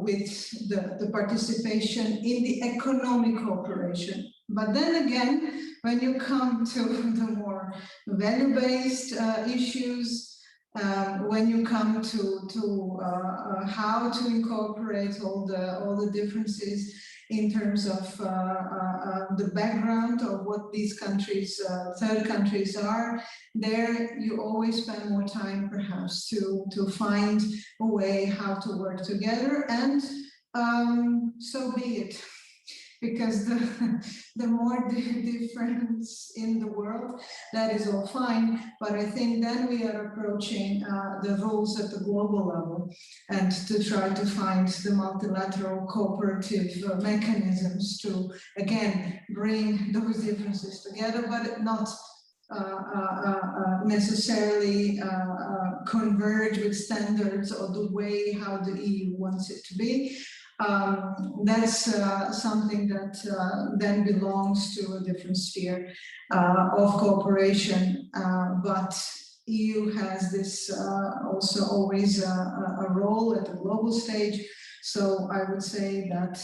with the participation in the economic cooperation. But then again, when you come to the more value-based issues, when you come to how to incorporate all the differences in terms of the background of what these countries, third countries are, there you always spend more time perhaps to find a way how to work together, and so be it. Because the more difference in the world, that is all fine. But I think then we are approaching the rules at the global level, and to try to find the multilateral cooperative mechanisms to, again, bring those differences together, but not necessarily converge with standards or the way how the EU wants it to be. That's something that then belongs to a different sphere of cooperation, but EU has this also always a role at the global stage. So I would say that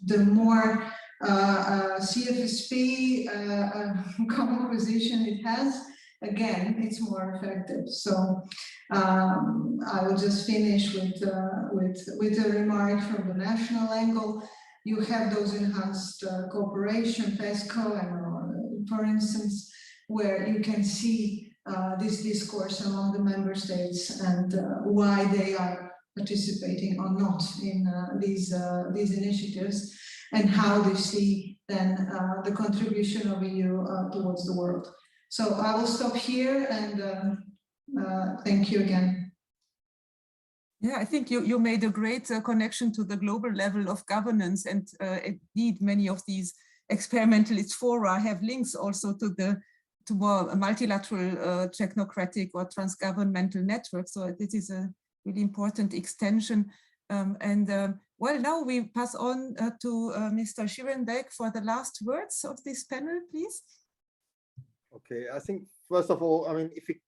the more CFSP common position it has, again, it's more effective. So I will just finish with a remark from the national angle. You have those enhanced cooperation, PESCO, and for instance, where you can see this discourse among the member states and why they are participating or not in these initiatives, and how they see then the contribution of EU towards the world. So I will stop here, and thank you again. Yeah, I think you made a great connection to the global level of governance, and indeed many of these experimentalist fora have links also to more multilateral technocratic or transgovernmental networks. So this is a really important extension. Well, now we pass on to Mr. Schierenbeck for the last words of this panel, please. Okay, I think first of all, I mean, if we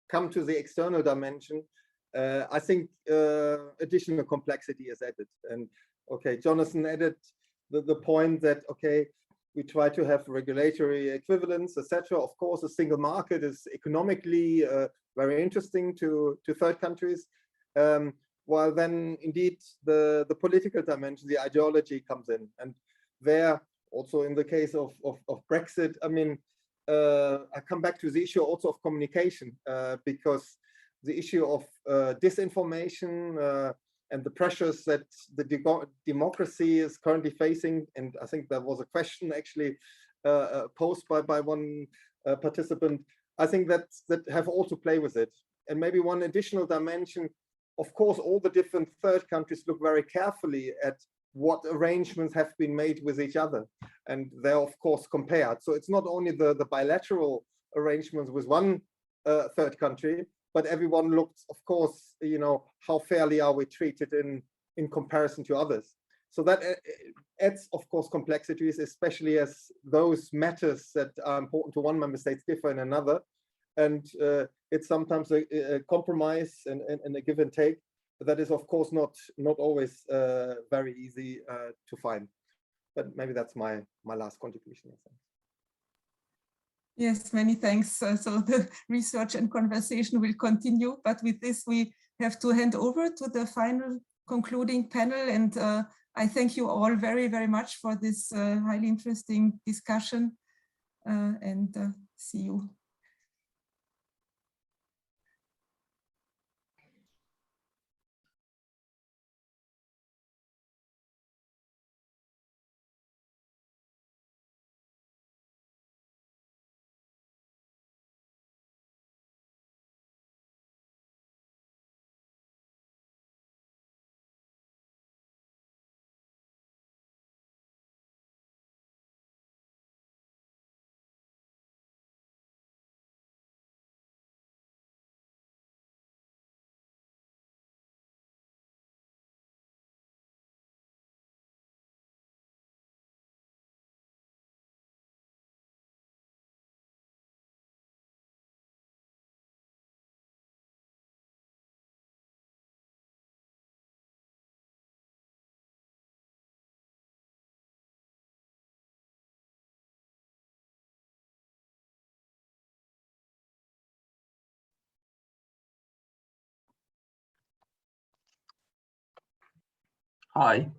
come to the external dimension, I think additional complexity is added. And okay, Jonathan added the point that, okay, we try to have regulatory equivalence, etc. Of course, a single market is economically very interesting to third countries. While then indeed the political dimension, the ideology comes in. And there also in the case of Brexit, I mean, I come back to the issue also of communication, because the issue of disinformation and the pressures that the democracy is currently facing, and I think there was a question actually posed by one participant, I think that have all to play with it. And maybe one additional dimension, of course, all the different third countries look very carefully at what arrangements have been made with each other, and they're of course compared. So it's not only the bilateral arrangements with one third country, but everyone looks, of course, you know, how fairly are we treated in comparison to others. So that adds, of course, complexities, especially as those matters that are important to one member state differ in another. And it's sometimes a compromise and a give and take. But that is, of course, not always very easy to find. But maybe that's my last contribution. Yes, many thanks. So the research and conversation will continue. But with this, we have to hand over to the final concluding panel. And I thank you all very, very much for this highly interesting discussion. And see you. Hi.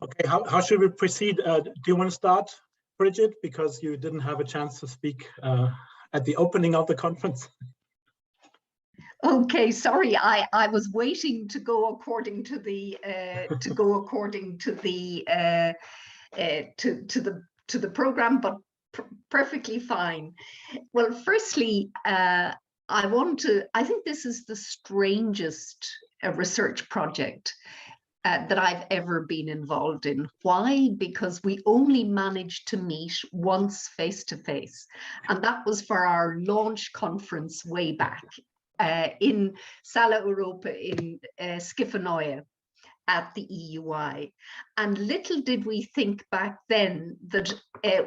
Okay, how should we proceed? Do you want to start, Bridget, because you didn't have a chance to speak at the opening of the conference? Okay, sorry, I was waiting to go according to the to the program, but perfectly fine. Well, firstly, I think this is the strangest research project that I've ever been involved in. Why? Because we only managed to meet once face to face, and that was for our launch conference way back in Sala Europa in Schifferneue at the EUI. And little did we think back then that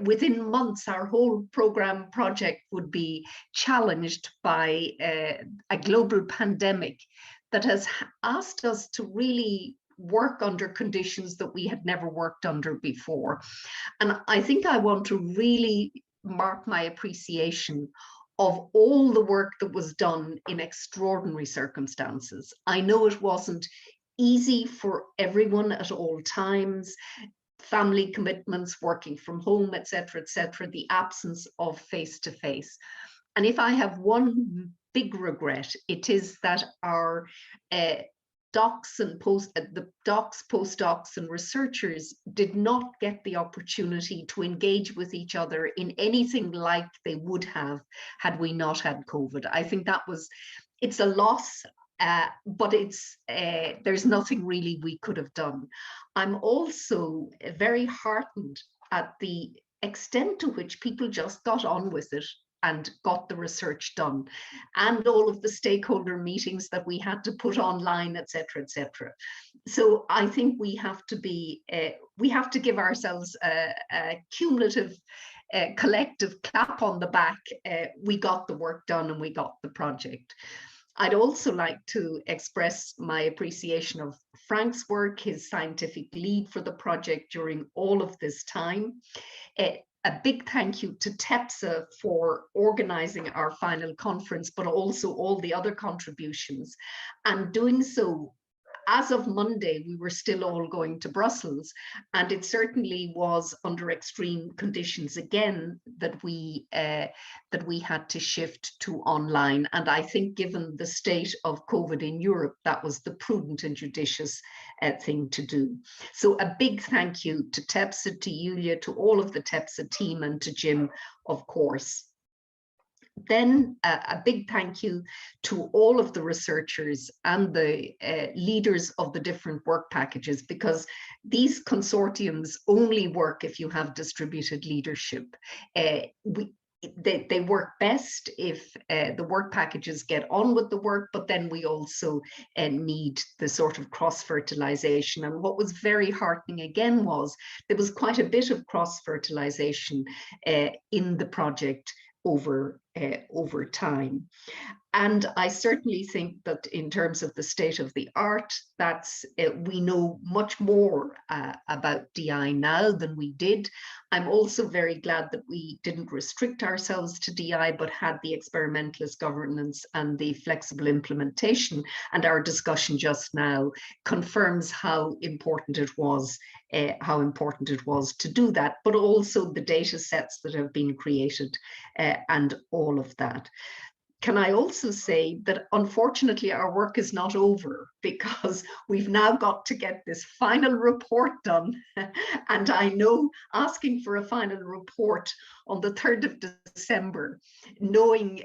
within months our whole program project would be challenged by a global pandemic that has asked us to really work under conditions that we had never worked under before. And I think I want to really mark my appreciation of all the work that was done in extraordinary circumstances. I know it wasn't easy for everyone at all times, family commitments, working from home, etc., the absence of face-to-face. And if I have one big regret, it is that our docs and postdocs and researchers did not get the opportunity to engage with each other in anything like they would have had we not had COVID. I think it's a loss, but there's nothing really we could have done. I'm also very heartened at the extent to which people just got on with it and got the research done, and all of the stakeholder meetings that we had to put online, etc., etc. So I think we have to give ourselves a cumulative, collective clap on the back. We got the work done and we got the project. I'd also like to express my appreciation of Frank's work, his scientific lead for the project during all of this time. A big thank you to TEPSA for organizing our final conference, but also all the other contributions. And doing so, as of Monday, we were still all going to Brussels, and it certainly was under extreme conditions again that we had to shift to online. And I think given the state of COVID in Europe, that was the prudent and judicious thing to do. So a big thank you to TEPSA, to Julia, to all of the TEPSA team, and to Jim, of course. Then a big thank you to all of the researchers and the leaders of the different work packages, because these consortiums only work if you have distributed leadership. they work best if the work packages get on with the work, but then we also need the sort of cross-fertilization. And what was very heartening again was there was quite a bit of cross-fertilization in the project over time. And I certainly think that in terms of the state of the art, that's we know much more about DI now than we did. I'm also very glad that we didn't restrict ourselves to DI, but had the experimentalist governance and the flexible implementation. And our discussion just now confirms how important it was to do that, but also the data sets that have been created and all of that. Can I also say that unfortunately our work is not over, because we've now got to get this final report done. And I know asking for a final report on the 3rd of December, knowing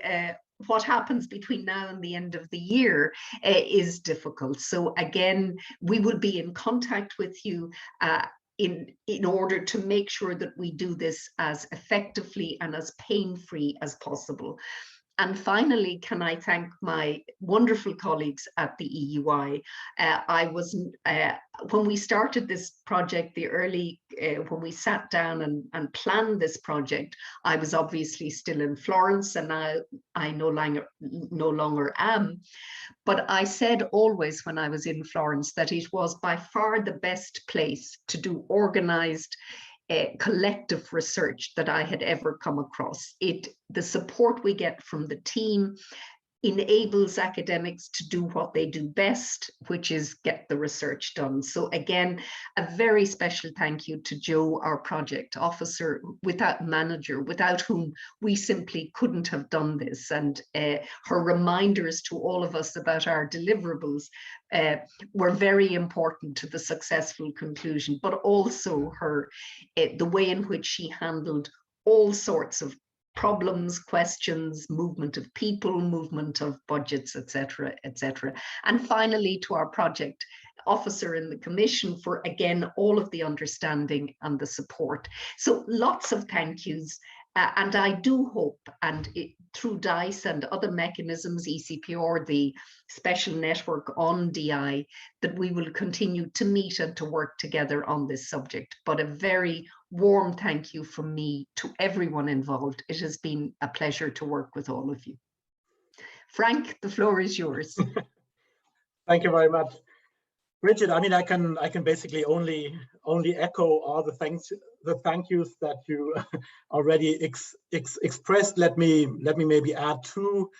what happens between now and the end of the year is difficult. So again, we will be in contact with you in order to make sure that we do this as effectively and as pain-free as possible. And finally, can I thank my wonderful colleagues at the EUI. When we started this project, when we sat down and planned this project, I was obviously still in Florence, and now I no longer am. But I said always when I was in Florence that it was by far the best place to do organized collective research that I had ever come across. The support we get from the team enables academics to do what they do best, which is get the research done. So again, a very special thank you to Jo, our project officer, manager, without whom we simply couldn't have done this. And her reminders to all of us about our deliverables were very important to the successful conclusion, but also the way in which she handled all sorts of problems, questions, movement of people, movement of budgets, etc., etc. And finally, to our project officer in the Commission for, again, all of the understanding and the support. So lots of thank yous. And I do hope, through DICE and other mechanisms, ECPR, the special network on DI, that we will continue to meet and to work together on this subject. But a very warm thank you from me to everyone involved. It has been a pleasure to work with all of you. Frank, the floor is yours. Thank you very much. Bridget, I mean, I can basically only echo all the thank yous that you already expressed. Let me maybe add two.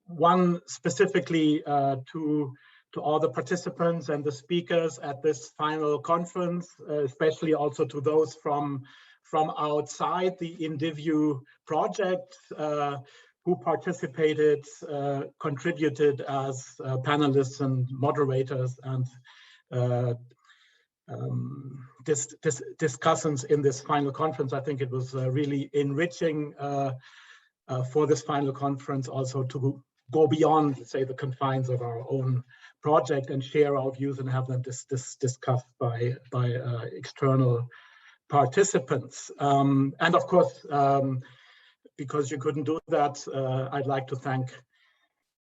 One specifically to all the participants and the speakers at this final conference, especially also to those from outside the InDivEU project, who participated, contributed as panelists and moderators and discussants in this final conference. I think it was really enriching for this final conference also to go beyond, say, the confines of our own project and share our views and have them discussed by external participants. And of course, because you couldn't do that, I'd like to thank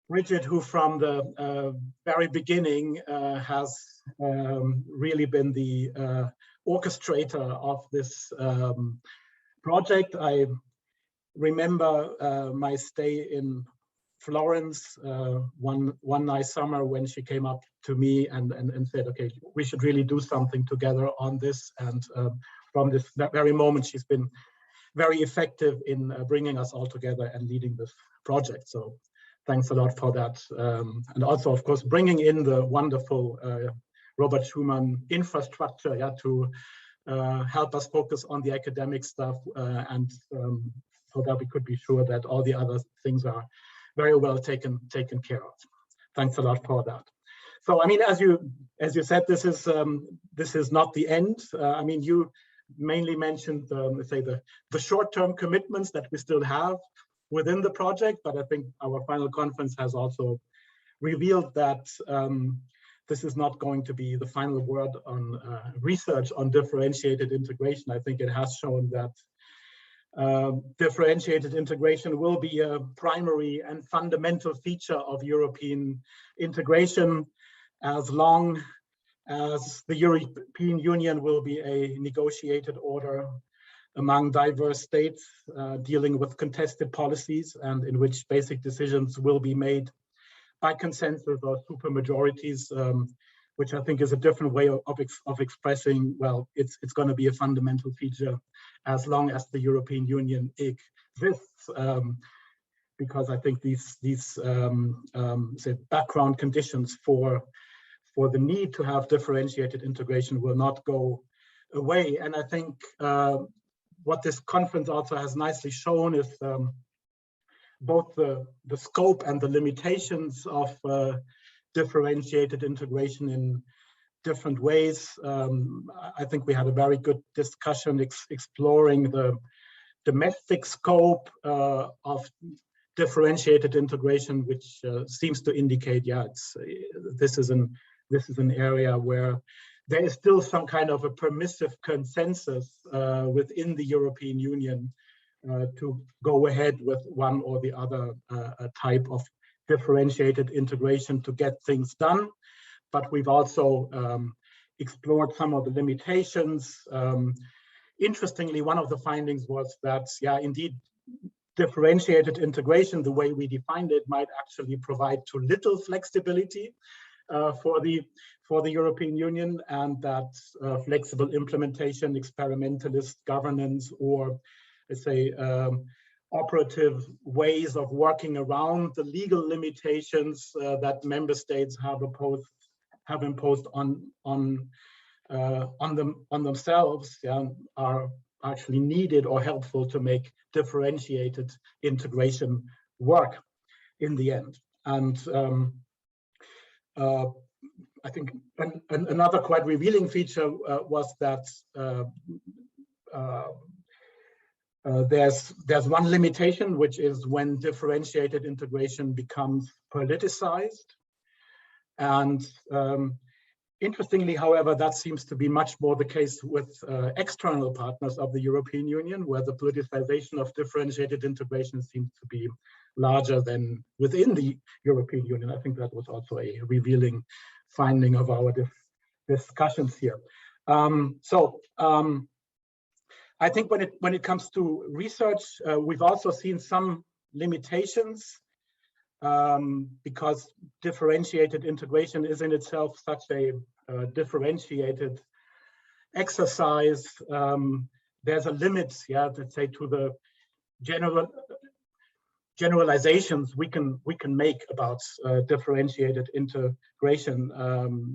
Bridget, who from the very beginning has really been the orchestrator of this project. I remember my stay in Florence one nice summer when she came up to me and said, okay, we should really do something together on this. And from that very moment, she's been very effective in bringing us all together and leading this project. So thanks a lot for that. And also, of course, bringing in the wonderful Robert Schumann infrastructure, yeah, to help us focus on the academic stuff and so that we could be sure that all the other things are very well taken care of. Thanks a lot for that. So, I mean, as you said, this is not the end. I mean, you mainly mentioned, let's say, the short-term commitments that we still have within the project, but I think our final conference has also revealed that this is not going to be the final word on research on differentiated integration. I think it has shown that differentiated integration will be a primary and fundamental feature of European integration, as long as the European Union will be a negotiated order among diverse states dealing with contested policies, and in which basic decisions will be made by consensus or supermajorities, which I think is a different way of expressing, well, it's going to be a fundamental feature as long as the European Union exists, because I think these say background conditions for the need to have differentiated integration will not go away. And I think what this conference also has nicely shown is both the scope and the limitations of differentiated integration in different ways. I think we had a very good discussion exploring the domestic scope of differentiated integration, which seems to indicate, yeah, this is an area where there is still some kind of a permissive consensus within the European Union to go ahead with one or the other type of differentiated integration to get things done. But we've also explored some of the limitations. Interestingly, one of the findings was that, yeah, indeed, differentiated integration, the way we defined it, might actually provide too little flexibility for the European Union, and that flexible implementation, experimentalist governance, or let's say operative ways of working around the legal limitations that member states have imposed on themselves, yeah, are actually needed or helpful to make differentiated integration work in the end. And I think another quite revealing feature was that there's one limitation, which is when differentiated integration becomes politicized. And interestingly, however, that seems to be much more the case with external partners of the European Union, where the politicization of differentiated integration seems to be larger than within the European Union. I think that was also a revealing finding of our discussions here. I think when it comes to research, we've also seen some limitations because differentiated integration is in itself such a differentiated exercise. There's a limit, yeah, let's say, to the generalizations we can make about differentiated integration.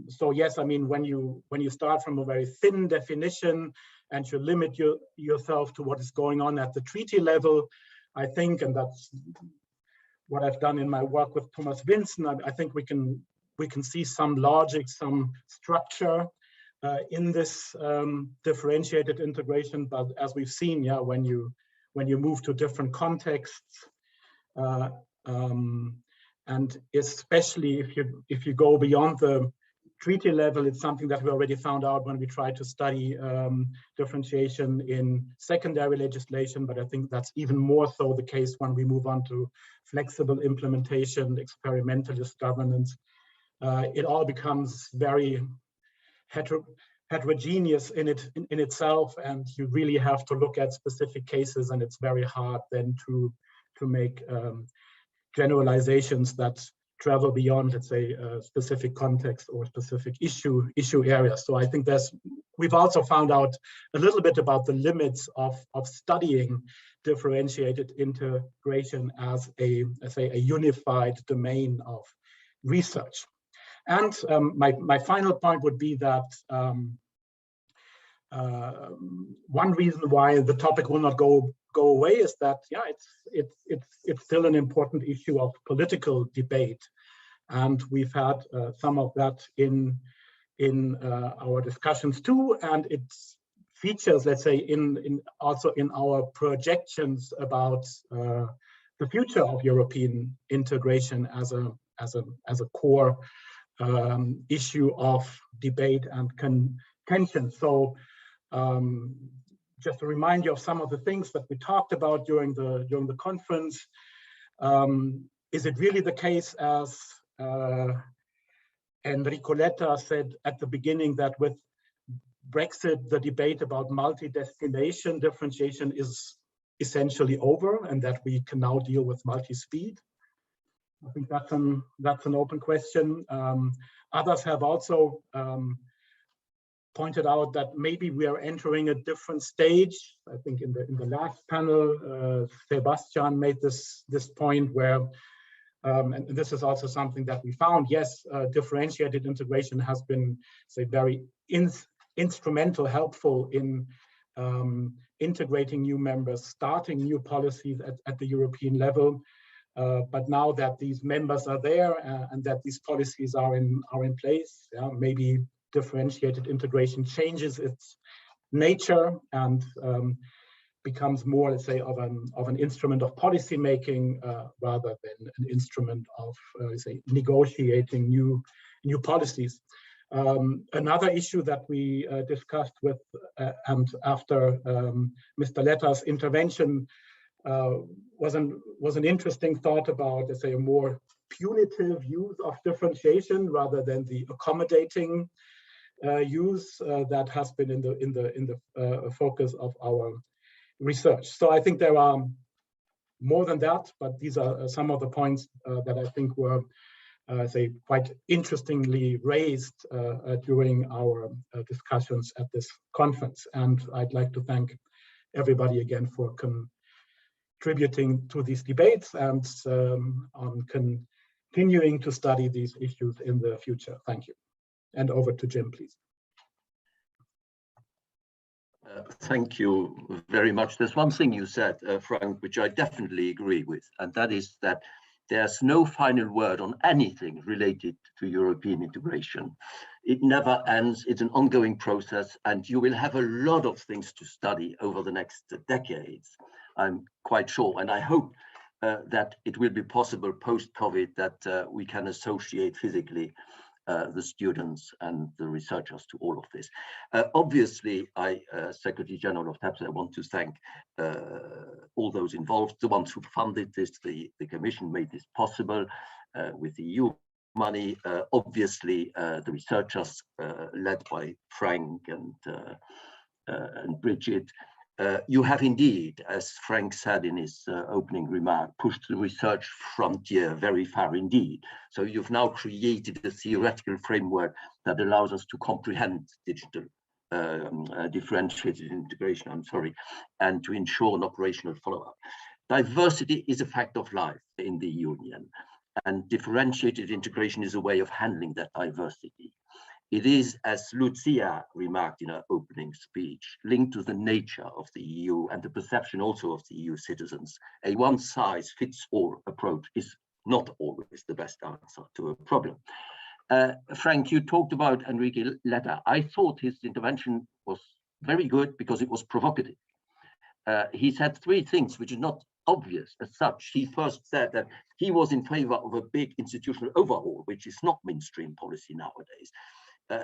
So yes, I mean, when you start from a very thin definition and you limit yourself to what is going on at the treaty level, I think, and that's what I've done in my work with Thomas Vincent, I think we can see some logic, some structure in this differentiated integration. But as we've seen, yeah, when you move to different contexts, and especially if you go beyond the treaty level, it's something that we already found out when we tried to study differentiation in secondary legislation, but I think that's even more so the case when we move on to flexible implementation, experimentalist governance. It all becomes very heterogeneous in itself, and you really have to look at specific cases, and it's very hard then to make generalizations that travel beyond, let's say, a specific context or specific issue areas. So I think we've also found out a little bit about the limits of studying differentiated integration as a unified domain of research. And my final point would be that one reason why the topic will not go away is that, yeah, it's still an important issue of political debate, and we've had some of that in our discussions too, and it features, let's say, also in our projections about the future of European integration as a core issue of debate and contention. So just to remind you of some of the things that we talked about during the conference. Is it really the case, as Enrico Letta said at the beginning, that with Brexit, the debate about multi-destination differentiation is essentially over, and that we can now deal with multi-speed? I think that's an open question. Others have also pointed out that maybe we are entering a different stage. I think in the last panel, Sebastian made this point where, and this is also something that we found. Yes, differentiated integration has been, say, very instrumental, helpful in integrating new members, starting new policies at the European level. But now that these members are there and that these policies are in place, maybe differentiated integration changes its nature and becomes more, let's say, of an instrument of policy making rather than an instrument of, say, negotiating new policies. Another issue that we discussed with and after Mr. Letta's intervention was an interesting thought about, let's say, a more punitive use of differentiation rather than the accommodating use that has been in the focus of our research. So I think there are more than that, but these are some of the points that I think were, say, quite interestingly raised during our discussions at this conference. And I'd like to thank everybody again for contributing to these debates and on continuing to study these issues in the future. Thank you. And over to Jim, please. Thank you very much. There's one thing you said, Frank, which I definitely agree with, and that is that there's no final word on anything related to European integration. It never ends. It's an ongoing process, and you will have a lot of things to study over the next decades, I'm quite sure. And I hope that it will be possible post-COVID that we can associate physically the students and the researchers to all of this. Obviously, I, Secretary General of TEPSA, I want to thank all those involved, the ones who funded this. The Commission made this possible with the EU money. Obviously, the researchers led by Frank and Bridget. You have indeed, as Frank said in his opening remark, pushed the research frontier very far indeed. So you've now created a theoretical framework that allows us to comprehend digital differentiated integration, and to ensure an operational follow-up. Diversity is a fact of life in the Union, and differentiated integration is a way of handling that diversity. It is, as Lucia remarked in her opening speech, linked to the nature of the EU and the perception also of the EU citizens. A one-size-fits-all approach is not always the best answer to a problem. Frank, you talked about Enrique Letta. I thought his intervention was very good because it was provocative. He said three things which are not obvious as such. He first said that he was in favor of a big institutional overhaul, which is not mainstream policy nowadays.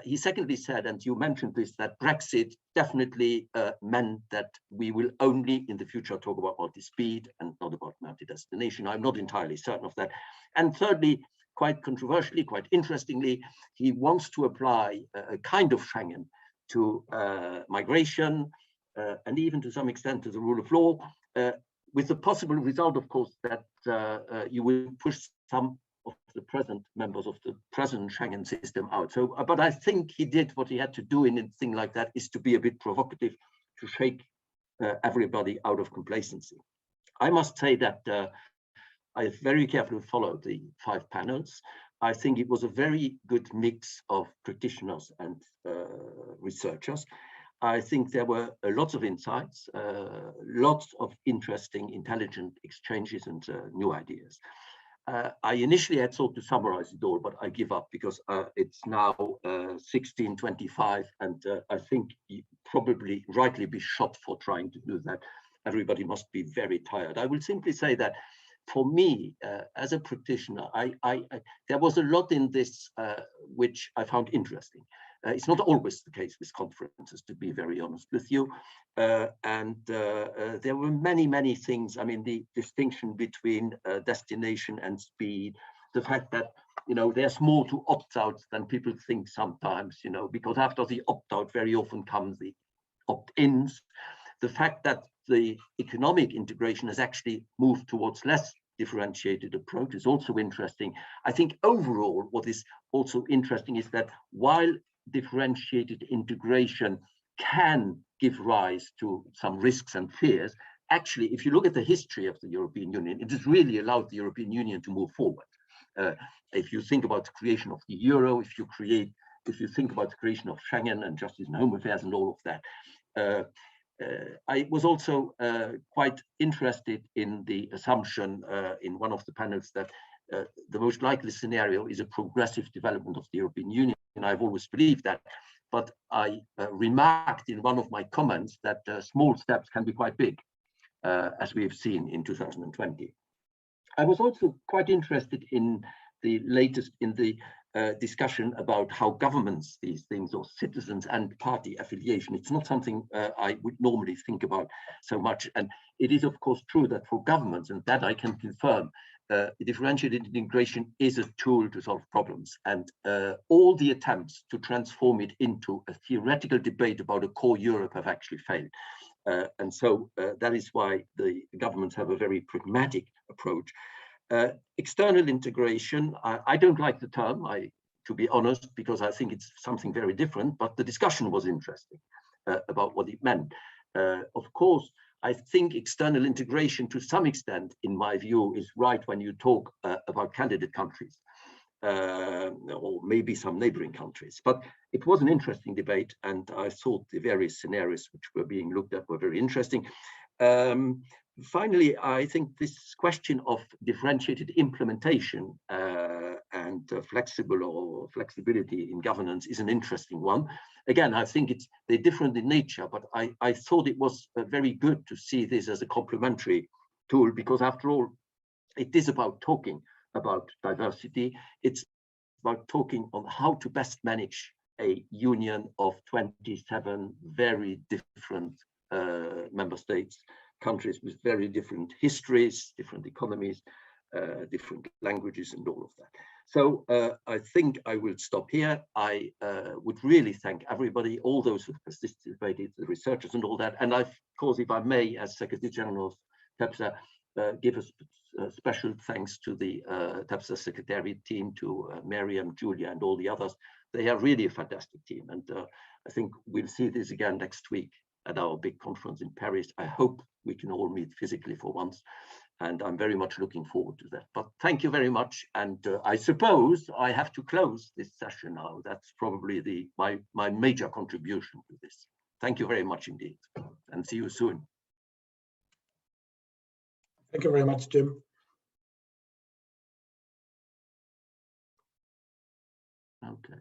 He secondly said, and you mentioned this, that Brexit definitely meant that we will only in the future talk about multi-speed and not about multi-destination. I'm not entirely certain of that. And thirdly, quite controversially, quite interestingly, he wants to apply a kind of Schengen to migration and even to some extent to the rule of law, with the possible result, of course, that you will push some of the present members of the present Schengen system out. So, but I think he did what he had to do in a thing like that, is to be a bit provocative, to shake everybody out of complacency. I must say that I very carefully followed the 5 panels. I think it was a very good mix of practitioners and researchers. I think there were lots of insights, lots of interesting, intelligent exchanges and new ideas. I initially had thought to summarize it all, but I give up because it's now 16:25, and I think you probably rightly be shot for trying to do that. Everybody must be very tired. I will simply say that for me, as a practitioner, there was a lot in this which I found interesting. It's not always the case with conferences, to be very honest with you. There were many things. I mean, the distinction between destination and speed, the fact that, you know, there's more to opt-outs than people think sometimes, you know, because after the opt-out very often comes the opt-ins. The fact that the economic integration has actually moved towards less differentiated approach is also interesting. I think overall, what is also interesting is that while differentiated integration can give rise to some risks and fears, actually, if you look at the history of the European Union, it has really allowed the European Union to move forward. If you think about the creation of the euro, if you think about the creation of Schengen and justice and home affairs and all of that, I was also quite interested in the assumption in one of the panels that the most likely scenario is a progressive development of the European Union. And I've always believed that, but I remarked in one of my comments that small steps can be quite big, as we have seen in 2020. I was also quite interested in the latest, discussion about how governments these things, or citizens and party affiliation. It's not something I would normally think about so much. And it is, of course, true that for governments, and that I can confirm, differentiated integration is a tool to solve problems. And all the attempts to transform it into a theoretical debate about a core Europe have actually failed. And so that is why the governments have a very pragmatic approach. External integration, I don't like the term, to be honest, because I think it's something very different, but the discussion was interesting about what it meant. Of course, I think external integration to some extent, in my view, is right when you talk about candidate countries, or maybe some neighboring countries. But it was an interesting debate, and I thought the various scenarios which were being looked at were very interesting. Finally, I think this question of differentiated implementation and flexibility in governance is an interesting one. Again, I think they're different in nature, but I thought it was very good to see this as a complementary tool, because after all, it is about talking about diversity. It's about talking on how to best manage a union of 27 very different member states, countries with very different histories, different economies, different languages, and all of that. So I think I will stop here. I would really thank everybody, all those who participated, the researchers and all that. And of course, if I may, as Secretary General of TEPSA, give a special thanks to the TEPSA Secretariat team, to Miriam, Julia, and all the others. They are really a fantastic team. And I think we'll see this again next week at our big conference in Paris. I hope we can all meet physically for once, and I'm very much looking forward to that. But thank you very much, and I suppose I have to close this session now. That's probably my major contribution to this. Thank you very much indeed, and see you soon. Thank you very much, Jim. Okay.